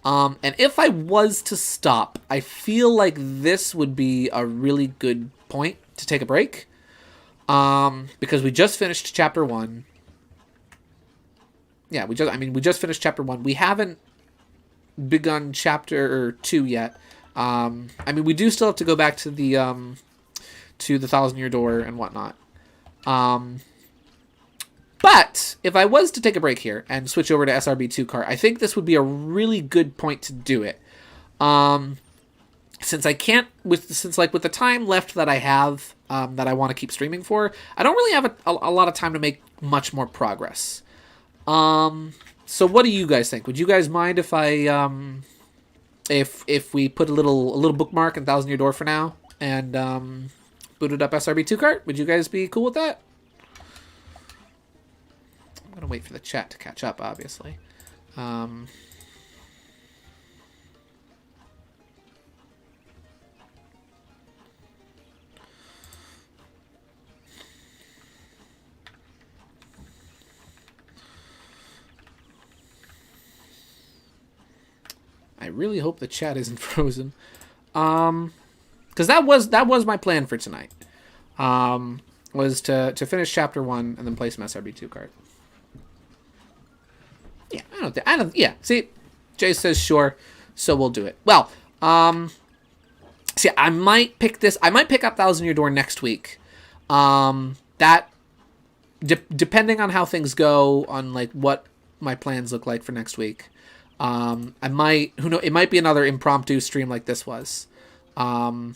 And if I was to stop, I feel like this would be a really good point to take a break. Because we just finished chapter 1. Yeah, we just finished chapter 1. We haven't begun chapter 2 yet. We do still have to go back to the 1,000-year door and whatnot. But if I was to take a break here and switch over to SRB2Kart, I think this would be a really good point to do it. Since I can't, with the time left that I have, that I want to keep streaming for, I don't really have a lot of time to make much more progress. So what do you guys think? Would you guys mind if I, if we put a little bookmark in 1,000-year door for now and booted up SRB2Kart? Would you guys be cool with that? I'm gonna wait for the chat to catch up, obviously. I really hope the chat isn't frozen. Because that was my plan for tonight. Was to finish chapter 1 and then play some SRB2Kart. Yeah, yeah, see, Jay says sure, so we'll do it. Well, see, I might pick up 1,000-year door next week. That, depending on how things go, on, like, what my plans look like for next week, I might, it might be another impromptu stream like this was. I'm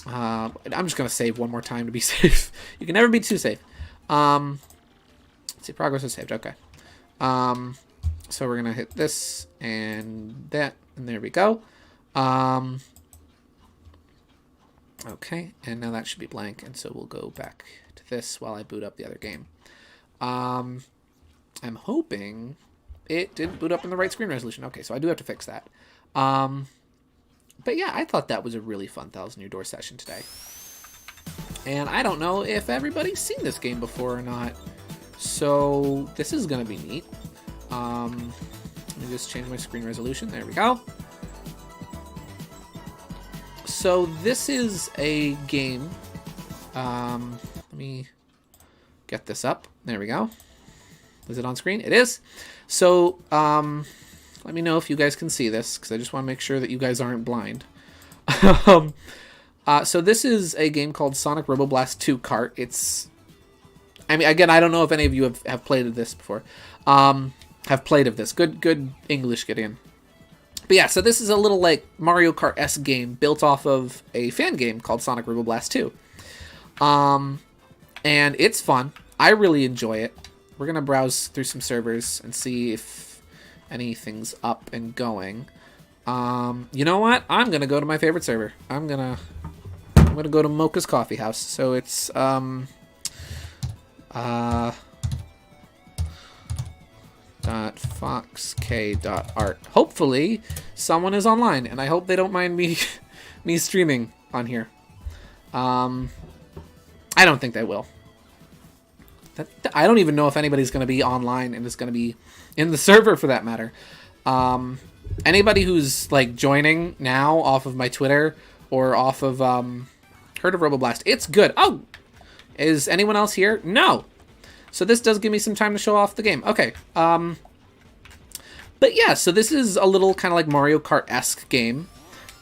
just gonna save one more time to be safe. You can never be too safe. Let's see, progress is saved, okay. So we're gonna hit this and that, and there we go. Okay, and now that should be blank, and so we'll go back to this while I boot up the other game. I'm hoping it didn't boot up in the right screen resolution. Okay, so I do have to fix that. But yeah, I thought that was a really fun 1,000-year door session today. And I don't know if everybody's seen this game before or not. So this is going to be neat. Let me just change my screen resolution. There we go. So this is a game. Let me get this up. There we go. Is it on screen? It is. So let me know if you guys can see this, because I just want to make sure that you guys aren't blind. So this is a game called Sonic Roboblast 2 Kart. It's, again, I don't know if any of you have played of this before. Have played of this. Good English, Gideon. But yeah, so this is a little, like, Mario Kart-esque game built off of a fan game called Sonic Roboblast 2. And it's fun. I really enjoy it. We're going to browse through some servers and see if anything's up and going. You know what? I'm going to go to my favorite server. I'm going to go to Mocha's Coffee House. So it's .foxk.art. Hopefully someone is online, and I hope they don't mind me streaming on here. I don't think they will. I don't even know if anybody's going to be online and is going to be in the server, for that matter. Anybody who's, like, joining now off of my Twitter, or, like, my Twitch, or, like, my Instagram, or anything like that, or off of Heard of Roboblast. It's good. Oh, is anyone else here? No. So this does give me some time to show off the game. Okay. But yeah, so this is a little kind of like Mario Kart-esque game.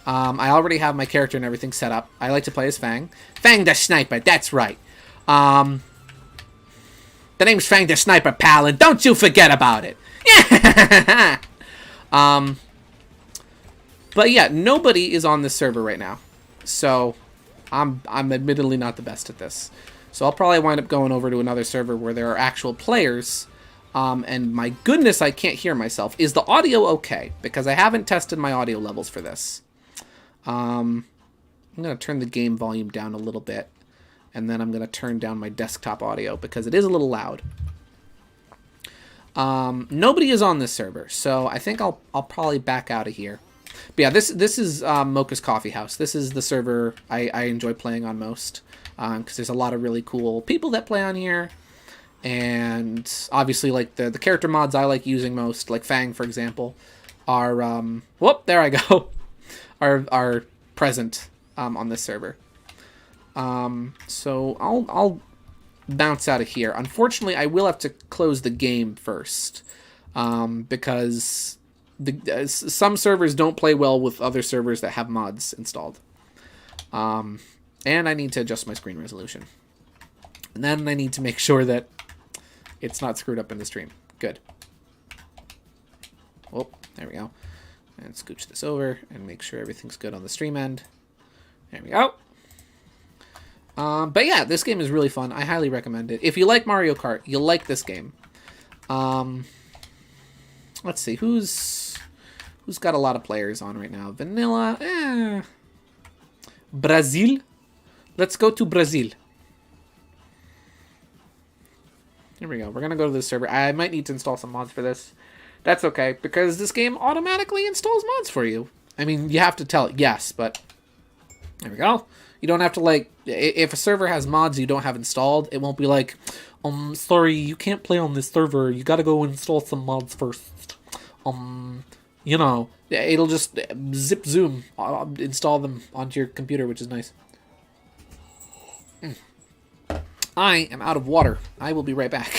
I already have my character and everything set up. I like to play as Fang. Fang the Sniper, that's right. The name's Fang the Sniper, pal, and don't you forget about it. But yeah, nobody is on this server right now. So I'm admittedly not the best at this. So I'll probably wind up going over to another server where there are actual players. And my goodness, I can't hear myself. Is the audio okay? Because I haven't tested my audio levels for this. I'm going to turn the game volume down a little bit. And then I'm going to turn down my desktop audio because it is a little loud. Nobody is on this server, so I think I'll probably back out of here. But yeah, this is Mocha's Coffee House. This is the server I enjoy playing on most. Because there's a lot of really cool people that play on here. And obviously, like, the character mods I like using most, like Fang, for example, are, whoop, there I go, are present on this server. So I'll bounce out of here. Unfortunately, I will have to close the game first, because some servers don't play well with other servers that have mods installed. And I need to adjust my screen resolution. And then I need to make sure that it's not screwed up in the stream. Good. Oh, there we go. And scooch this over and make sure everything's good on the stream end. There we go. But yeah, this game is really fun. I highly recommend it. If you like Mario Kart, you'll like this game. Let's see, who's got a lot of players on right now? Vanilla, Brazil. Let's go to Brazil. Here we go. We're going to go to this server. I might need to install some mods for this. That's okay, because this game automatically installs mods for you. I mean, you have to tell it yes, but there we go. You don't have to, like, if a server has mods you don't have installed, it won't be like, sorry, you can't play on this server. You got to go install some mods first. You know, it'll just zip zoom, install them onto your computer, which is nice. I am out of water. I will be right back.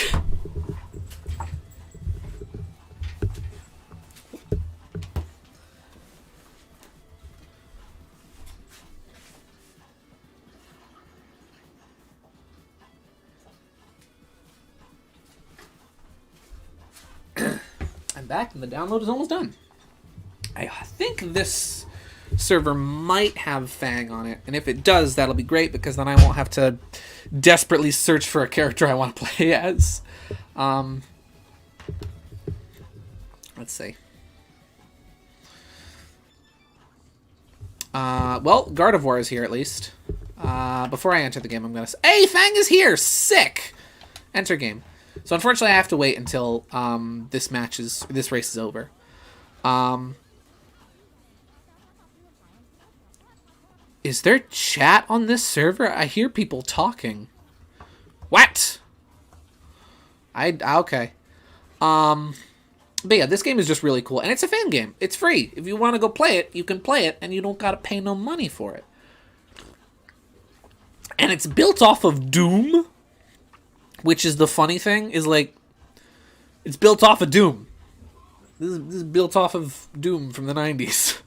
I'm back and the download is almost done. I think this server might have Fang on it, and if it does, that'll be great because then I won't have to desperately search for a character I want to play as. Let's see. Well, Gardevoir is here at least. Before I enter the game, I'm gonna say, hey, Fang is here! Sick! Enter game. So unfortunately, I have to wait until this race is over. Is there chat on this server? I hear people talking. What? Okay. But yeah, this game is just really cool, and it's a fan game. It's free. If you want to go play it, you can play it, and you don't gotta pay no money for it. And it's built off of Doom, which is the funny thing, is like, it's built off of Doom. This is built off of Doom from the 90s.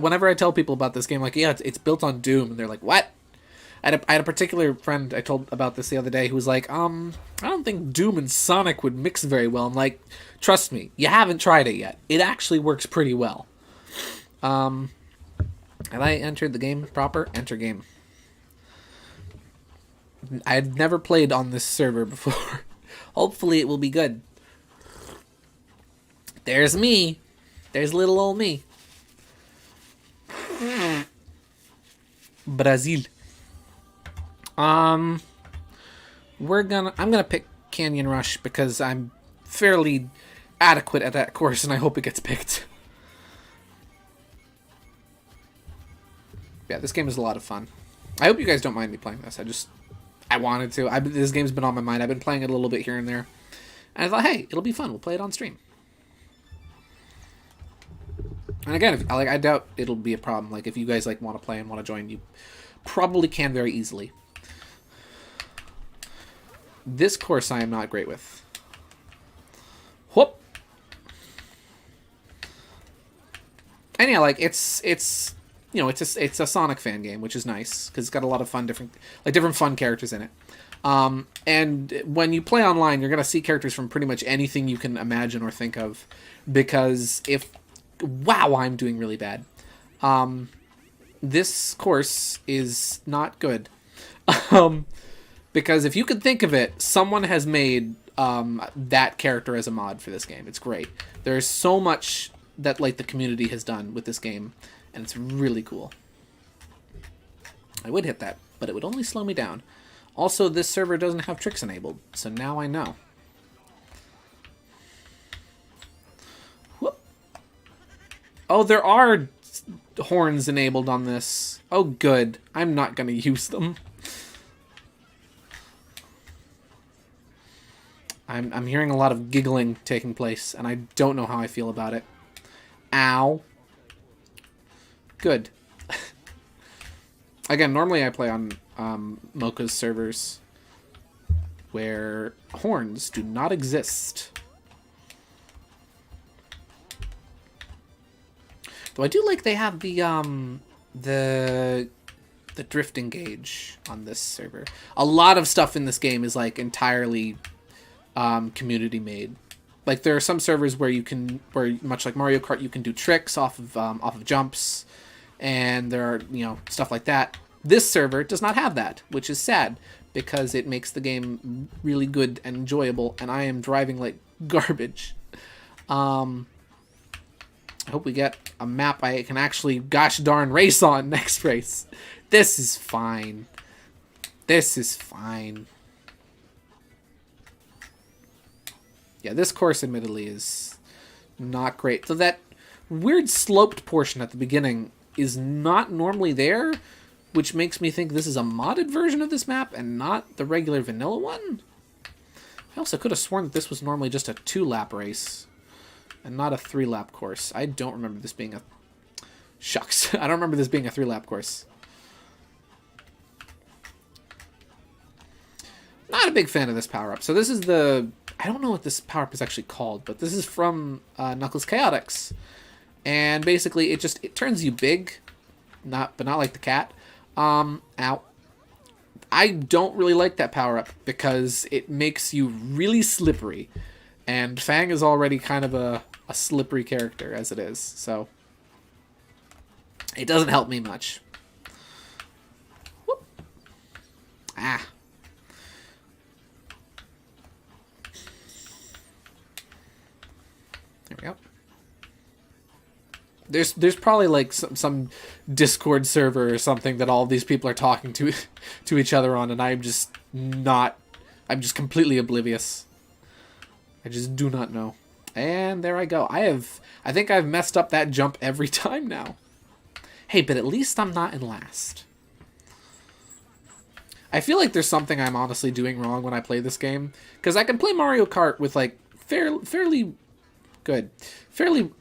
Whenever I tell people about this game, like, yeah, it's built on Doom, and they're like, what? I had a particular friend I told about this the other day who was like, I don't think Doom and Sonic would mix very well. I'm like, trust me, you haven't tried it yet. It actually works pretty well. Have I entered the game proper? Enter game. I've never played on this server before. Hopefully it will be good. There's me. There's little old me. Brazil. I'm gonna pick Canyon Rush because I'm fairly adequate at that course, and I hope it gets picked. Yeah, this game is a lot of fun. I hope you guys don't mind me playing this. I wanted to. This game's been on my mind. I've been playing it a little bit here and there, and I thought, hey, it'll be fun. We'll play it on stream. And again, I doubt it'll be a problem. Like, if you guys like want to play and want to join, you probably can very easily. This course I am not great with. Whoop. And yeah, like it's you know, it's a Sonic fan game, which is nice because it's got a lot of fun different fun characters in it. And when you play online, you're gonna see characters from pretty much anything you can imagine or think of, because wow, I'm doing really bad. This course is not good. Because if you could think of it, someone has made that character as a mod for this game. It's great. There's so much that like the community has done with this game, and it's really cool. I would hit that, but it would only slow me down. Also, this server doesn't have tricks enabled, so now I know. Whoop. Oh, there are horns enabled on this. Oh, good. I'm not going to use them. I'm hearing a lot of giggling taking place, and I don't know how I feel about it. Ow. Good. Again, normally I play on Mocha's servers where horns do not exist. Though I do like they have the drifting gauge on this server. A lot of stuff in this game is like entirely community made. Like there are some servers where much like Mario Kart, you can do tricks off of jumps, and there are, you know, stuff like that. This server does not have that, which is sad because it makes the game really good and enjoyable, and I am driving like garbage. I hope we get a map I can actually gosh darn race on next race. This is fine. This is fine. Yeah, this course admittedly is not great. So that weird sloped portion at the beginning is not normally there, which makes me think this is a modded version of this map and not the regular vanilla one. I also could have sworn that this was normally just a 2-lap race and not a 3-lap course. I don't remember this being a... Shucks. I don't remember this being a 3-lap course. Not a big fan of this power-up. So this is the... I don't know what this power-up is actually called, but this is from Knuckles Chaotix. And basically, it turns you big, but not like the cat. Ow. I don't really like that power-up because it makes you really slippery. And Fang is already kind of a slippery character as it is, so it doesn't help me much. Whoop. Ah. There we go. There's probably like some Discord server or something that all these people are talking to each other on, and I'm just completely oblivious. I just do not know. And there I go. I think I've messed up that jump every time now. Hey, but at least I'm not in last. I feel like there's something I'm honestly doing wrong when I play this game, because I can play Mario Kart with like fairly good.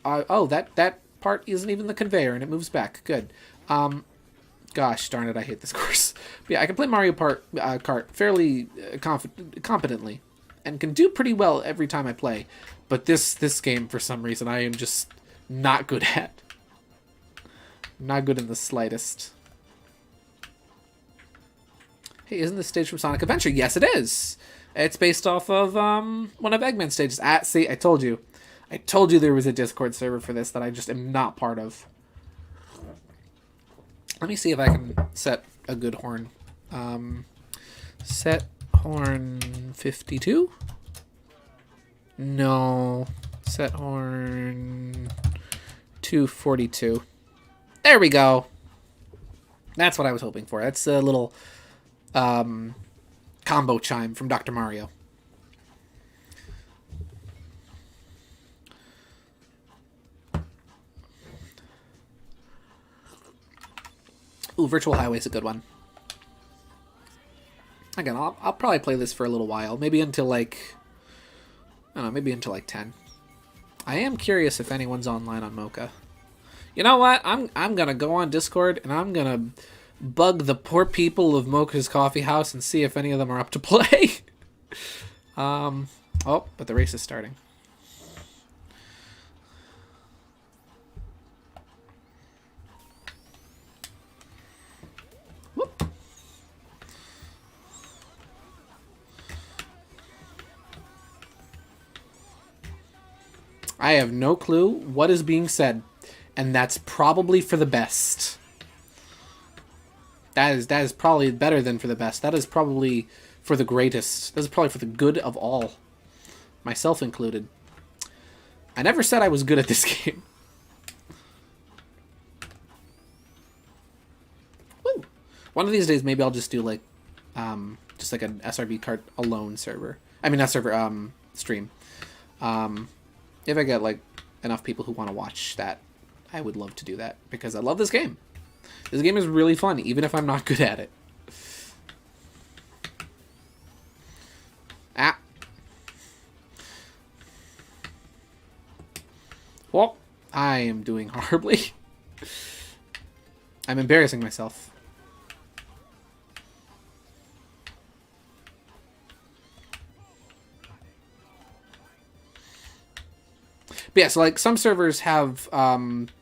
Oh, that part isn't even the conveyor and it moves back. Good. Gosh darn it, I hate this course. But yeah, I can play Mario Kart fairly competently and can do pretty well every time I play. But this game, for some reason, I am just not good at. Not good in the slightest. Hey, isn't this stage from Sonic Adventure? Yes, it is. It's based off of one of Eggman's stages. See, I told you. I told you there was a Discord server for this that I just am not part of. Let me see if I can set a good horn. Set horn 52? No. Set horn 242. There we go. That's what I was hoping for. That's a little combo chime from Dr. Mario. Ooh, Virtual Highway's a good one. Again, I'll probably play this for a little while. Maybe until like... I don't know, maybe until like 10. I am curious if anyone's online on Mocha. You know what? I'm gonna go on Discord and I'm gonna bug the poor people of Mocha's Coffee House and see if any of them are up to play. Oh, but the race is starting. Whoop. I have no clue what is being said, and that's probably for the best. That is probably better than for the best. That is probably for the greatest. That is probably for the good of all. Myself included. I never said I was good at this game. Woo. One of these days, maybe I'll just do like, just like an SRB2Kart alone server. I mean, not server, stream. If I get like enough people who want to watch that, I would love to do that because I love this game. This game is really fun, even if I'm not good at it. Ah. Well, I am doing horribly. I'm embarrassing myself. But yeah, so like some servers have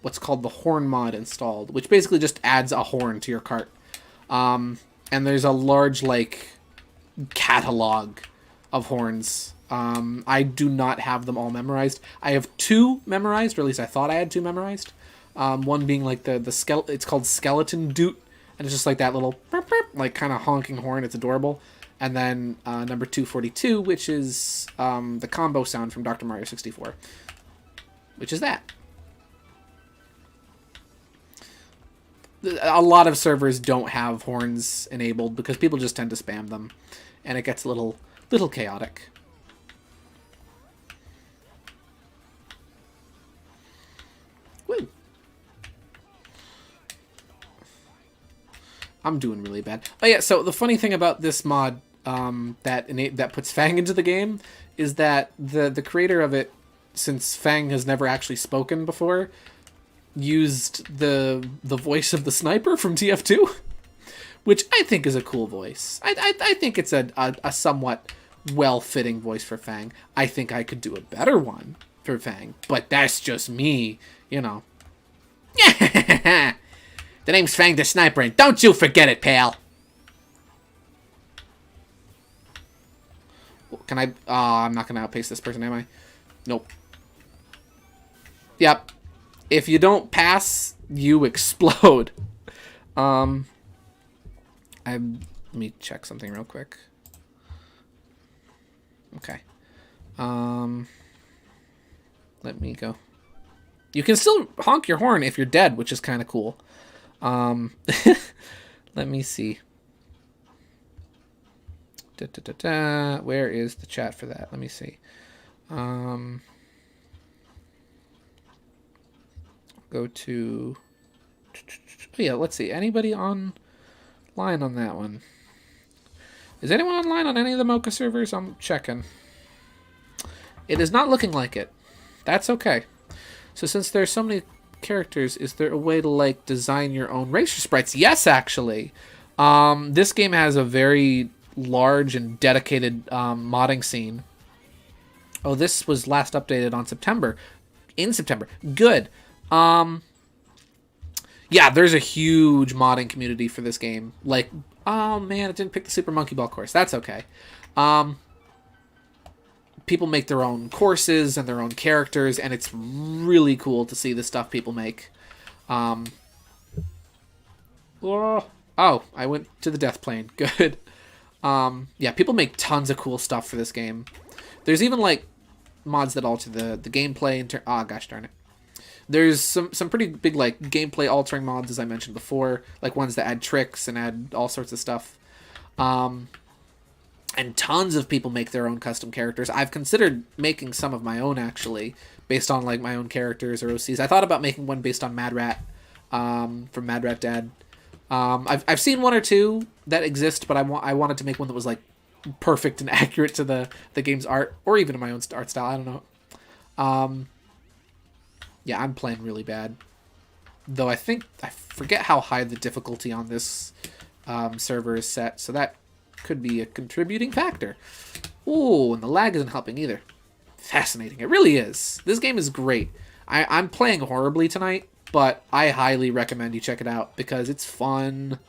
what's called the horn mod installed, which basically just adds a horn to your cart. And there's a large like catalog of horns. I do not have them all memorized. I have 2 memorized, or at least I thought I had 2 memorized. One being like the skeleton. It's called Skeleton Doot, and it's just like that little burp, burp, like kind of honking horn. It's adorable. And then number 242, which is the combo sound from Dr. Mario 64. Which is that. A lot of servers don't have horns enabled because people just tend to spam them, and it gets a little chaotic. Woo! I'm doing really bad. Oh yeah, so the funny thing about this mod that puts Fang into the game is that the creator of it, since Fang has never actually spoken before, used the voice of the sniper from TF2, which I think is a cool voice. I think it's a somewhat well-fitting voice for Fang. I think I could do a better one for Fang, but that's just me, you know. The name's Fang the Sniper, and don't you forget it, pal. Can I... I'm not going to outpace this person, am I? Nope. Yep. If you don't pass, you explode. Let me check something real quick. Okay. Let me go. You can still honk your horn if you're dead, which is kind of cool. Let me see. Where is the chat for that? Let me see. Go to... Oh yeah, let's see. Anybody online on that one? Is anyone online on any of the Mocha servers? I'm checking. It is not looking like it. That's okay. So since there's so many characters, is there a way to like design your own racer sprites? Yes, actually. This game has a very large and dedicated modding scene. Oh, this was last updated on September. In September. Good. Yeah, there's a huge modding community for this game. Like, oh man, it didn't pick the Super Monkey Ball course. That's okay. People make their own courses and their own characters, and it's really cool to see the stuff people make. Oh, I went to the death plane. Good. Yeah, people make tons of cool stuff for this game. There's even like mods that alter the gameplay. Oh gosh darn it. There's some pretty big like gameplay altering mods, as I mentioned before, like ones that add tricks and add all sorts of stuff. And tons of people make their own custom characters. I've considered making some of my own actually, based on like my own characters or OCs. I thought about making one based on Mad Rat, from Mad Rat Dad. I've seen one or two that exist, but I wanted to make one that was like perfect and accurate to the game's art, or even to my own art style. I don't know. Yeah, I'm playing really bad. Though I forget how high the difficulty on this server is set, so that could be a contributing factor. Ooh, and the lag isn't helping either. Fascinating. It really is. This game is great. I'm playing horribly tonight, but I highly recommend you check it out because it's fun.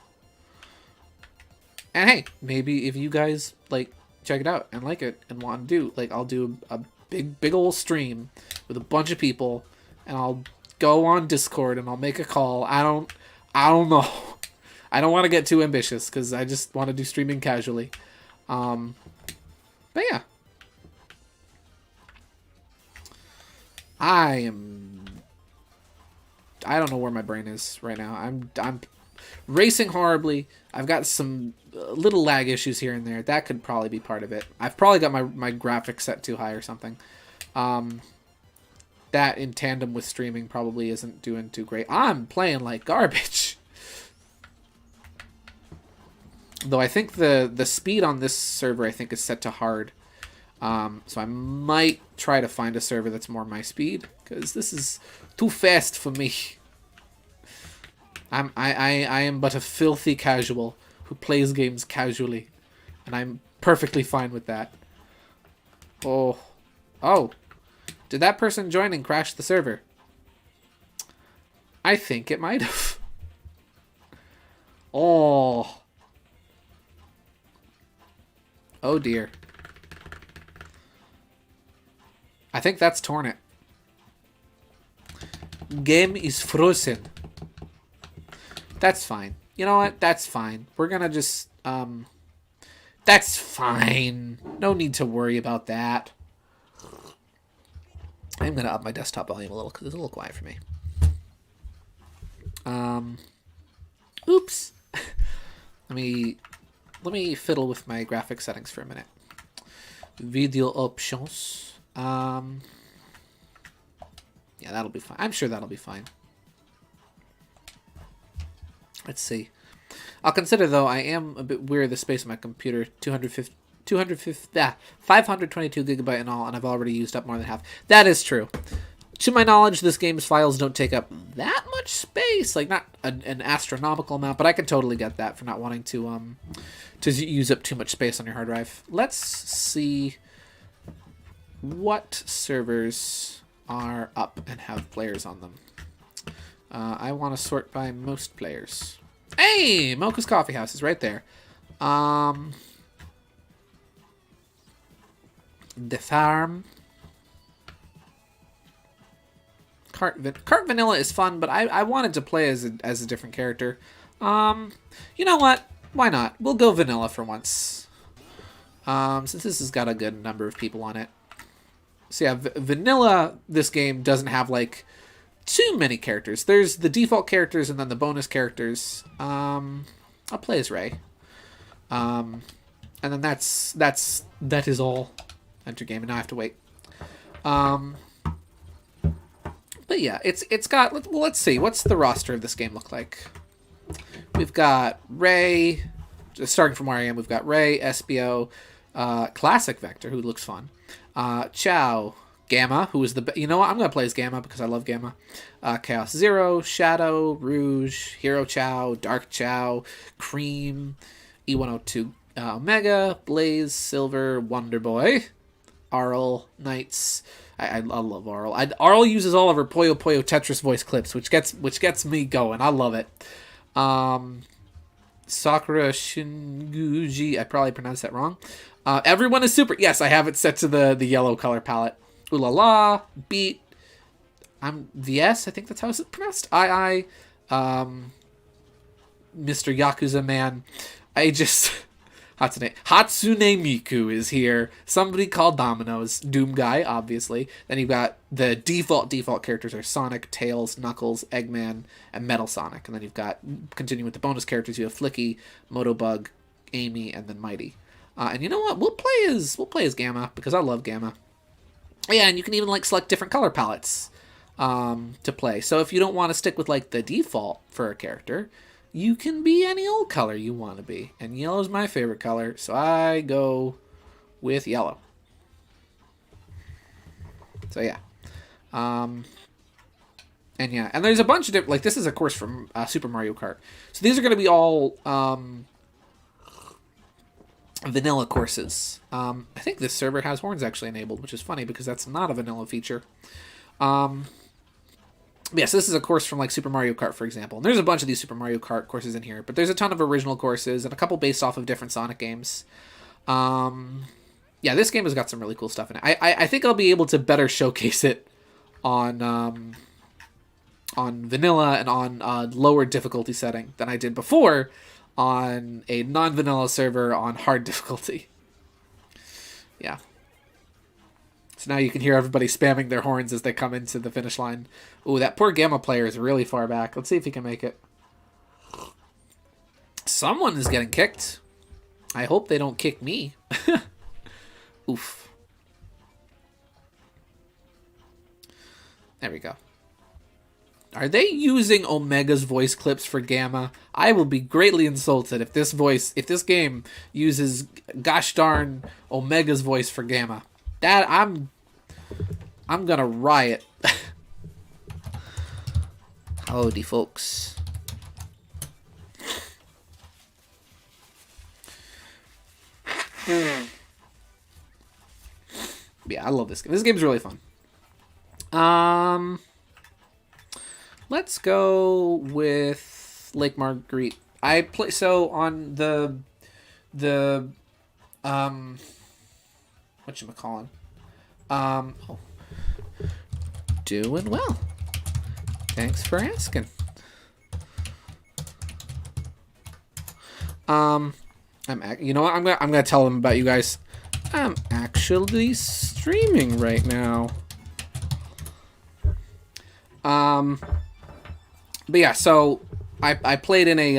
And hey, maybe if you guys like check it out and like it and want to do, like, I'll do a big old stream with a bunch of people, and I'll go on Discord and I'll make a call. I don't know. I don't want to get too ambitious because I just want to do streaming casually. But yeah. I don't know where my brain is right now. I'm racing horribly. I've got some little lag issues here and there. That could probably be part of it. I've probably got my graphics set too high or something. That in tandem with streaming probably isn't doing too great. I'm playing like garbage. Though I think the speed on this server I think is set to hard. So I might try to find a server that's more my speed, because this is too fast for me. I am but a filthy casual who plays games casually, and I'm perfectly fine with that. Oh, did that person join and crash the server? I think it might have. Oh dear. I think that's Torn. Game is frozen. That's fine. You know what? That's fine. We're gonna just, that's fine. No need to worry about that. I'm gonna up my desktop volume a little because it's a little quiet for me. Oops. Let me fiddle with my graphic settings for a minute. Video options. Yeah, that'll be fine. I'm sure that'll be fine. Let's see. I'll consider, though, I am a bit weird of the space on my computer. 522 gigabyte in all, and I've already used up more than half. That is true. To my knowledge, this game's files don't take up that much space. Like, not an astronomical amount, but I can totally get that for not wanting to use up too much space on your hard drive. Let's see what servers are up and have players on them. I want to sort by most players. Hey, Mocha's Coffee House is right there. The Farm. Kart Vanilla is fun, but I wanted to play as a different character. You know what? Why not? We'll go Vanilla for once. Since this has got a good number of people on it. So yeah, Vanilla, this game doesn't have, like, too many characters. There's the default characters and then the bonus characters. I'll play as Ray. And then that is all. Enter game, and now I have to wait. But yeah, it's got, well, let's see. What's the roster of this game look like? We've got Ray, starting from where I am, we've got Ray, SBO, Classic Vector, who looks fun. Chow, Gamma, who is you know what? I'm going to play as Gamma because I love Gamma. Chaos Zero, Shadow, Rouge, Hero Chow, Dark Chow, Cream, E102 Omega, Blaze, Silver, Wonder Boy, Arl, Knights. I love Arl. Arl uses all of her Puyo Puyo Tetris voice clips, which gets me going. I love it. Sakura Shinguji, I probably pronounced that wrong. Everyone is super. Yes, I have it set to the yellow color palette. Ooh La La, Beat. I'm VS, I think that's how it's pronounced. Mr. Yakuza Man. Hatsune Miku is here. Somebody called Domino's. Doom Guy, obviously. Then you've got the default characters are Sonic, Tails, Knuckles, Eggman, and Metal Sonic. And then you've got, continuing with the bonus characters, you have Flicky, Motobug, Amy, and then Mighty. And you know what? We'll play as Gamma because I love Gamma. Yeah, and you can even like select different color palettes to play. So if you don't want to stick with like the default for a character, you can be any old color you want to be. And yellow is my favorite color, so I go with yellow. So yeah. And yeah, and there's a bunch of different, like, this is a course from Super Mario Kart. So these are going to be all vanilla courses. I think this server has horns actually enabled, which is funny because that's not a vanilla feature. Yes, this is a course from, like, Super Mario Kart, for example. And there's a bunch of these Super Mario Kart courses in here, but there's a ton of original courses and a couple based off of different Sonic games. Yeah, this game has got some really cool stuff in it. I think I'll be able to better showcase it on vanilla and on lower difficulty setting than I did before on a non-vanilla server on hard difficulty. Yeah. So now you can hear everybody spamming their horns as they come into the finish line. Ooh, that poor Gamma player is really far back. Let's see if he can make it. Someone is getting kicked. I hope they don't kick me. Oof. There we go. Are they using Omega's voice clips for Gamma? I will be greatly insulted if this game uses gosh darn Omega's voice for Gamma. That I'm gonna riot. Howdy, folks. Yeah, I love this game. This game's really fun. Let's go with Lake Marguerite. I play so on the whatchamacallin'? Doing well. Thanks for asking. You know what? I'm gonna tell them about you guys. I'm actually streaming right now. But yeah, so I played in a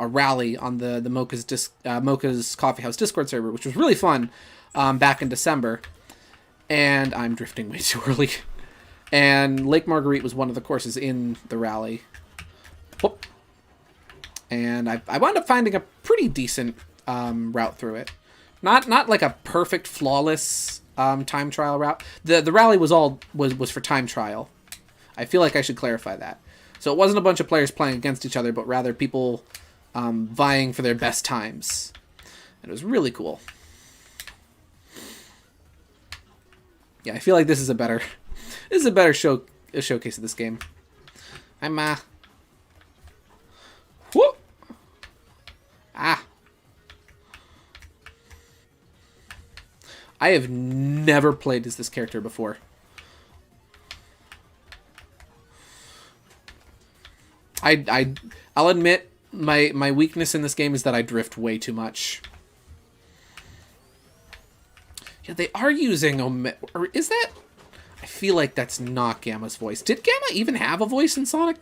rally on the Mocha's Coffee House Discord server, which was really fun back in December. And I'm drifting way too early. And Lake Marguerite was one of the courses in the rally. Whoop. And I wound up finding a pretty decent route through it. Not like a perfect, flawless time trial route. The rally was for time trial. I feel like I should clarify that. So it wasn't a bunch of players playing against each other, but rather people vying for their best times. And it was really cool. Yeah, I feel like this is a better showcase of this game. I'm whoop. Ah. I have never played as this character before. I'll admit my weakness in this game is that I drift way too much. Yeah, they are using or is that? I feel like that's not Gamma's voice. Did Gamma even have a voice in Sonic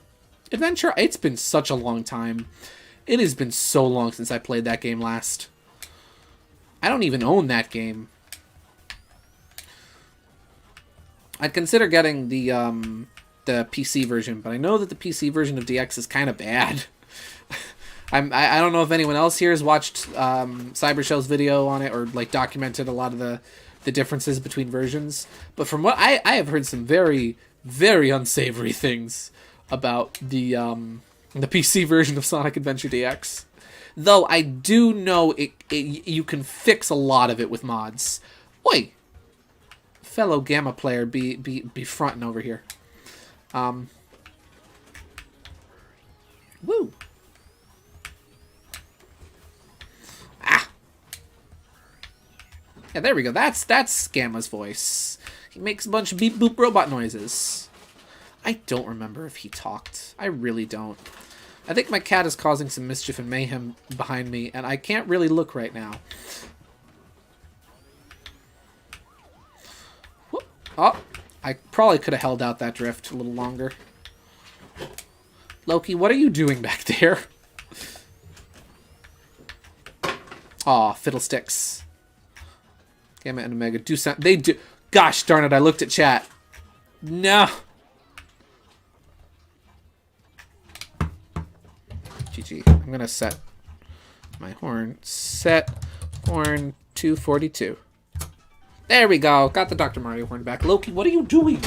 Adventure? It's been such a long time. It has been so long since I played that game last. I don't even own that game. I'd consider getting the PC version, but I know that the PC version of DX is kind of bad. I don't know if anyone else here has watched Cybershell's video on it or like documented a lot of the differences between versions. But from what I have heard some very, very unsavory things about the PC version of Sonic Adventure DX. Though I do know you can fix a lot of it with mods. Oi! Fellow Gamma player, be fronting over here. Woo! Ah! Yeah, there we go. That's Gamma's voice. He makes a bunch of beep boop robot noises. I don't remember if he talked. I really don't. I think my cat is causing some mischief and mayhem behind me, and I can't really look right now. Whoop. Oh, I probably could have held out that drift a little longer. Loki, what are you doing back there? Aw, fiddlesticks. Gamma and Omega do sound... They do... Gosh darn it, I looked at chat. No. GG. I'm going to set my horn. Set horn 242. There we go. Got the Dr. Mario horn back. Loki, what are you doing?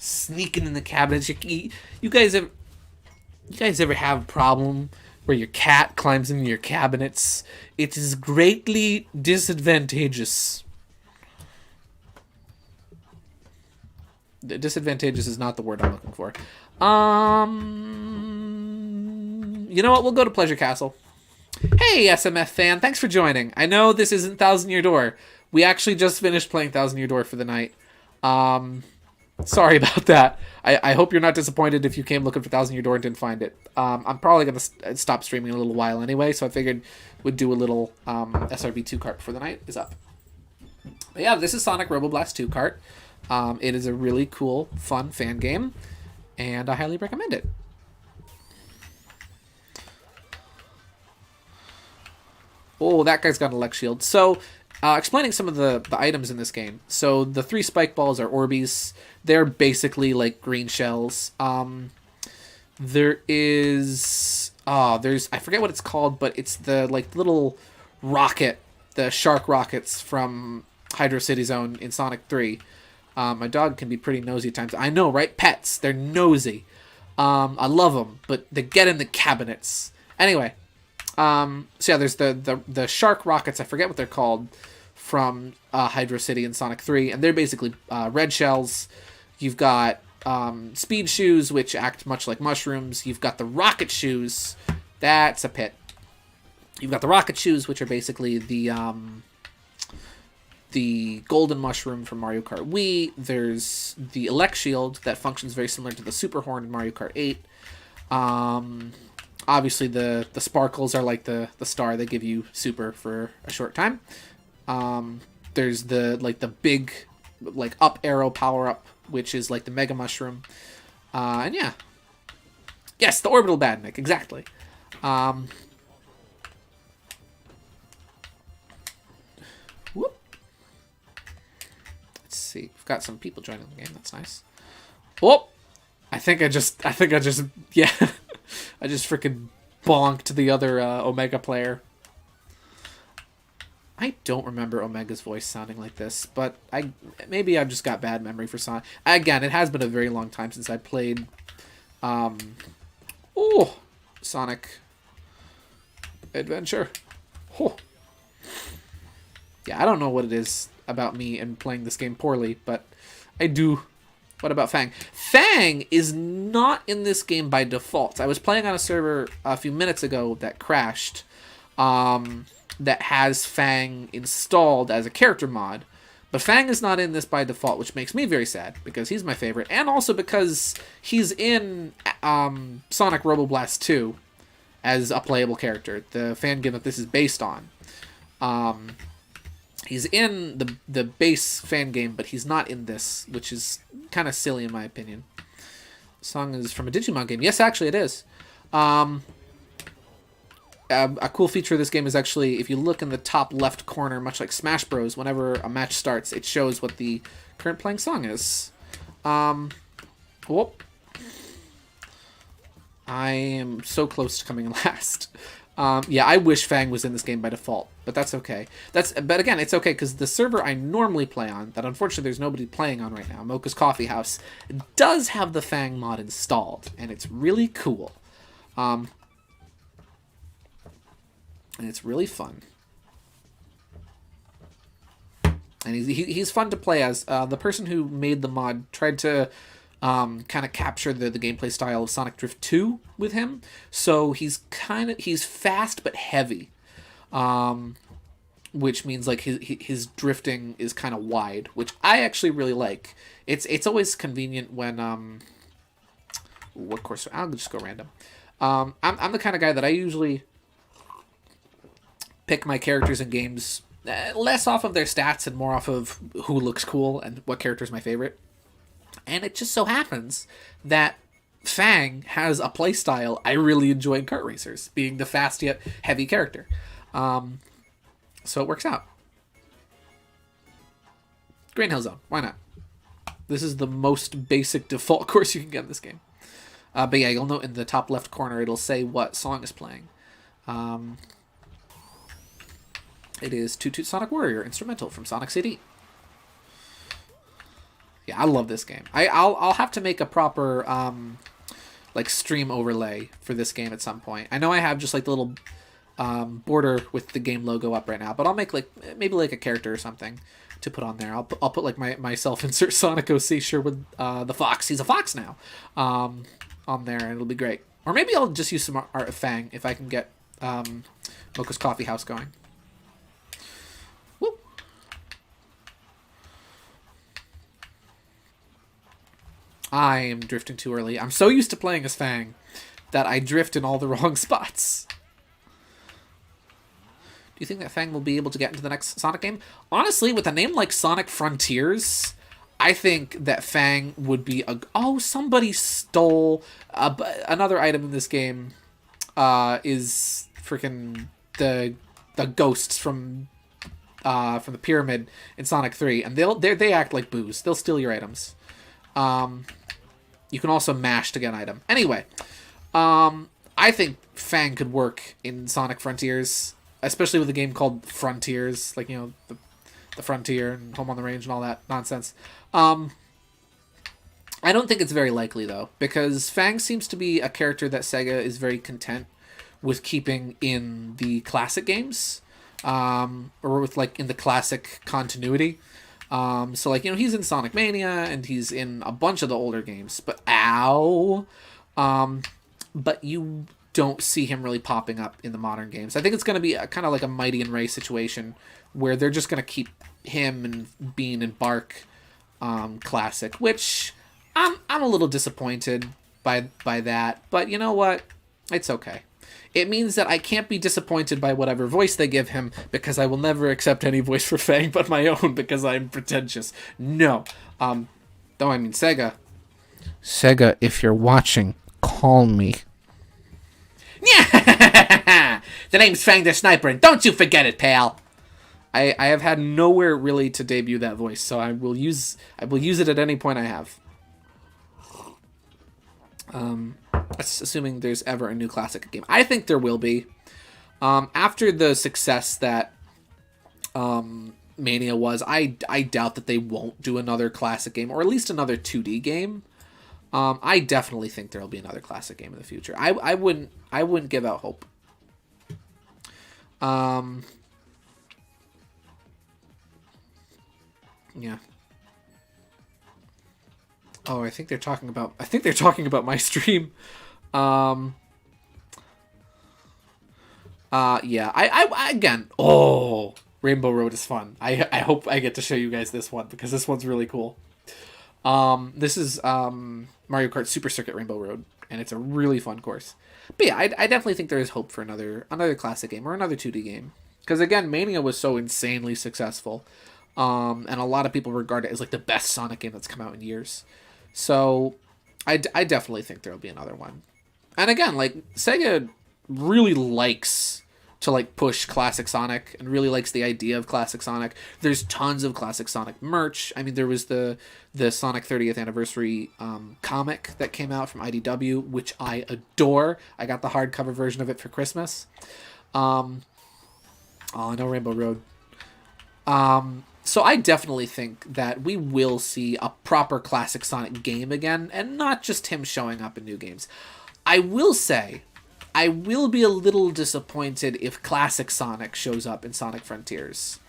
sneaking in the cabinets. You guys ever have a problem where your cat climbs into your cabinets? It is greatly disadvantageous. Disadvantageous is not the word I'm looking for. You know what? We'll go to Pleasure Castle. Hey, SMF fan, thanks for joining. I know this isn't Thousand Year Door. We actually just finished playing Thousand Year Door for the night. Sorry about that. I hope you're not disappointed if you came looking for Thousand Year Door and didn't find it. I'm probably going to stop streaming in a little while anyway, so I figured we'd do a little SRB2Kart before the night is up. But yeah, this is Sonic Roboblast 2 Kart. It is a really cool, fun fan game, and I highly recommend it. Oh, that guy's got an elect shield. So, explaining some of the items in this game. So, the 3 spike balls are Orbeez. They're basically like green shells. There is... I forget what it's called, but it's the like little rocket, the shark rockets from Hydro City Zone in Sonic 3. My dog can be pretty nosy at times. I know, right? Pets, they're nosy. I love them, but they get in the cabinets. Anyway, so yeah, there's the shark rockets. I forget what they're called from Hydro City in Sonic 3, and they're basically red shells. You've got speed shoes, which act much like mushrooms. You've got the rocket shoes. That's a pit. You've got the rocket shoes, which are basically the golden mushroom from Mario Kart Wii. There's the elect shield that functions very similar to the super horn in Mario Kart 8. Obviously the sparkles are like the star. They give you super for a short time. There's the big like up arrow power up, which is like the mega mushroom. And yeah. Yes, the orbital badnik, exactly. Whoop. Let's see. We've got some people joining the game. That's nice. Oh, I think I just yeah, I just freaking bonked the other Omega player. I don't remember Omega's voice sounding like this, but maybe I've just got bad memory for Sonic. Again, it has been a very long time since I played Sonic Adventure. Oh. Yeah, I don't know what it is about me and playing this game poorly, but I do. What about Fang? Fang is not in this game by default. I was playing on a server a few minutes ago that crashed, that has Fang installed as a character mod, but Fang is not in this by default, which makes me very sad, because he's my favorite, and also because he's in Sonic Roboblast 2 as a playable character, the fan game that this is based on. He's in the base fan game, but he's not in this, which is kind of silly in my opinion. The song is from a Digimon game. Yes, actually it is. A cool feature of this game is actually, if you look in the top left corner, much like Smash Bros, whenever a match starts, it shows what the current playing song is. Whoop. I am so close to coming last. Yeah, I wish Fang was in this game by default, but that's okay. But again, it's okay, because the server I normally play on, that unfortunately there's nobody playing on right now, Mocha's Coffee House, does have the Fang mod installed, and it's really cool. And it's really fun. And he's fun to play as. The person who made the mod tried to kind of capture the gameplay style of Sonic Drift 2 with him. So he's fast but heavy. Which means like his drifting is kind of wide, which I actually really like. It's always convenient when what course? I'll just go random. I'm the kind of guy that I usually pick my characters in games less off of their stats and more off of who looks cool and what character is my favorite. And it just so happens that Fang has a playstyle I really enjoy in kart racers, being the fast yet heavy character. So it works out. Green Hill Zone, why not? This is the most basic default course you can get in this game. But yeah, you'll note in the top left corner it'll say what song is playing. It is Toot Toot Sonic Warrior instrumental from Sonic CD. Yeah, I love this game. I'll have to make a proper like stream overlay for this game at some point. I know I have just like the little border with the game logo up right now, but I'll make like maybe like a character or something to put on there. I'll put like my self-insert Sonic OC Sherwood the fox. He's a fox now. On there, and it'll be great. Or maybe I'll just use some art of Fang if I can get Mocha's Coffee House going. Woo. I am drifting too early. I'm so used to playing as Fang that I drift in all the wrong spots. Do you think that Fang will be able to get into the next Sonic game? Honestly, with a name like Sonic Frontiers, I think that Fang would be a... Oh, somebody stole... another item in this game is freaking the ghosts from the pyramid in Sonic 3. And they act like boos. They'll steal your items. You can also mash to get an item. Anyway, I think Fang could work in Sonic Frontiers, especially with a game called Frontiers, like, you know, the Frontier and Home on the Range and all that nonsense. I don't think it's very likely, though, because Fang seems to be a character that Sega is very content with keeping in the classic games, or with, like, in the classic continuity. So, like, you know, he's in Sonic Mania, and he's in a bunch of the older games, but but you don't see him really popping up in the modern games. I think it's going to be kind of like a Mighty and Ray situation, where they're just going to keep him and Bean and Bark classic, which I'm a little disappointed by that, but you know what? It's okay. It means that I can't be disappointed by whatever voice they give him, because I will never accept any voice for Fang but my own, because I'm pretentious. No. Though I mean Sega. Sega, if you're watching, call me. Yeah! The name's Fang the Sniper, and don't you forget it, pal! I have had nowhere really to debut that voice, so I will use it at any point I have. Assuming there's ever a new classic game. I think there will be. After the success that Mania was, I doubt that they won't do another classic game, or at least another 2D game. I definitely think there'll be another classic game in the future. I wouldn't give out hope. Yeah. Oh, I think they're talking about my stream. Yeah. I again. Oh, Rainbow Road is fun. I hope I get to show you guys this one, because this one's really cool. This is Mario Kart Super Circuit Rainbow Road, and it's a really fun course. But yeah, I definitely think there is hope for another classic game or another 2D game, because again, Mania was so insanely successful, and a lot of people regard it as like the best Sonic game that's come out in years. So I definitely think there'll be another one. And again, like, Sega really likes to like push classic Sonic, and really likes the idea of classic Sonic. There's tons of classic Sonic merch. I mean, there was the Sonic 30th anniversary comic that came out from IDW, which I adore. I got the hardcover version of it for Christmas. Oh, I know Rainbow Road. So I definitely think that we will see a proper classic Sonic game again, and not just him showing up in new games. I will say, I will be a little disappointed if classic Sonic shows up in Sonic Frontiers.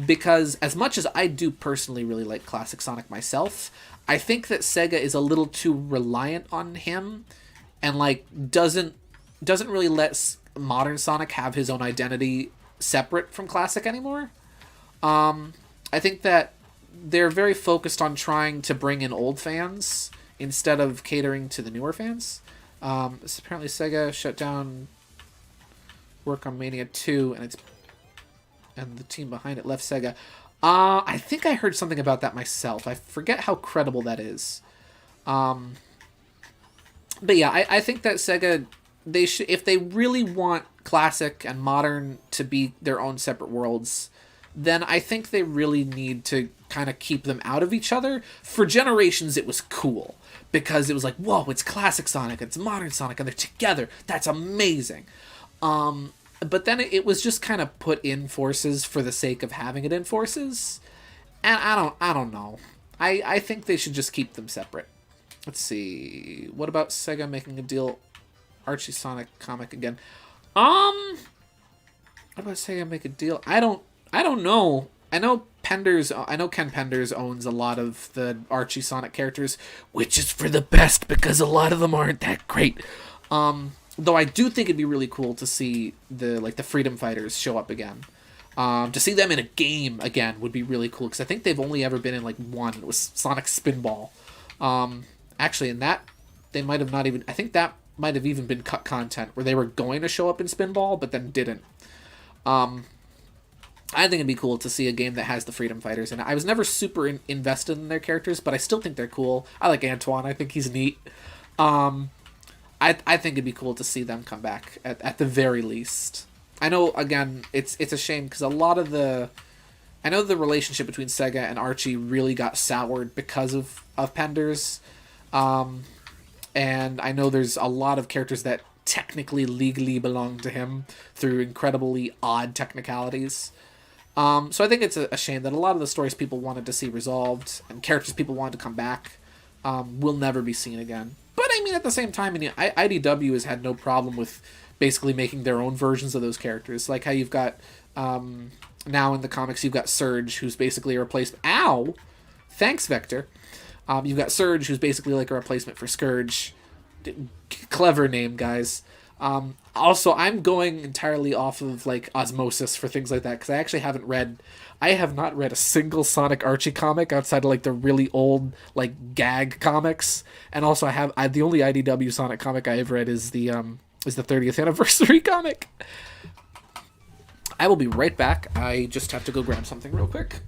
Because as much as I do personally really like classic Sonic myself, I think that Sega is a little too reliant on him, and like doesn't really let modern Sonic have his own identity separate from classic anymore. I think that they're very focused on trying to bring in old fans instead of catering to the newer fans. Apparently Sega shut down work on Mania 2, and the team behind it left Sega. I think I heard something about that myself. I forget how credible that is. But yeah, I think that Sega, they should, if they really want classic and modern to be their own separate worlds, then I think they really need to kind of keep them out of each other. For generations, it was cool, because it was like, whoa, it's classic Sonic, it's modern Sonic, and they're together. That's amazing. But then it was just kind of put in forces for the sake of having it in forces. And I don't know. I think they should just keep them separate. Let's see. What about Sega making a deal? Archie Sonic comic again. What about Sega make a deal? I don't know. I know Ken Penders owns a lot of the Archie Sonic characters, which is for the best because a lot of them aren't that great. Though I do think it'd be really cool to see the Freedom Fighters show up again. To see them in a game again would be really cool because I think they've only ever been in like one. It was Sonic Spinball. Actually, in that they might have not even. I think that might have even been cut content where they were going to show up in Spinball but then didn't. I think it'd be cool to see a game that has the Freedom Fighters in it. I was never super invested in their characters, but I still think they're cool. I like Antoine. I think he's neat. I think it'd be cool to see them come back at the very least. I know, again, it's a shame because a lot of I know the relationship between Sega and Archie really got soured because of Penders. And I know there's a lot of characters that technically legally belong to him through incredibly odd technicalities. So I think it's a shame that a lot of the stories people wanted to see resolved and characters people wanted to come back will never be seen again. But I mean, at the same time, IDW has had no problem with basically making their own versions of those characters. Like how you've got, now in the comics, you've got Surge, who's basically a replacement. Ow! Thanks, Vector. You've got Surge, who's basically like a replacement for Scourge. Clever name, guys. Also, I'm going entirely off of like osmosis for things like that because I have not read a single Sonic Archie comic outside of like the really old like gag comics, and also the only IDW Sonic comic I have read is the 30th anniversary comic. I will be right back. I just have to go grab something real quick.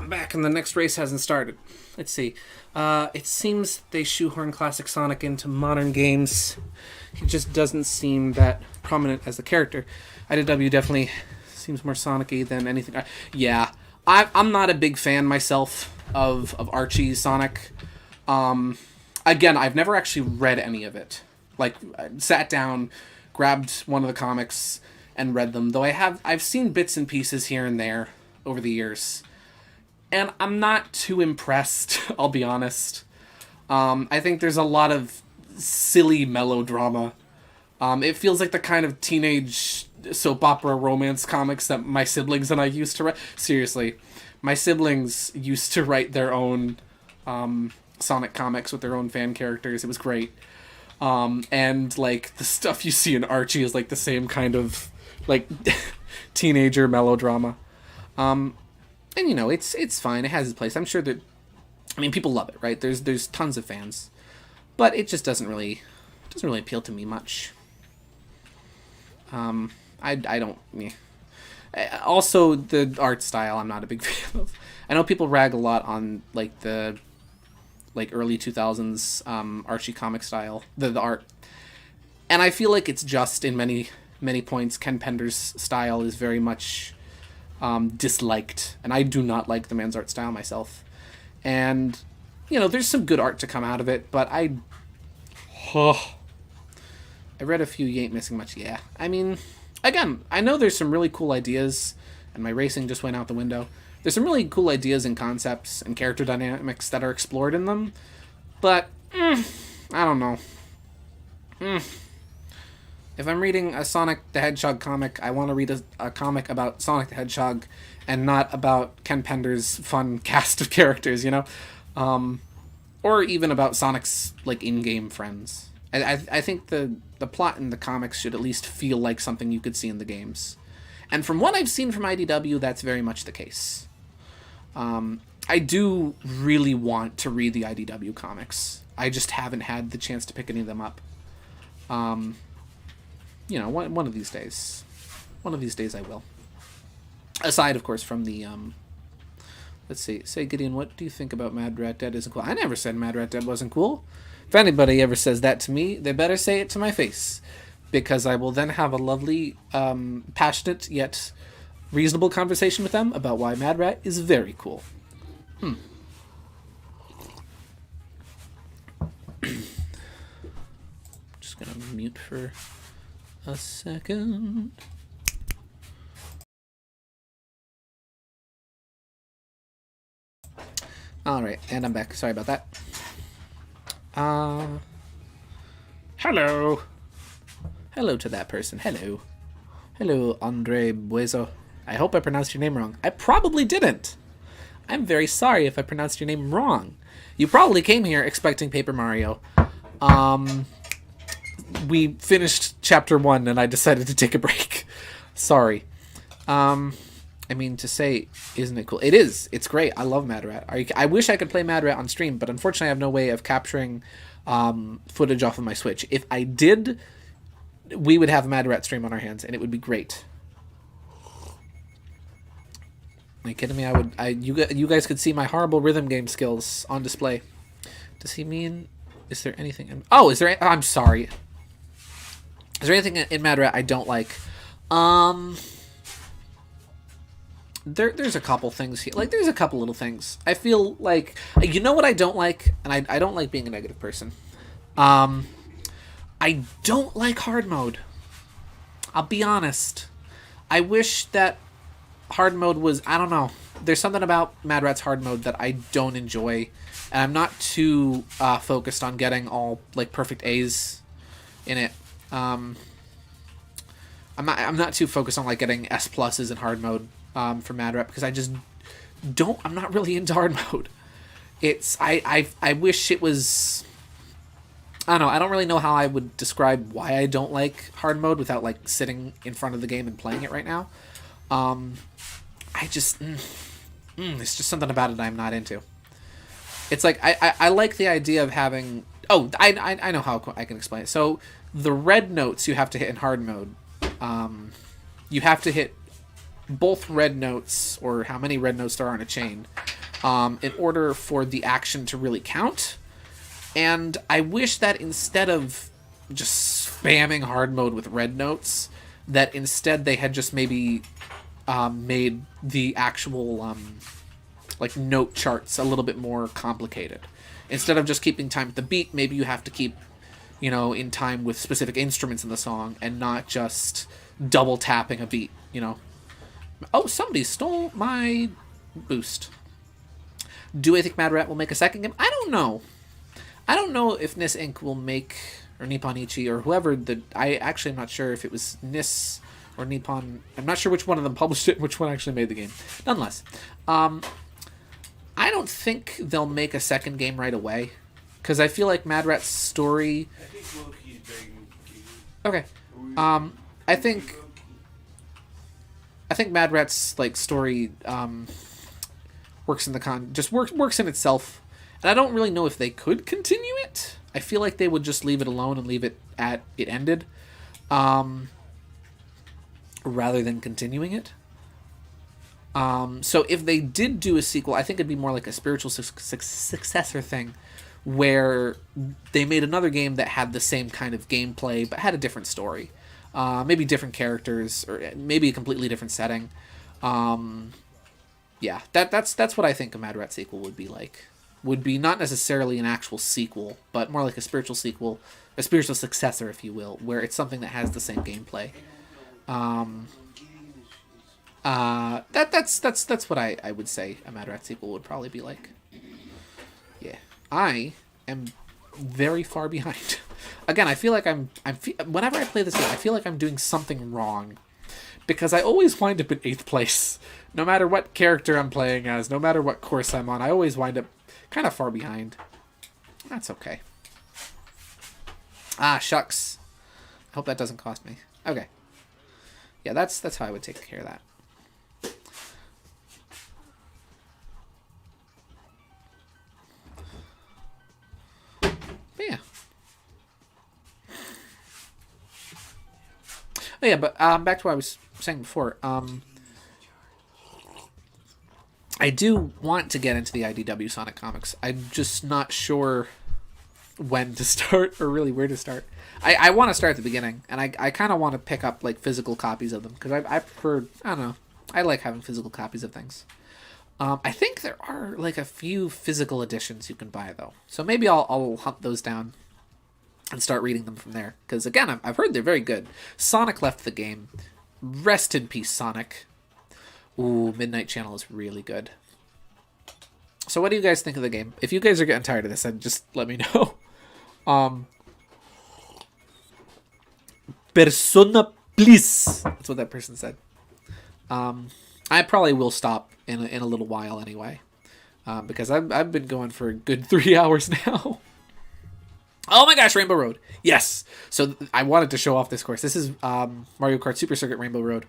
Back and the next race hasn't started. Let's see. It seems they shoehorn classic Sonic into modern games. He just doesn't seem that prominent as a character. IDW definitely seems more Sonic-y than anything. I'm not a big fan myself of Archie Sonic. Again, I've never actually read any of it. Like, I sat down, grabbed one of the comics, and read them. Though I've seen bits and pieces here and there over the years. And I'm not too impressed, I'll be honest. I think there's a lot of silly melodrama. It feels like the kind of teenage soap opera romance comics that my siblings and I used to write. Seriously, my siblings used to write their own Sonic comics with their own fan characters. It was great. And, like, the stuff you see in Archie is, like, the same kind of, like, teenager melodrama. And, you know, it's fine. It has its place. I'm sure that, I mean, people love it, right? There's tons of fans. But it just doesn't really appeal to me much. I don't... Yeah. Also, the art style I'm not a big fan of. I know people rag a lot on, like, the early 2000s Archie comic style, the art. And I feel like it's just, in many, many points, Ken Penders' style is very much... disliked, and I do not like the man's art style myself. And, you know, there's some good art to come out of it, but I read a few, you ain't missing much. Yeah, I mean, again, I know there's some really cool ideas, and my racing just went out the window. There's some really cool ideas and concepts and character dynamics that are explored in them, but, I don't know. If I'm reading a Sonic the Hedgehog comic, I want to read a comic about Sonic the Hedgehog and not about Ken Penders' fun cast of characters, you know? or even about Sonic's like in-game friends. I think the plot in the comics should at least feel like something you could see in the games. And from what I've seen from IDW, that's very much the case. I do really want to read the IDW comics. I just haven't had the chance to pick any of them up. You know, one of these days. One of these days I will. Aside, of course, from the... let's see. Say, Gideon, what do you think about Mad Rat Dead isn't cool? I never said Mad Rat Dead wasn't cool. If anybody ever says that to me, they better say it to my face. Because I will then have a lovely, passionate, yet reasonable conversation with them about why Mad Rat is very cool. Just gonna mute for a second. Alright, and I'm back. Sorry about that. Hello. Hello to that person. Hello. Hello, Andre Bueso. I hope I pronounced your name wrong. I probably didn't. I'm very sorry if I pronounced your name wrong. You probably came here expecting Paper Mario. We finished Chapter 1 and I decided to take a break. Sorry. I mean, to say, isn't it cool? It is. It's great. I love Mad Rat. I wish I could play Mad Rat on stream, but unfortunately I have no way of capturing footage off of my Switch. If I did, we would have a Mad Rat stream on our hands, and it would be great. Are you kidding me? You guys could see my horrible rhythm game skills on display. Does he mean... Is there anything... I'm sorry. Is there anything in Mad Rat I don't like? There's a couple things here. Like, there's a couple little things. I feel like... You know what I don't like? And I don't like being a negative person. I don't like hard mode. I'll be honest. I wish that hard mode was... I don't know. There's something about Mad Rat's hard mode that I don't enjoy. And I'm not too focused on getting all, like, perfect A's in it. I'm not too focused on, like, getting S pluses in hard mode for Mad Rat, because I just don't... I'm not really into hard mode. It's... I wish it was... I don't know. I don't really know how I would describe why I don't like hard mode without, like, sitting in front of the game and playing it right now. I just... it's just something about it I'm not into. It's like, I like the idea of having... Oh, I know how I can explain it. So, the red notes you have to hit in hard mode, you have to hit both red notes, or how many red notes there are in a chain, in order for the action to really count. And I wish that instead of just spamming hard mode with red notes, that instead they had just maybe made the actual like note charts a little bit more complicated. Instead of just keeping time with the beat, maybe you have to keep, you know, in time with specific instruments in the song and not just double tapping a beat, you know. Oh, somebody stole my boost. Do I think Mad Rat will make a second game? I don't know. I don't know if NIS Inc. will make, or Nippon Ichi, or whoever, I actually am not sure if it was NIS or Nippon. I'm not sure which one of them published it and which one actually made the game. Nonetheless, I don't think they'll make a second game right away, because I feel like Mad Rat's story... Okay. I think Mad Rat's, like, story works in the works in itself. And I don't really know if they could continue it. I feel like they would just leave it alone and leave it at it ended, rather than continuing it. So if they did do a sequel, I think it'd be more like a spiritual successor thing, where they made another game that had the same kind of gameplay but had a different story, maybe different characters, or maybe a completely different setting. Yeah, that's what I think a Mad Rat sequel would be like. Would be not necessarily an actual sequel, but more like a spiritual sequel, a spiritual successor, if you will, where it's something that has the same gameplay. That's what I would say a Mad Rat sequel would probably be like. Yeah, I am very far behind. Again, I feel like whenever I play this game, I feel like I'm doing something wrong, because I always wind up in 8th place, no matter what character I'm playing as, no matter what course I'm on. I always wind up kind of far behind. That's okay. Ah, shucks. I hope that doesn't cost me. Okay. Yeah, that's how I would take care of that. But yeah. Oh yeah, but back to what I was saying before. I do want to get into the IDW Sonic comics. I'm just not sure when to start or really where to start. I want to start at the beginning, and I kind of want to pick up like physical copies of them because I prefer, I don't know, I like having physical copies of things. I think there are like a few physical editions you can buy though, so maybe I'll hunt those down and start reading them from there. Because again, I've heard they're very good. Sonic left the game. Rest in peace, Sonic. Ooh, Midnight Channel is really good. So what do you guys think of the game? If you guys are getting tired of this, then just let me know. Persona, please. That's what that person said. I probably will stop in a little while anyway. Because I've been going for a good 3 hours now. Oh my gosh, Rainbow Road. Yes. So I wanted to show off this course. This is Mario Kart Super Circuit Rainbow Road.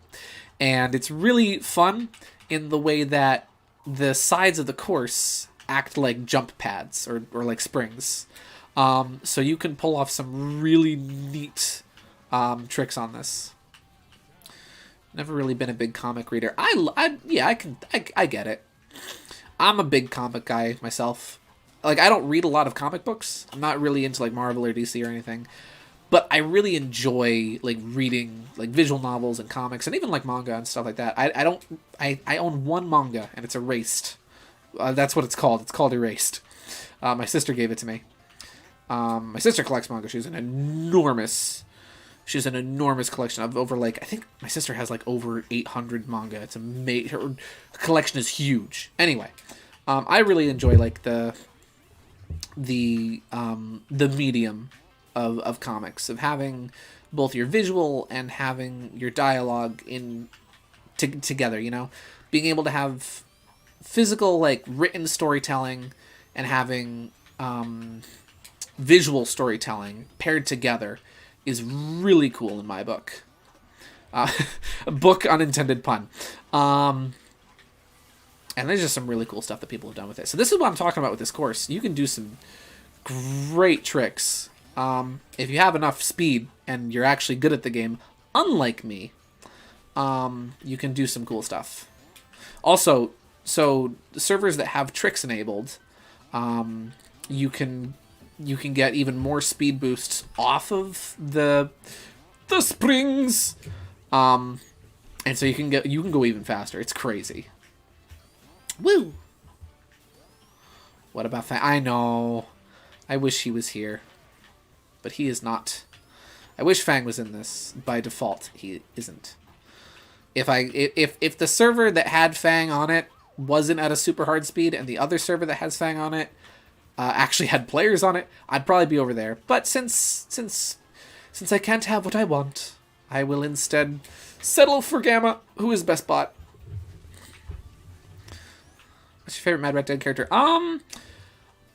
And it's really fun in the way that the sides of the course act like jump pads or like springs. So you can pull off some really neat tricks on this. Never really been a big comic reader. I get it. I'm a big comic guy myself. Like, I don't read a lot of comic books. I'm not really into, like, Marvel or DC or anything. But I really enjoy, like, reading, like, visual novels and comics and even, like, manga and stuff like that. I own one manga, and it's Erased. That's what it's called. It's called Erased. My sister gave it to me. My sister collects manga. She has an enormous collection of over, like, I think my sister has, like, over 800 manga. It's amazing. Her collection is huge. Anyway, I really enjoy, like, the medium of comics, of having both your visual and having your dialogue together, you know, being able to have physical, like, written storytelling and having visual storytelling paired together is really cool in my book. Book, unintended pun. And there's just some really cool stuff that people have done with it. So this is what I'm talking about with this course. You can do some great tricks. If you have enough speed and you're actually good at the game, unlike me, you can do some cool stuff. Also, so servers that have tricks enabled, you can get even more speed boosts off of the springs. And so you can go even faster. It's crazy. Woo! What about Fang? I know. I wish he was here. But he is not. I wish Fang was in this. By default, he isn't. If the server that had Fang on it wasn't at a super hard speed, and the other server that has Fang on it actually had players on it, I'd probably be over there. But since I can't have what I want, I will instead settle for Gamma, who is best bot. What's your favorite Mad Rat Dead character?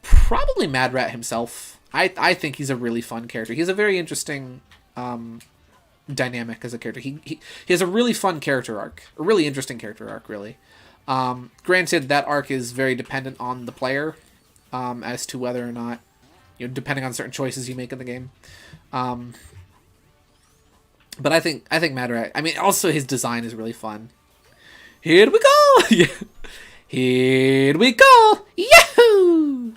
Probably Mad Rat himself. I think he's a really fun character. He's a very interesting dynamic as a character. He has a really fun character arc. A really interesting character arc, really. Granted, that arc is very dependent on the player as to whether or not, you know, depending on certain choices you make in the game. But I think Mad Rat, I mean, also his design is really fun. Here we go! Here we go! Yahoo!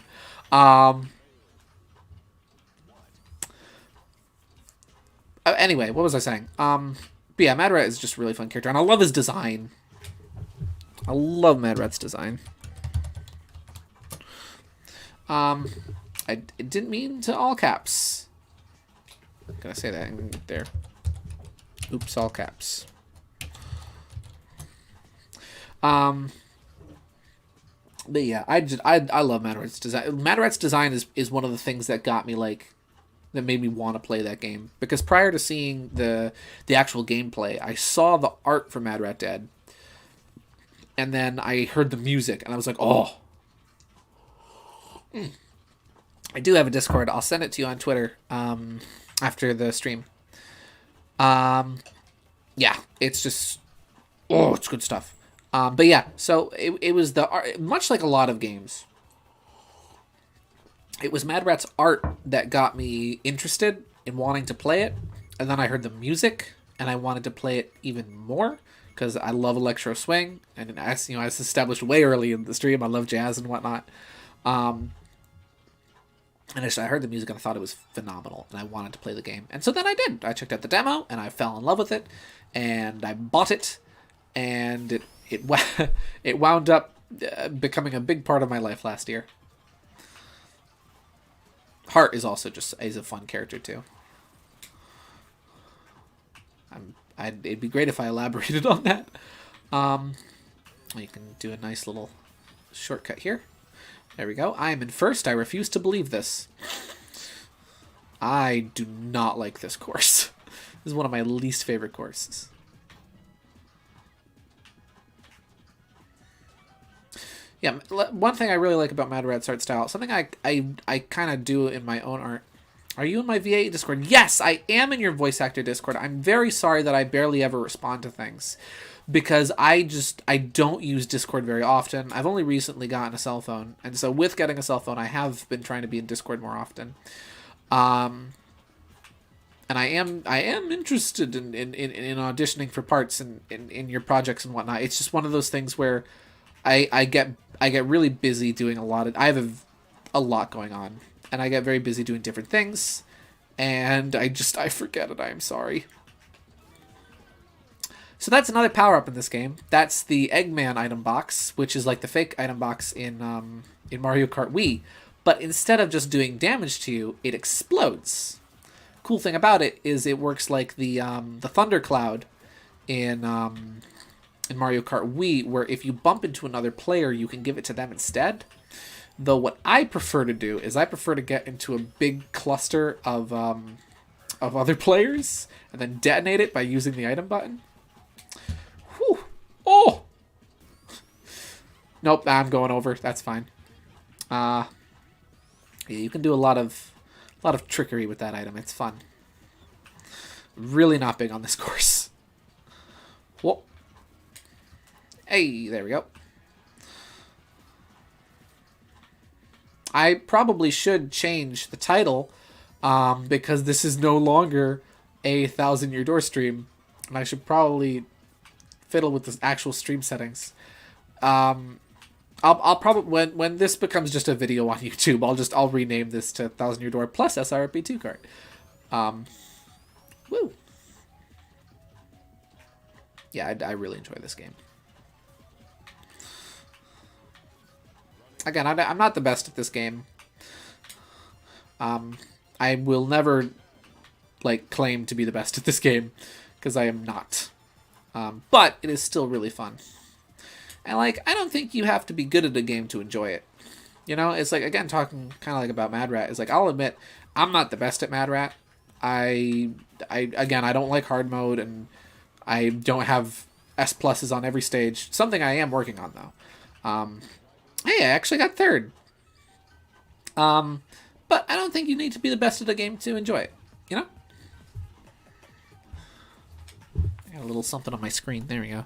Anyway, what was I saying? But yeah, Mad Rat is just a really fun character, and I love his design. I love Mad Rat's design. I didn't mean to all caps. Gotta say that in there. Oops, all caps. But yeah, I love Mad Rat's design. Mad Rat's design is one of the things that got me, like, that made me want to play that game. Because prior to seeing the actual gameplay, I saw the art for Mad Rat Dead, and then I heard the music, and I was like, oh. I do have a Discord. I'll send it to you on Twitter after the stream. Yeah, it's just it's good stuff. But yeah, so it was much like a lot of games. It was Mad Rat's art that got me interested in wanting to play it, and then I heard the music and I wanted to play it even more because I love electro swing, and as you know, as established way early in the stream, I love jazz and whatnot. And I heard the music and I thought it was phenomenal, and I wanted to play the game. And so then I did. I checked out the demo, and I fell in love with it, and I bought it, and it wound up becoming a big part of my life last year. Hart is also is a fun character too. It'd be great if I elaborated on that. You can do a nice little shortcut here. There we go. I am in first. I refuse to believe this. I do not like this course. This is one of my least favorite courses. Yeah, one thing I really like about Mad Rat's art style, something I kind of do in my own art. Are you in my VA Discord? Yes, I am in your voice actor Discord. I'm very sorry that I barely ever respond to things, because I don't use Discord very often. I've only recently gotten a cell phone, and so with getting a cell phone, I have been trying to be in Discord more often. And I am interested in auditioning for parts in your projects and whatnot. It's just one of those things where I get really busy doing a lot. I have a lot going on, and I get very busy doing different things, and I forget it. I'm sorry. So that's another power-up in this game. That's the Eggman item box, which is like the fake item box in Mario Kart Wii. But instead of just doing damage to you, it explodes. Cool thing about it is it works like the Thundercloud in Mario Kart Wii, where if you bump into another player, you can give it to them instead. Though what I prefer to do is I prefer to get into a big cluster of other players and then detonate it by using the item button. Whew. Oh! Nope, I'm going over. That's fine. Yeah, you can do a lot of trickery with that item. It's fun. Really not big on this course. Whoa. Hey, there we go. I probably should change the title because this is no longer a 1,000-year door stream, and I should probably fiddle with the actual stream settings. I'll probably when this becomes just a video on YouTube, I'll rename this to 1,000-year door plus SRB2Kart. Woo. Yeah, I really enjoy this game. Again, I'm not the best at this game. I will never claim to be the best at this game, because I am not. But it is still really fun. And I don't think you have to be good at a game to enjoy it. You know, it's again, talking kind of about Mad Rat, is I'll admit I'm not the best at Mad Rat. I don't like hard mode, and I don't have S pluses on every stage. Something I am working on though. Hey, I actually got third. But I don't think you need to be the best at a game to enjoy it, you know? I got a little something on my screen. There we go.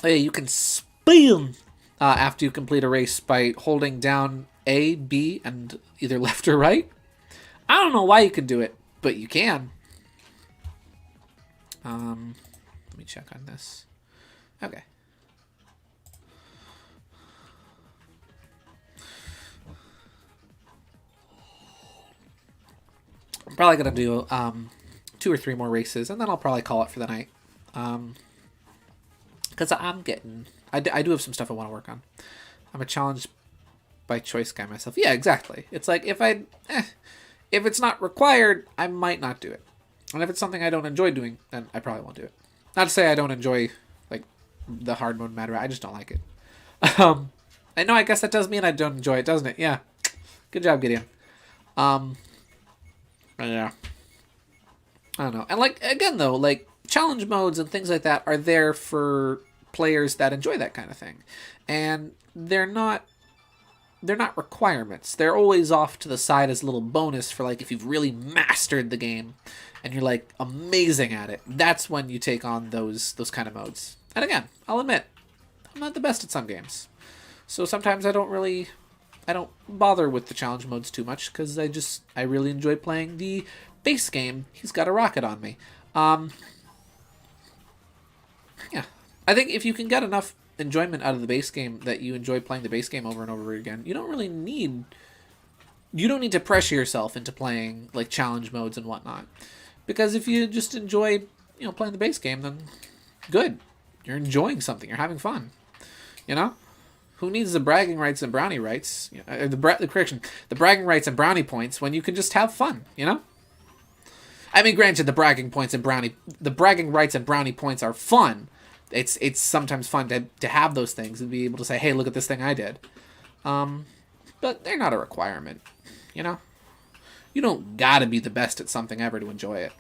Hey, you can spin after you complete a race by holding down A, B, and either left or right. I don't know why you can do it, but you can. Let me check on this. Okay. I'm probably gonna do 2 or 3 more races, and then I'll probably call it for the night. Because I do have some stuff I want to work on. I'm a challenge by choice guy myself. Yeah, exactly. It's if it's not required, I might not do it. And if it's something I don't enjoy doing, then I probably won't do it. Not to say I don't enjoy the hard mode matter. I just don't like it. I know. I guess that does mean I don't enjoy it, doesn't it? Yeah. Good job, Gideon. Yeah. I don't know. And again though, challenge modes and things like that are there for players that enjoy that kind of thing, and they're not requirements. They're always off to the side as a little bonus for like if you've really mastered the game and you're like amazing at it. That's when you take on those kind of modes. And again, I'll admit, I'm not the best at some games. So sometimes I don't bother with the challenge modes too much because I really enjoy playing the base game. He's got a rocket on me. Yeah. I think if you can get enough enjoyment out of the base game that you enjoy playing the base game over and over again, you don't need to pressure yourself into playing like challenge modes and whatnot. Because if you just enjoy, playing the base game, then good. You're enjoying something. You're having fun. Who needs the bragging rights and brownie rights? The bragging rights and brownie points when you can just have fun. I mean, granted, the bragging rights and brownie points are fun. It's sometimes fun to have those things and be able to say, hey, look at this thing I did. But they're not a requirement. You don't gotta be the best at something ever to enjoy it.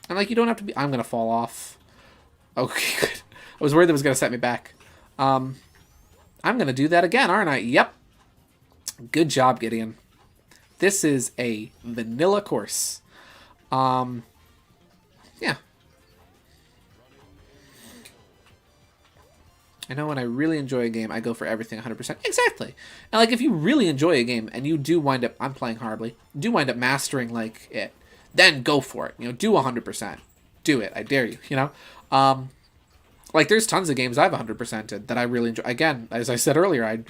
And like, you don't have to be. I'm gonna fall off. Okay, good. I was worried that was gonna set me back. I'm gonna do that again, aren't I? Yep. Good job, Gideon. This is a vanilla course. Yeah. I know when I really enjoy a game, I go for everything 100%. Exactly. And like, if you really enjoy a game and you do wind up, I'm playing horribly, do wind up mastering like it, then go for it. Do 100%. Do it. I dare you. Like there's tons of games I've 100%ed that I really enjoy. Again, as I said earlier, I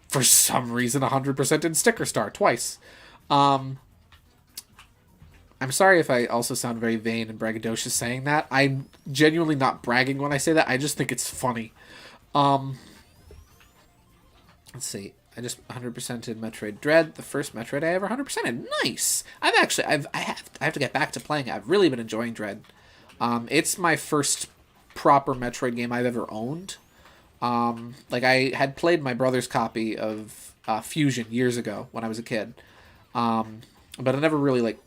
for some reason 100%ed Sticker Star twice. I'm sorry if I also sound very vain and braggadocious saying that. I'm genuinely not bragging when I say that. I just think it's funny. Let's see. I just 100%ed Metroid Dread, the first Metroid I ever 100%ed. Nice. I have to get back to playing it. I've really been enjoying Dread. It's my first proper Metroid game I've ever owned. Like I had played my brother's copy of Fusion years ago when I was a kid. But I never really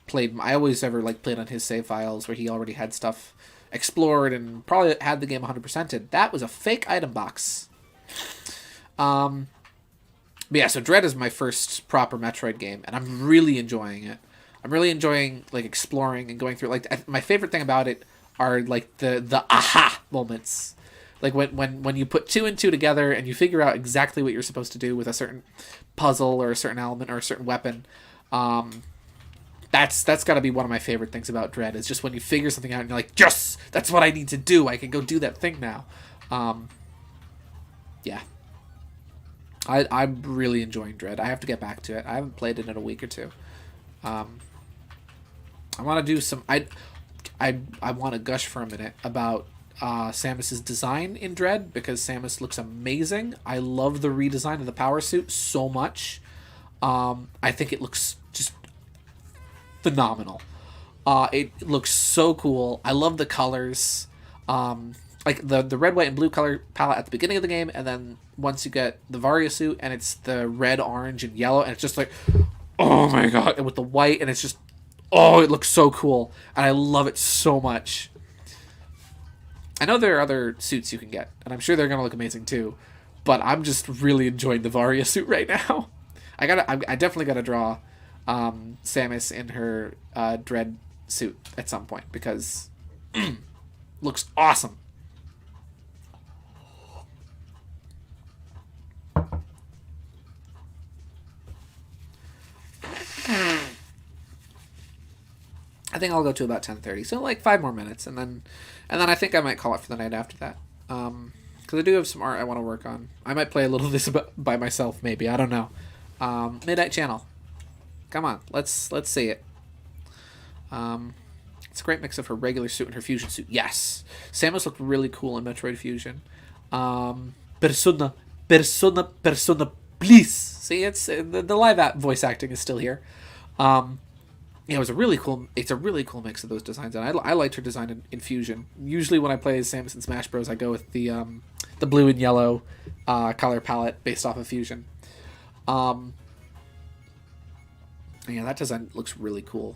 played. I always ever played on his save files where he already had stuff explored and probably had the game 100%ed. That was a fake item box. But yeah, so Dread is my first proper Metroid game, and I'm really enjoying it. I'm really enjoying exploring and going through. My favorite thing about it are the aha moments, when you put two and two together and you figure out exactly what you're supposed to do with a certain puzzle or a certain element or a certain weapon. That's got to be one of my favorite things about Dread, is just when you figure something out and you're like, yes, that's what I need to do. I can go do that thing now. Yeah. I'm really enjoying Dread. I have to get back to it. I haven't played it in a week or two. I want to do some... I want to gush for a minute about Samus's design in Dread, because Samus looks amazing. I love the redesign of the power suit so much. I think it looks just phenomenal. It looks so cool. I love the colors. The red, white, and blue color palette at the beginning of the game, and then once you get the Varia suit and it's the red, orange, and yellow, and it's just oh my god, and with the white, and it's just, it looks so cool, and I love it so much. I know there are other suits you can get, and I'm sure they're gonna look amazing too, but I'm just really enjoying the Varia suit right now. I definitely gotta draw Samus in her Dread suit at some point, because looks awesome. I think I'll go to about 10:30, so 5 more minutes, and then I think I might call it for the night after that. Because I do have some art I want to work on. I might play a little of this by myself, maybe. I don't know. Midnight Channel. Come on, let's see it. It's a great mix of her regular suit and her fusion suit. Yes, Samus looked really cool in Metroid Fusion. Persona, please. See, it's the live voice acting is still here. Yeah, it's a really cool mix of those designs, and I liked her design in Fusion. Usually when I play as Samus in Smash Bros, I go with the blue and yellow color palette based off of Fusion. Yeah, that design looks really cool.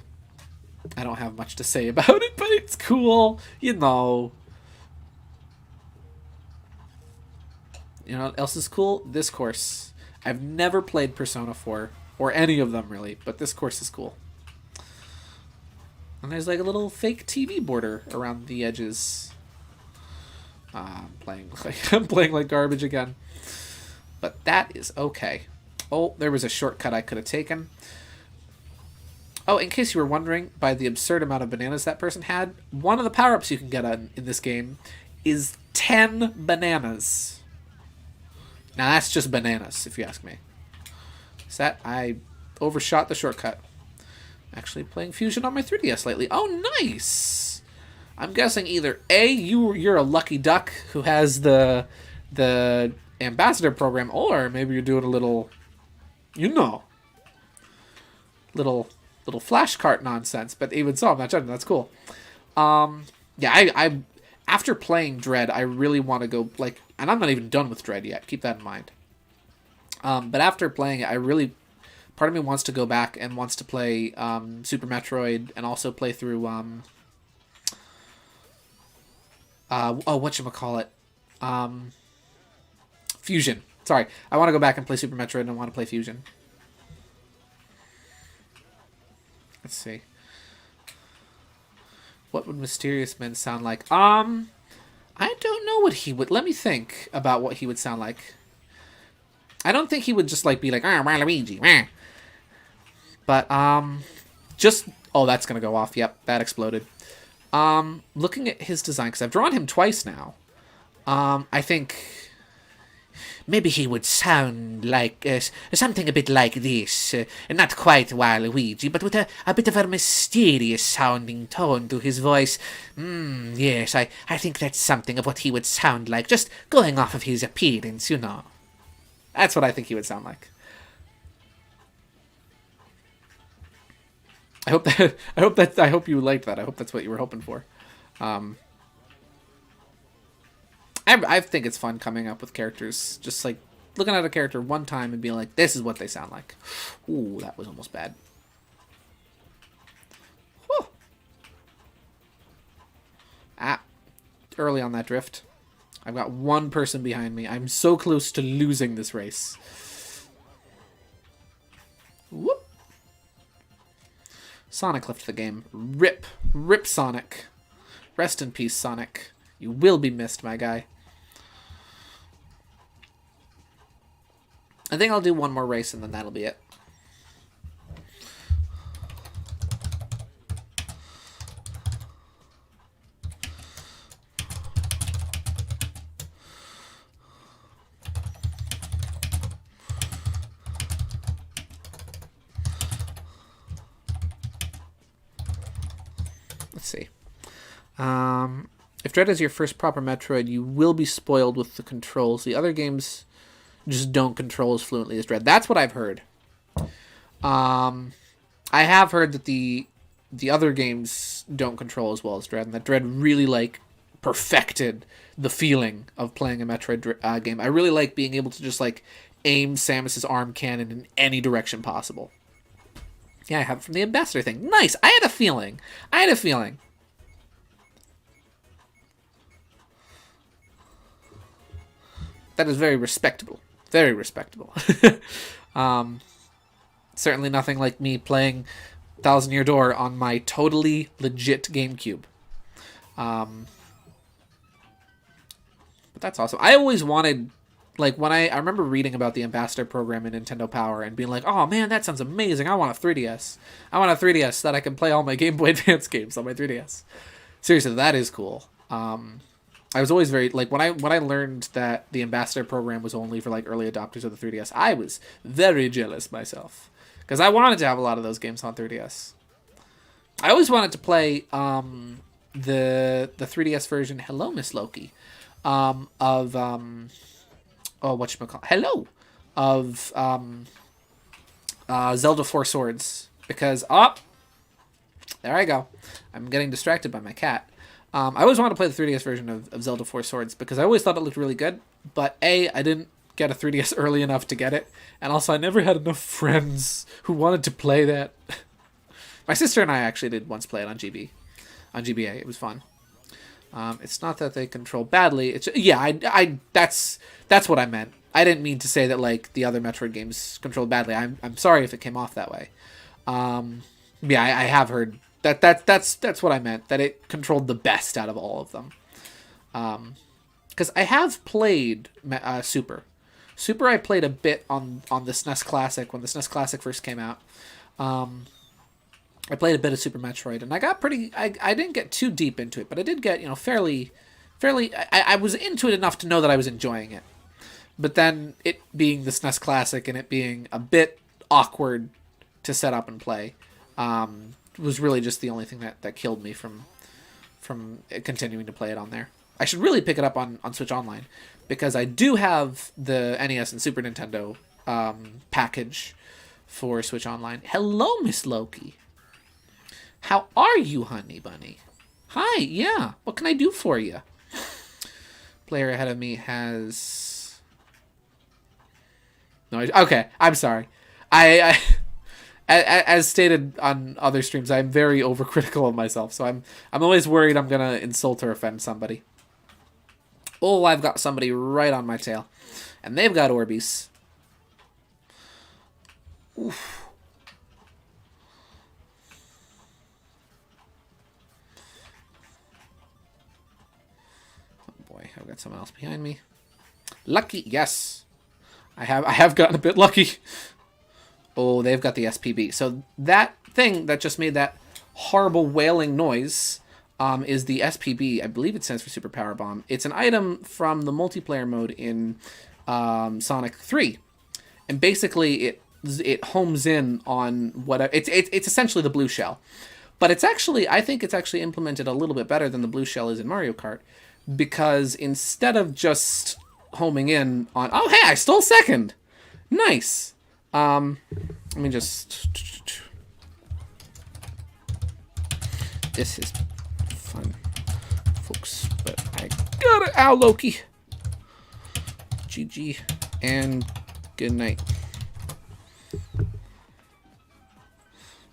I don't have much to say about it, but it's cool, You know what else is cool? This course. I've never played Persona 4, or any of them really, but this course is cool. And there's like a little fake TV border around the edges. I'm playing like garbage again. But that is okay. Oh, there was a shortcut I could have taken. Oh, in case you were wondering, by the absurd amount of bananas that person had, one of the power-ups you can get in this game is 10 bananas. Now that's just bananas, if you ask me. I overshot the shortcut. Actually playing Fusion on my 3DS lately. Oh, nice! I'm guessing either A, you're a lucky duck who has the ambassador program, or maybe you're doing a little, little flashcart nonsense. But even so, I'm not judging. That's cool. Yeah, I after playing Dread, I really want to go and I'm not even done with Dread yet. Keep that in mind. But after playing it, part of me wants to go back and wants to play Super Metroid and also play through whatchamacallit? Fusion. Sorry, I want to go back and play Super Metroid and I want to play Fusion. Let's see. What would Mysterious Man sound like? I don't know what he would. Let me think about what he would sound like. I don't think he would just be like, Waluigi. But oh, that's gonna go off. Yep, that exploded. Looking at his design, because I've drawn him twice now. I think Maybe he would sound like something a bit like this. Not quite Waluigi, but with a bit of a mysterious sounding tone to his voice. Yes, I think that's something of what he would sound like, just going off of his appearance, you know. That's what I think he would sound like. I hope you liked that. I hope that's what you were hoping for. I think it's fun coming up with characters, just like looking at a character one time and being like, this is what they sound like. Ooh, that was almost bad. Whew. Early on that drift. I've got one person behind me. I'm so close to losing this race. Whoop. Sonic left the game. Rip Sonic. Rest in peace, Sonic. You will be missed, my guy. I think I'll do one more race and then that'll be it. Let's see. If Dread is your first proper Metroid, you will be spoiled with the controls. The other games just don't control as fluently as Dread. That's what I've heard. I have heard that the other games don't control as well as Dread, and that Dread really perfected the feeling of playing a Metroid game. I really like being able to just aim Samus's arm cannon in any direction possible. Yeah, I have it from the Ambassador thing. Nice. I had a feeling. That is very respectable. Very respectable. Certainly nothing like me playing Thousand Year Door on my totally legit GameCube. But that's awesome. I always wanted, when I remember reading about the Ambassador program in Nintendo Power and being like, oh man, that sounds amazing. I want a 3DS. I want a 3DS so that I can play all my Game Boy Advance games on my 3DS. Seriously, that is cool. I was always very when I learned that the Ambassador program was only for early adopters of the 3DS, I was very jealous myself because I wanted to have a lot of those games on 3DS. I always wanted to play the 3DS version. Hello, Miss Loki, of Hello, of Zelda 4 Swords because there I go. I'm getting distracted by my cat. I always wanted to play the 3DS version of Zelda 4 Swords because I always thought it looked really good, but A, I didn't get a 3DS early enough to get it, and also I never had enough friends who wanted to play that. My sister and I actually did once play it on GBA. It was fun. It's not that they control badly. It's that's what I meant. I didn't mean to say that like the other Metroid games control badly. I'm sorry if it came off that way. I have heard that's what I meant. That it controlled the best out of all of them. Because I have played Super. Super I played a bit on the SNES Classic when the SNES Classic first came out. I played a bit of Super Metroid, and I got I didn't get too deep into it, but I did get, fairly, I was into it enough to know that I was enjoying it. But then it being the SNES Classic and it being a bit awkward to set up and play, was really just the only thing that killed me from continuing to play it on there. I should really pick it up on Switch Online, because I do have the NES and Super Nintendo package for Switch Online. Hello, Miss Loki. How are you, honey bunny? Hi, yeah. What can I do for you? Player ahead of me has... No, okay, I'm sorry. I as stated on other streams, I'm very overcritical of myself, so I'm always worried I'm gonna insult or offend somebody. Oh, I've got somebody right on my tail. And they've got Orbeez. Oof. Oh boy, I've got someone else behind me. Lucky, yes. I have gotten a bit lucky. Oh, they've got the SPB. So that thing that just made that horrible wailing noise is the SPB. I believe it stands for Super Power Bomb. It's an item from the multiplayer mode in Sonic 3. And basically it homes in on whatever... It's essentially the blue shell. But I think it's actually implemented a little bit better than the blue shell is in Mario Kart. Because instead of just homing in on... Oh, hey, I stole second! Nice! Let me just... This is fun, folks, but I got it. Ow, Loki. GG, and good night.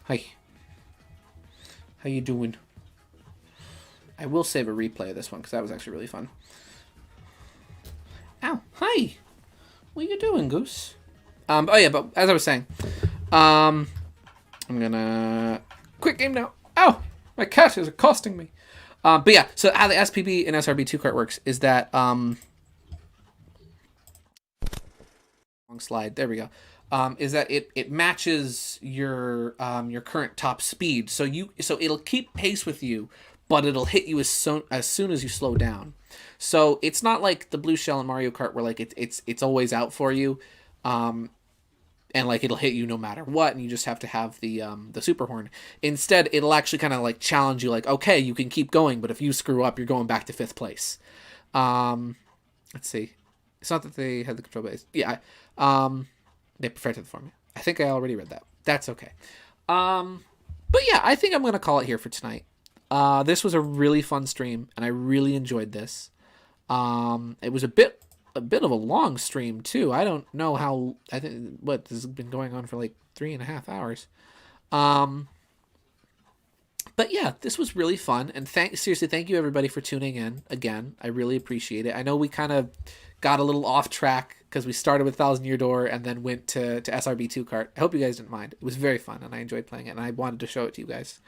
Hi. How you doing? I will save a replay of this one, because that was actually really fun. Ow, hi. What you doing, Goose? Oh yeah, but as I was saying, I'm gonna quit game now. Ow! My cat is accosting me. But yeah, so how the SPB in SRB2Kart works is that long slide. There we go. Is that it matches your current top speed. So it'll keep pace with you, but it'll hit you as soon as you slow down. So it's not like the blue shell in Mario Kart where like it's always out for you. And like it'll hit you no matter what, and you just have to have the super horn. Instead, it'll actually kind of like challenge you, like, okay, you can keep going, but if you screw up, you're going back to 5th place. Let's see. It's not that they had the control base. Yeah, they perfected the formula. I think I already read that. That's okay. But yeah, I think I'm gonna call it here for tonight. This was a really fun stream, and I really enjoyed this. It was a bit of a long stream too. I don't know how. I think this has been going on for like 3.5 hours. But yeah, this was really fun, and seriously, thank you everybody for tuning in again. I really appreciate it. I know we kind of got a little off track because we started with Thousand Year Door and then went to SRB2Kart. I hope you guys didn't mind. It was very fun, and I enjoyed playing it, and I wanted to show it to you guys.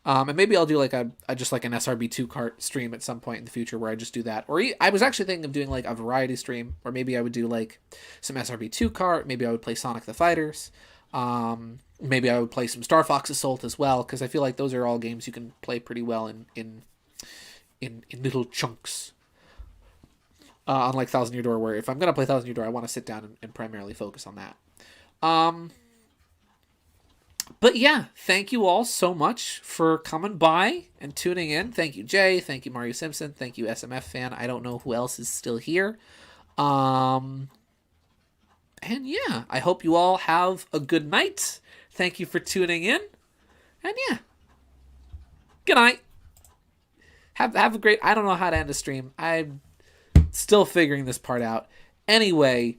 And maybe I'll do like just like an SRB2Kart stream at some point in the future where I just do that. Or I was actually thinking of doing like a variety stream, or maybe I would do like some SRB2Kart. Maybe I would play Sonic the Fighters. Maybe I would play some Star Fox Assault as well, because I feel like those are all games you can play pretty well in little chunks. Unlike Thousand Year Door, where if I'm gonna play Thousand Year Door, I want to sit down and primarily focus on that. But yeah, thank you all so much for coming by and tuning in. Thank you, Jay. Thank you, Mario Simpson. Thank you, SMF fan. I don't know who else is still here. And yeah, I hope you all have a good night. Thank you for tuning in. And yeah, good night. Have a great... I don't know how to end a stream. I'm still figuring this part out. Anyway,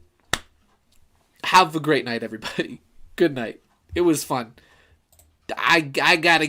have a great night, everybody. Good night. It was fun. I gotta